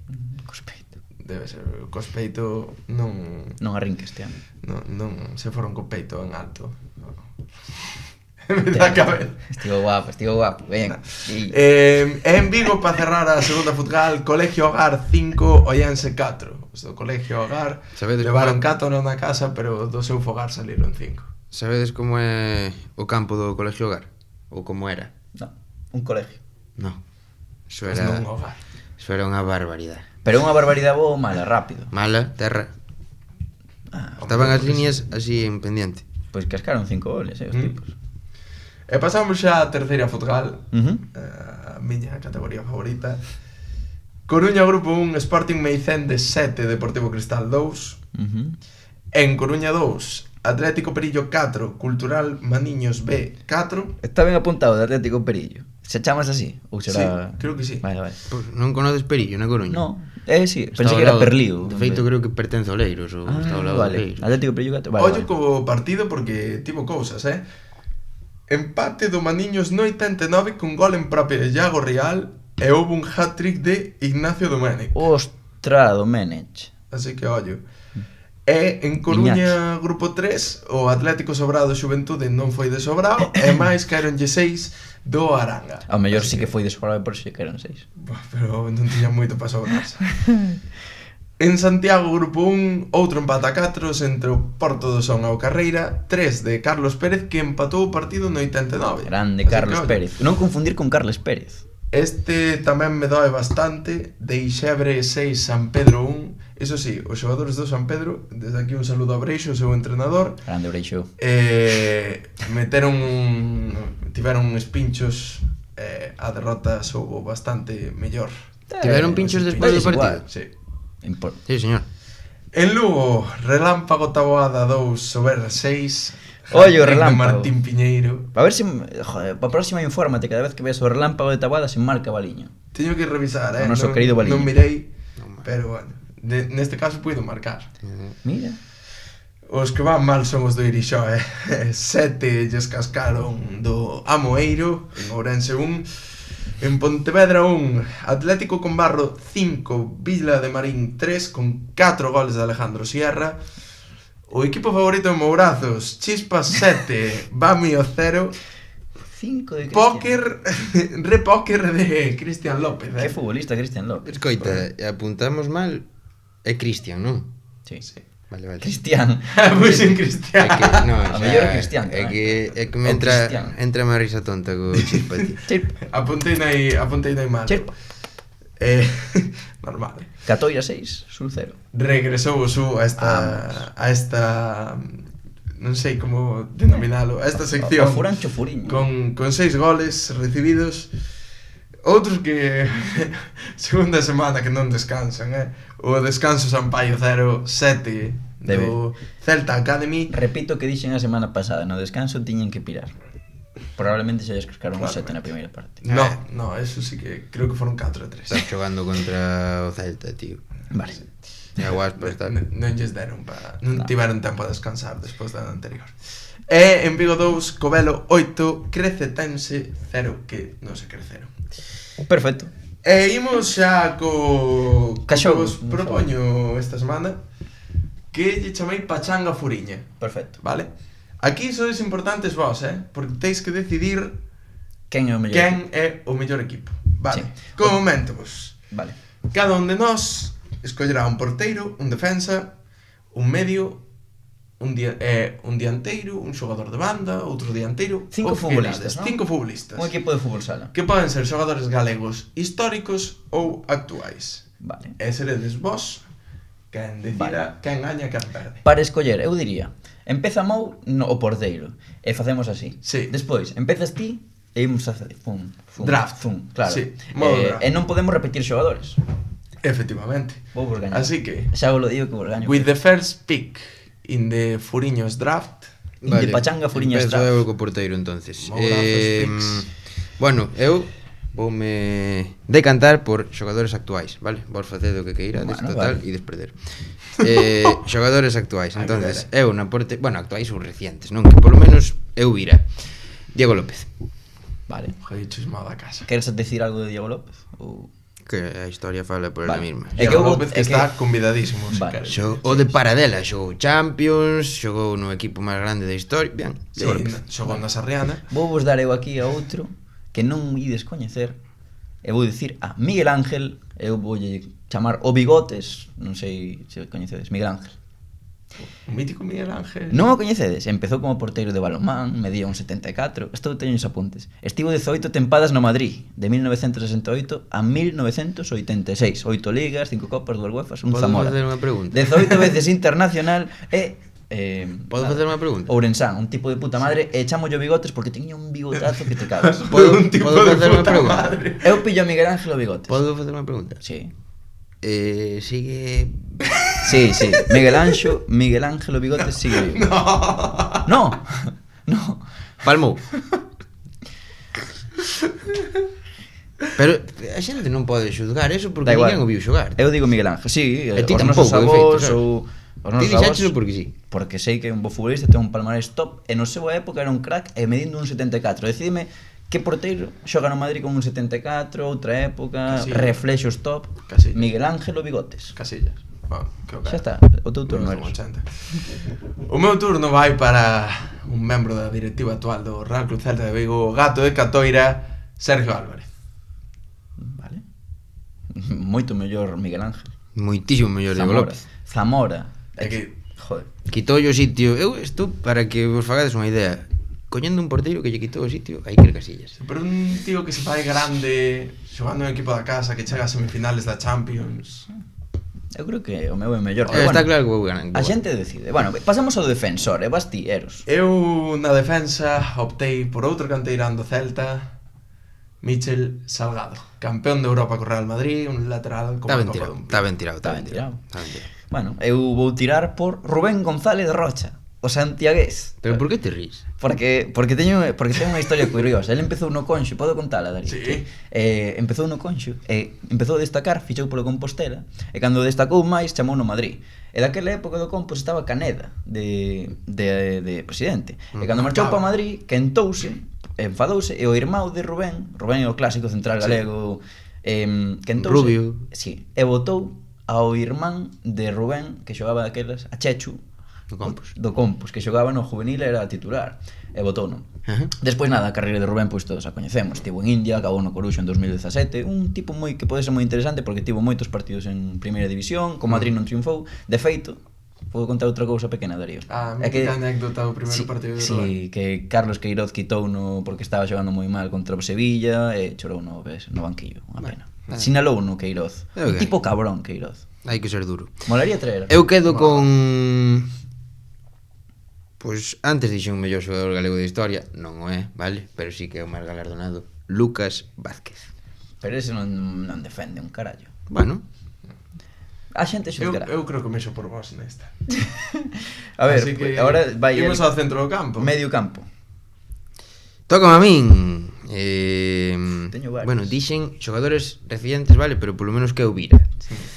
Cospeito. Debe ser. O Cospeito non Non arrinque este ano. non se foron co peito en alto. Me dá cabeza. Estivo guapo, ben. Sí. En Vigo, para cerrar a segunda futgal, Colegio Hogar 5, Ollense 4. Os do Colegio Hogar Sabedes levaron como 4 na casa, pero do seu fogar saliron 5. Sabedes como é o campo do Colegio Hogar? Ou como era? No, un colegio. No. Eso Pois era, non hogar. eso era unha barbaridade. Pero unha barbaridade boa ou mala, rápido. Mala, terra. Ah, Estaban as líneas así en pendiente. pois cascaron 5 goles, os tipos. E pasamos xa a terceira futgal, Uh-huh. a miña categoría favorita. Coruña Grupo 1, Sporting Meicende 7, Deportivo Cristal 2. En Coruña 2, Atlético Perillo 4, Cultural Maniños B 4. Está ben apuntado de Atlético Perillo. Se chamas así? Ou será... Sí, creo que sí. Vale. Pois non conoces Perillo na Coruña? No, sí, Está pensé ao que era lado- Perlío. De feito creo que pertence ao Leiros ou está ao lado do vale. Leiros. Atlético Perillo 4. Vale, Ollo vale. co partido porque tivo cousas, Empate do Maniños no 89 con gol en propia de Iago Real e houve un hat-trick de Ignacio Domènech. Ostra, Domenech. Así que ollo. E en Coruña Grupo 3, o Atlético Sobrado Xuventude non foi de sobrado e máis caeronlle 6 do Aranga. Ao mellor Así sí que foi de sobrado por si que eran 6. Buah, pero non tiña moito para sobrarse. En Santiago Grupo 1, outro empate a 4 entre o Porto do Son e o Carreira, 3 de Carlos Pérez que empatou o partido no 89. Grande Así Carlos que, ollo, Pérez. Non confundir con Carles Pérez. Este tamén me doe bastante. Deixebre 6, San Pedro 1. Eso sí, os xogadores do San Pedro, desde aquí un saludo a Breixo, o seu entrenador. Grande Breixo. Tiveron uns pinchos, a derrota soubo bastante mellor. Tiveron pinchos despois do Igual. partido? Sí. Sí, señor. En Lugo, Relámpago Taboada 2, Sober 6. Ollo, hat-trick de Relámpago. Martín Piñeiro. A ver se... Joder, para a próxima infórmate cada vez que veas o relámpago de Taboada se marca Baliño. Teño que revisar, O noso querido Baliño. Non mirei, pero bueno, neste caso puido marcar. Mira. Os que van mal son os do Irixó, 7 lles cascaron do Amoeiro, en Ourense 1. En Pontevedra 1, Atlético con Barro 5, Vila de Marín 3, con 4 goles de Alejandro Sierra. O equipo favorito de Mourazos, Chispas 7, Bamio 0, 5 de Cristian. Póker, repóker de Cristian López. Que futbolista Cristian López. Escoita, apuntamos mal. É Cristian, non? Sí. Vale, vale. Cristian. Pois en É Cristian. que, no, A mellor é Cristian, É tamén. que me O entra Cristian. má risa tonta co chispa, tío. Chirp. Apuntei nai mal. Chirp. Normal. Catoira 6, Sul 0. Regresou o Su a esta non sei como denominalo, a esta sección O Furancho Furiño. con 6 goles recibidos. Outros que segunda semana que non descansan, O Descanso Sampaio 0-7 do Celta Academy. Repito que dixen a semana pasada, no descanso tiñen que pirar. Probablemente se lles cascaron un 7 na primeira parte. No, eso sí que creo que foron 4-3. Estás xogando contra o Celta, tío. Vale. E a Guaspa está... Non lles deron para... Non tiveron tempo a descansar despois da anterior. E en Vigo 2, Covelo 8, Crecetense 0, que non se creceron. Perfecto. E imos xa co que Caxogos, vos propoño esta semana, que lle chamei Pachanga Furiña, Perfecto. vale? Aquí sois importantes vos, porque teis que decidir Quen é o mellor? quen é o mellor equipo. Vale, Sí. comentémos. Vale. Cada un de nós escollerá un porteiro, un defensa, un medio, un dianteiro, un xogador de banda, outro dianteiro, 5 o que futbolistas, querades. non? 5 futbolistas. Un equipo de fútbol sala. Que poden ser xogadores galegos históricos ou actuais. Vale. E seredes vos Quen decida, quen gaña, quen perde. Para escoller, eu diría, empeza Mou o porteiro, e facemos así. Sí. Despois, empezas ti, e imos a hacer Draft. claro. Sí, modo draft. E non podemos repetir xogadores. Efectivamente. Vou vos gañar. Así que, Xa vos lo digo que vos gaño. with the first pick in the Furiños draft, De Pachanga Furiñas Empezo Draft. eu co porteiro entonces. Mograzos, picks. Bueno, eu voume decantar por xogadores actuais, vale? Vos facede o que queirades, Bueno, total, vale. e desperder. Xogadores actuais, entonces, eu na porte... Bueno, actuais ou recientes, non? Que polo menos eu vira. Diego López. Vale. joder, chismado a casa. Queres decir algo de Diego López? Ou... Que a historia fala por ela Vale. mesma. É que Diego eu vou- López é que que- está convidadísimo, se Vale. queres. O de Paradela xogou Champions, xogou no equipo máis grande da historia. Bien, Sí, Diego López. xogou na Sarriana. Vou vos dar eu aquí a outro que non ides coñecer. E vou dicir a Miguel Ángel, eu voulle chamar o Bigotes, non sei se coñecedes, Miguel Ángel. O mítico Miguel Ángel. Non o coñecedes? Empezou como porteiro de balonmán, medía un 74. Estou teño os apuntes. Estivo 18 tempadas no Madrid, de 1968 a 1986. 8 ligas, 5 copas, 2 UEFAs, un Podo Zamora. facer unha pregunta? 18 veces internacional e Podo facer unha pregunta? Ourensán, un tipo de puta madre, e chamo yo Bigotes porque tiña un bigotazo que te cagas. Podo- Un tipo podo de facer unha puta pregunta? madre. Eu pillo a Miguel Ángel o Bigotes. Podo facer unha pregunta? Sí. Sigue... Sí, sí. Miguel Ángel o Bigotes sigue vivo. No. No. Palmou. Pero a xente non pode xudgar eso porque Da igual. ninguén o viu xogar. Eu digo Miguel Ángel, sí, E ti os tampouco, nosos de avós feito, ou os Ti nosos dixéchelo avós, porque sí. porque sei que é un bo futbolista, ten un palmarés top e no seu época era un crack e medindo un 74. Decidime que porteiro xoga no Madrid con un 74, outra época, Casillas. reflexos top, Casillas. Miguel Ángel o Bigotes. Casillas. Bueno, creo que Xa está, o teu turno Menos eres. 80. O meu turno vai para un membro da directiva actual do Real Club Celta de Vigo, o gato de Catoira, Sergio Álvarez. Vale. Moito mellor Miguel Ángel. Moitísimo mellor Diego Zamora. López. Zamora. É que Joder. Quitou o sitio. Eu estou para que vos fagades unha idea. Coñendo un porteiro que lle quitou o sitio, hai que ir Casillas. pero un tío que se fai grande, xogando en equipo da casa, que chega a semifinales da Champions. Eu creo que o meu é mellor. Está claro que vou ganar. A xente decide. Bueno, pasamos ao defensor, e vas ti, Eros. Eu na defensa optei por outro canteirán do Celta, Michel Salgado, campeón de Europa co Real Madrid, un lateral como Está ben a copa tirado. dun Está ben tirado. Está ben tirado. Está ben tirado. Bueno, eu vou tirar por Rubén González Rocha, o santiagués. Pero por que te ris? Porque teño unha historia curiosa. Ele empezou no Conxo, podo contala, Darío? Sí. Empezou no Conxo e empezou a destacar, fichou polo Compostela e cando destacou máis chamou no Madrid. E daquela época do Compos estaba Caneda de presidente. E cando marchou para Madrid, quentouse, enfadouse e o irmão de Rubén é o clásico central galego, quentouse. Rubio. Sí, e votou ao irmán de Rubén que xogaba daquelas, a Chechu, do Compos, que xogaba no juvenil, era titular e votou non. Ajá. Despois nada, a carreira de Rubén pois todos a coñecemos. Estivo en India, acabou no Coruxo en 2017, un tipo moi que pode ser moi interesante porque tivo moitos partidos en primeira división, con Madrid non triunfou. De feito, podo contar outra cousa pequena, Darío. A É mítica anécdota do primeiro sí, partido de sí, Rubén. que Carlos Queiroz quitou no porque estaba xogando moi mal contra o Sevilla e chorou no banquillo, unha pena. Sinalou no Queiroz. É o Un que tipo cabrón Queiroz. Hai que ser duro. Molaría traer. Eu quedo con... Pois antes dixen un mellor xogador galego de historia, non o é, vale? Pero sí que é o máis galardonado, Lucas Vázquez. Pero ese non defende un carallo. Bueno, A xente xulgará. Eu creo que mexo por vos nesta. A ver, Así que agora vai imos ao centro do campo. medio campo. tócame a min. Teño varios. Bueno, dixen xogadores recientes, vale? Pero polo menos que eu vira.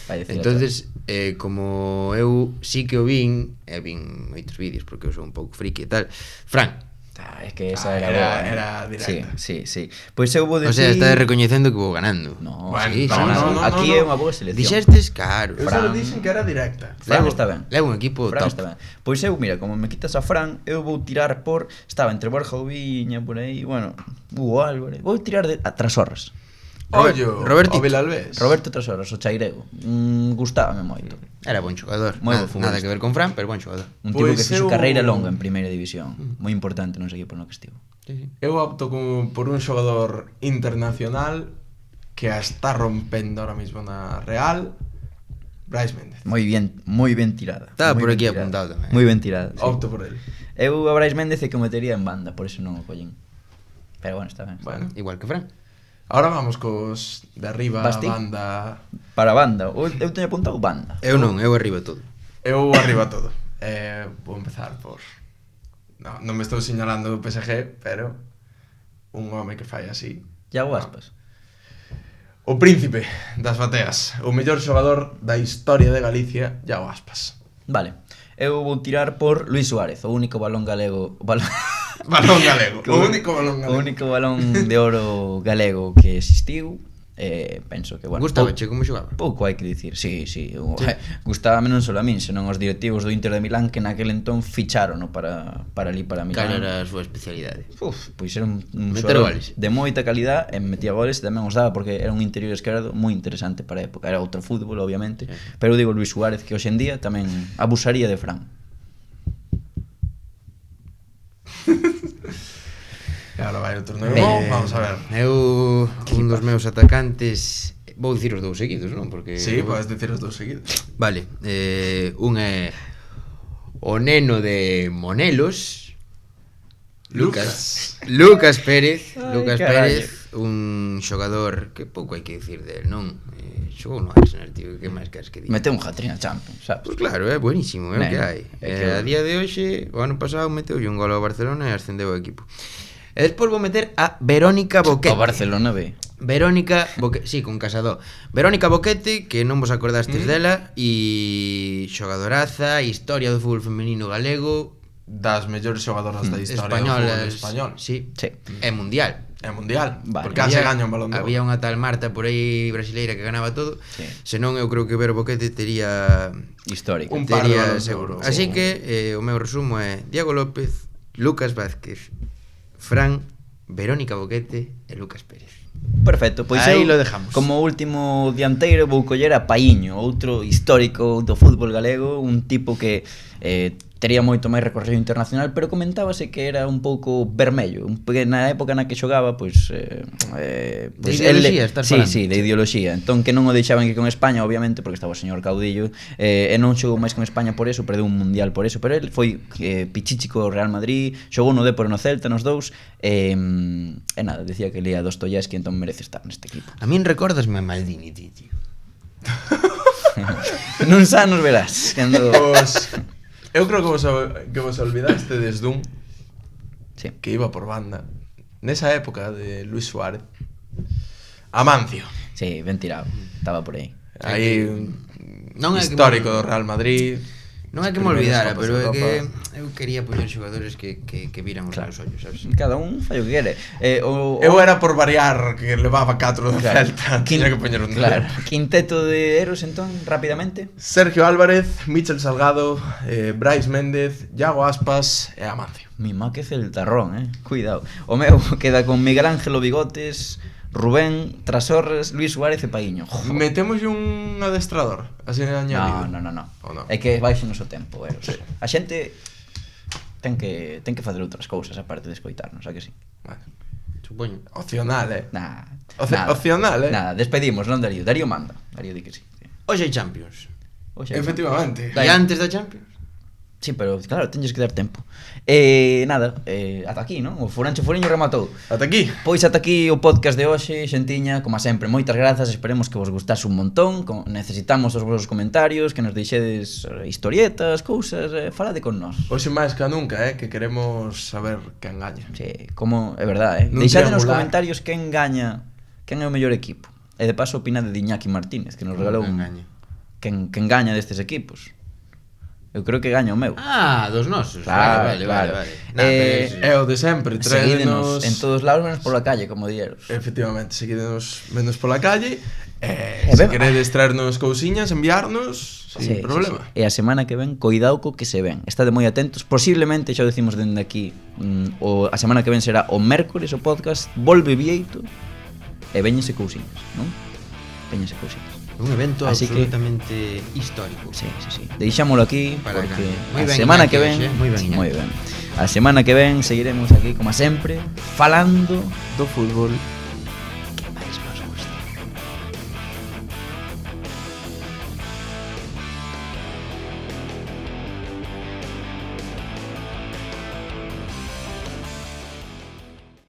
Vai decir Entonces, como eu sí que o vin, e vin moitos vídeos porque eu sou un pouco friki e tal. Fran, É que esa era era- boa. era directa. Sí. Pois eu vou o decir... sea, estás recoñecendo que vou ganando. No, Bueno, sí, no, sí, no, aquí no. é unha boa selección. Dixestes, claro. Eu só dixen que era directa. Fran está ben. Levo un equipo Fran top. está ben. Pois eu, mira, como me quitas a Fran, eu vou tirar por... Estaba entre Borja Oubiña, por aí, bueno, Hugo Álvarez. Vou tirar de a Trasorras. Ollo, Robertito. o Vilalbés. Roberto Trasorras, o chairego. Gustábame moito. Era bon xogador. Moi bo Nada futbolista. que ver con Fran, pero bon xogador. Un tipo Pois que fixo eu- carreira longa en primeira división. Moi importante nos equipos no que estivo. Eu opto por un xogador internacional que a está rompendo ahora mismo na Real, Brais Méndez. Moi ben tirada. Estaba moi por ben aquí tirada. apuntado tamén. Moi ben tirada. Sí. Opto por ele. Eu a Brais Méndez é que o metería en banda, por eso non o collín. Pero bueno, está ben. Bueno, Igual que Fran. ahora vamos cos de arriba, Vas ti? banda... Para banda, eu teño apuntado banda. Eu non, eu arriba todo. Eu arriba todo. Vou empezar por... Non me estou señalando o PSG, pero un home que fai así. Iago Aspas. O príncipe das bateas, o mellor xogador da historia de Galicia, Iago Aspas. Vale. Eu vou tirar por Luis Suárez, o único balón galego... Balón galego, o único balón O galego. único balón de oro galego que existiu. Penso que, bueno... Gustabache como xogaba? Pouco hai que dicir, sí. Gustábame non só a min, senón os directivos do Inter de Milán que naquel entón ficharon para ali, para Milán. Cal era a súa especialidade? Pois era un Meter xogador goles. de moita calidad e metía goles e tamén os daba porque era un interior esquerdo moi interesante para a época. Era outro fútbol, obviamente, pero eu digo Luis Suárez que hoxe en día tamén abusaría de Fran. E agora vai o turno de Mo, vamos a ver. Eu, un dos meus atacantes... Vou dicir os dous seguidos, non? Porque... Sí, podes dicir os dous seguidos. Vale, un é o neno de Monelos, Lucas Pérez. Ai, Lucas carallo. Pérez, un xogador que pouco hai que dicir del, non? Xogou no Arsenal, tío, que máis queres que diga? Meteu un hat-trick na Champions, sabes? Pois claro, é buenísimo, é o que hai. A día de hoxe, o ano pasado meteu un gol ao Barcelona e ascendeu o equipo. E despois vou meter a Verónica Boquete. O Barcelona B. Verónica Boquete, sí, con Casado. Verónica Boquete, que non vos acordastes dela, e xogadoraza, historia do fútbol femenino galego, Das mellores xogadoras da historia do españolas, fútbol español. sí, Sí. é mundial. É mundial, Vale. porque case gaña un balón de Había ouro. unha tal Marta por aí brasileira que ganaba todo. Sí. Senón eu creo que Vero Boquete tería Histórico. Un par de tería balóns de seguro. ouro. Así que o meu resumo é Diego López, Lucas Vázquez, Fran, Verónica Boquete e Lucas Pérez. Perfecto, pois Aí eu, lo dejamos. como último dianteiro vou coller a Paíño, outro histórico do fútbol galego, un tipo que tería moito máis recorrido internacional, pero comentábase que era un pouco vermello, porque na época na que xogaba, pois ideoloxía, estás falando. Sí, de ideoloxía. Entón que non o deixaban que con España, obviamente, porque estaba o señor Caudillo, e non xogou máis con España por eso, perdeu un mundial por eso, pero el foi pichichico do Real Madrid, xogou no Depor e no Celta, nos dous, e nada, decía que lía Dostoyevsky, entón merece estar neste equipo. A min recordasme a Maldini, tío. Nuns anos verás cando... Pois, eu creo que vos olvidaste desde un Sí. que iba por banda. Nesa época de Luis Suárez, Amancio. Sí, ben tirado. Estaba por aí. Aí Non é que histórico do Real Madrid. Non é que me olvidara, pero é que eu quería poñer xogadores que viran os meus ollos, sabes? Cada un fai o que quere. Eu era por variar que levaba 4 do Celta, tiña que poñer un Claro. Quinteto de héroes, entón, rápidamente. Sergio Álvarez, Michel Salgado, Brais Méndez, Iago Aspas e Amancio. Mi má que celtarrón, cuidado. O meu queda con Miguel Ángelo Bigotes, Rubén, Trasorres, Luis Suárez e Paíño. Metemos un adestrador, así añadido. No. Ou non? É que baixe no seu tempo, Eros. Sí. A xente ten que facer outras cousas aparte de escoitarnos, a que sí? Bueno, Supoño. opcional, Nah, Opcional, Nada, despedimos, non Darío? Darío manda. Darío di que sí. Hoxe hai Champions. Oxe, Efectivamente. E antes da Champions? Sí, pero claro, teñes que dar tempo. Nada, ata aquí, non? O Furancho Furiño rematou. Ata aquí. Pois ata aquí o podcast de hoxe, xentiña, como sempre, moitas grazas, esperemos que vos gustase un montón, necesitamos os vosos comentarios, que nos deixedes historietas, cousas, falade con nós. Hoxe máis que nunca, que queremos saber quen gaña. Sí, como, é verdade, Nun deixade nos triangular. comentarios quen gaña, quen é o mellor equipo. E de paso opinade de Iñaki Martínez, que nos regalou Quen gaña? quen gaña destes equipos. Eu creo que gaña o meu. Ah, dos nosos. Claro, vale. claro. Nah, É o de sempre, Seguídenos traédenos en todos lados menos por la calle, como dieros. Efectivamente, seguídenos menos pola calle. E Se ben- queredes traernos cousiñas, enviarnos sin problema. Sí. E a semana que ven, coidado co que se ven. Estade moi atentos. Posiblemente, xa o decimos dende aquí, a semana que ven será o mércores o podcast, volve Vieito e veñese cousiñas, non? Veñese cousiñas. Un evento Así que- absolutamente histórico. Sí. Deixámolo aquí Para porque ganar. Moi a ben, semana Iñaki, que ven, hoxe, moi ben, Iñaki. moi ben. A semana que ven seguiremos aquí como sempre falando Do fútbol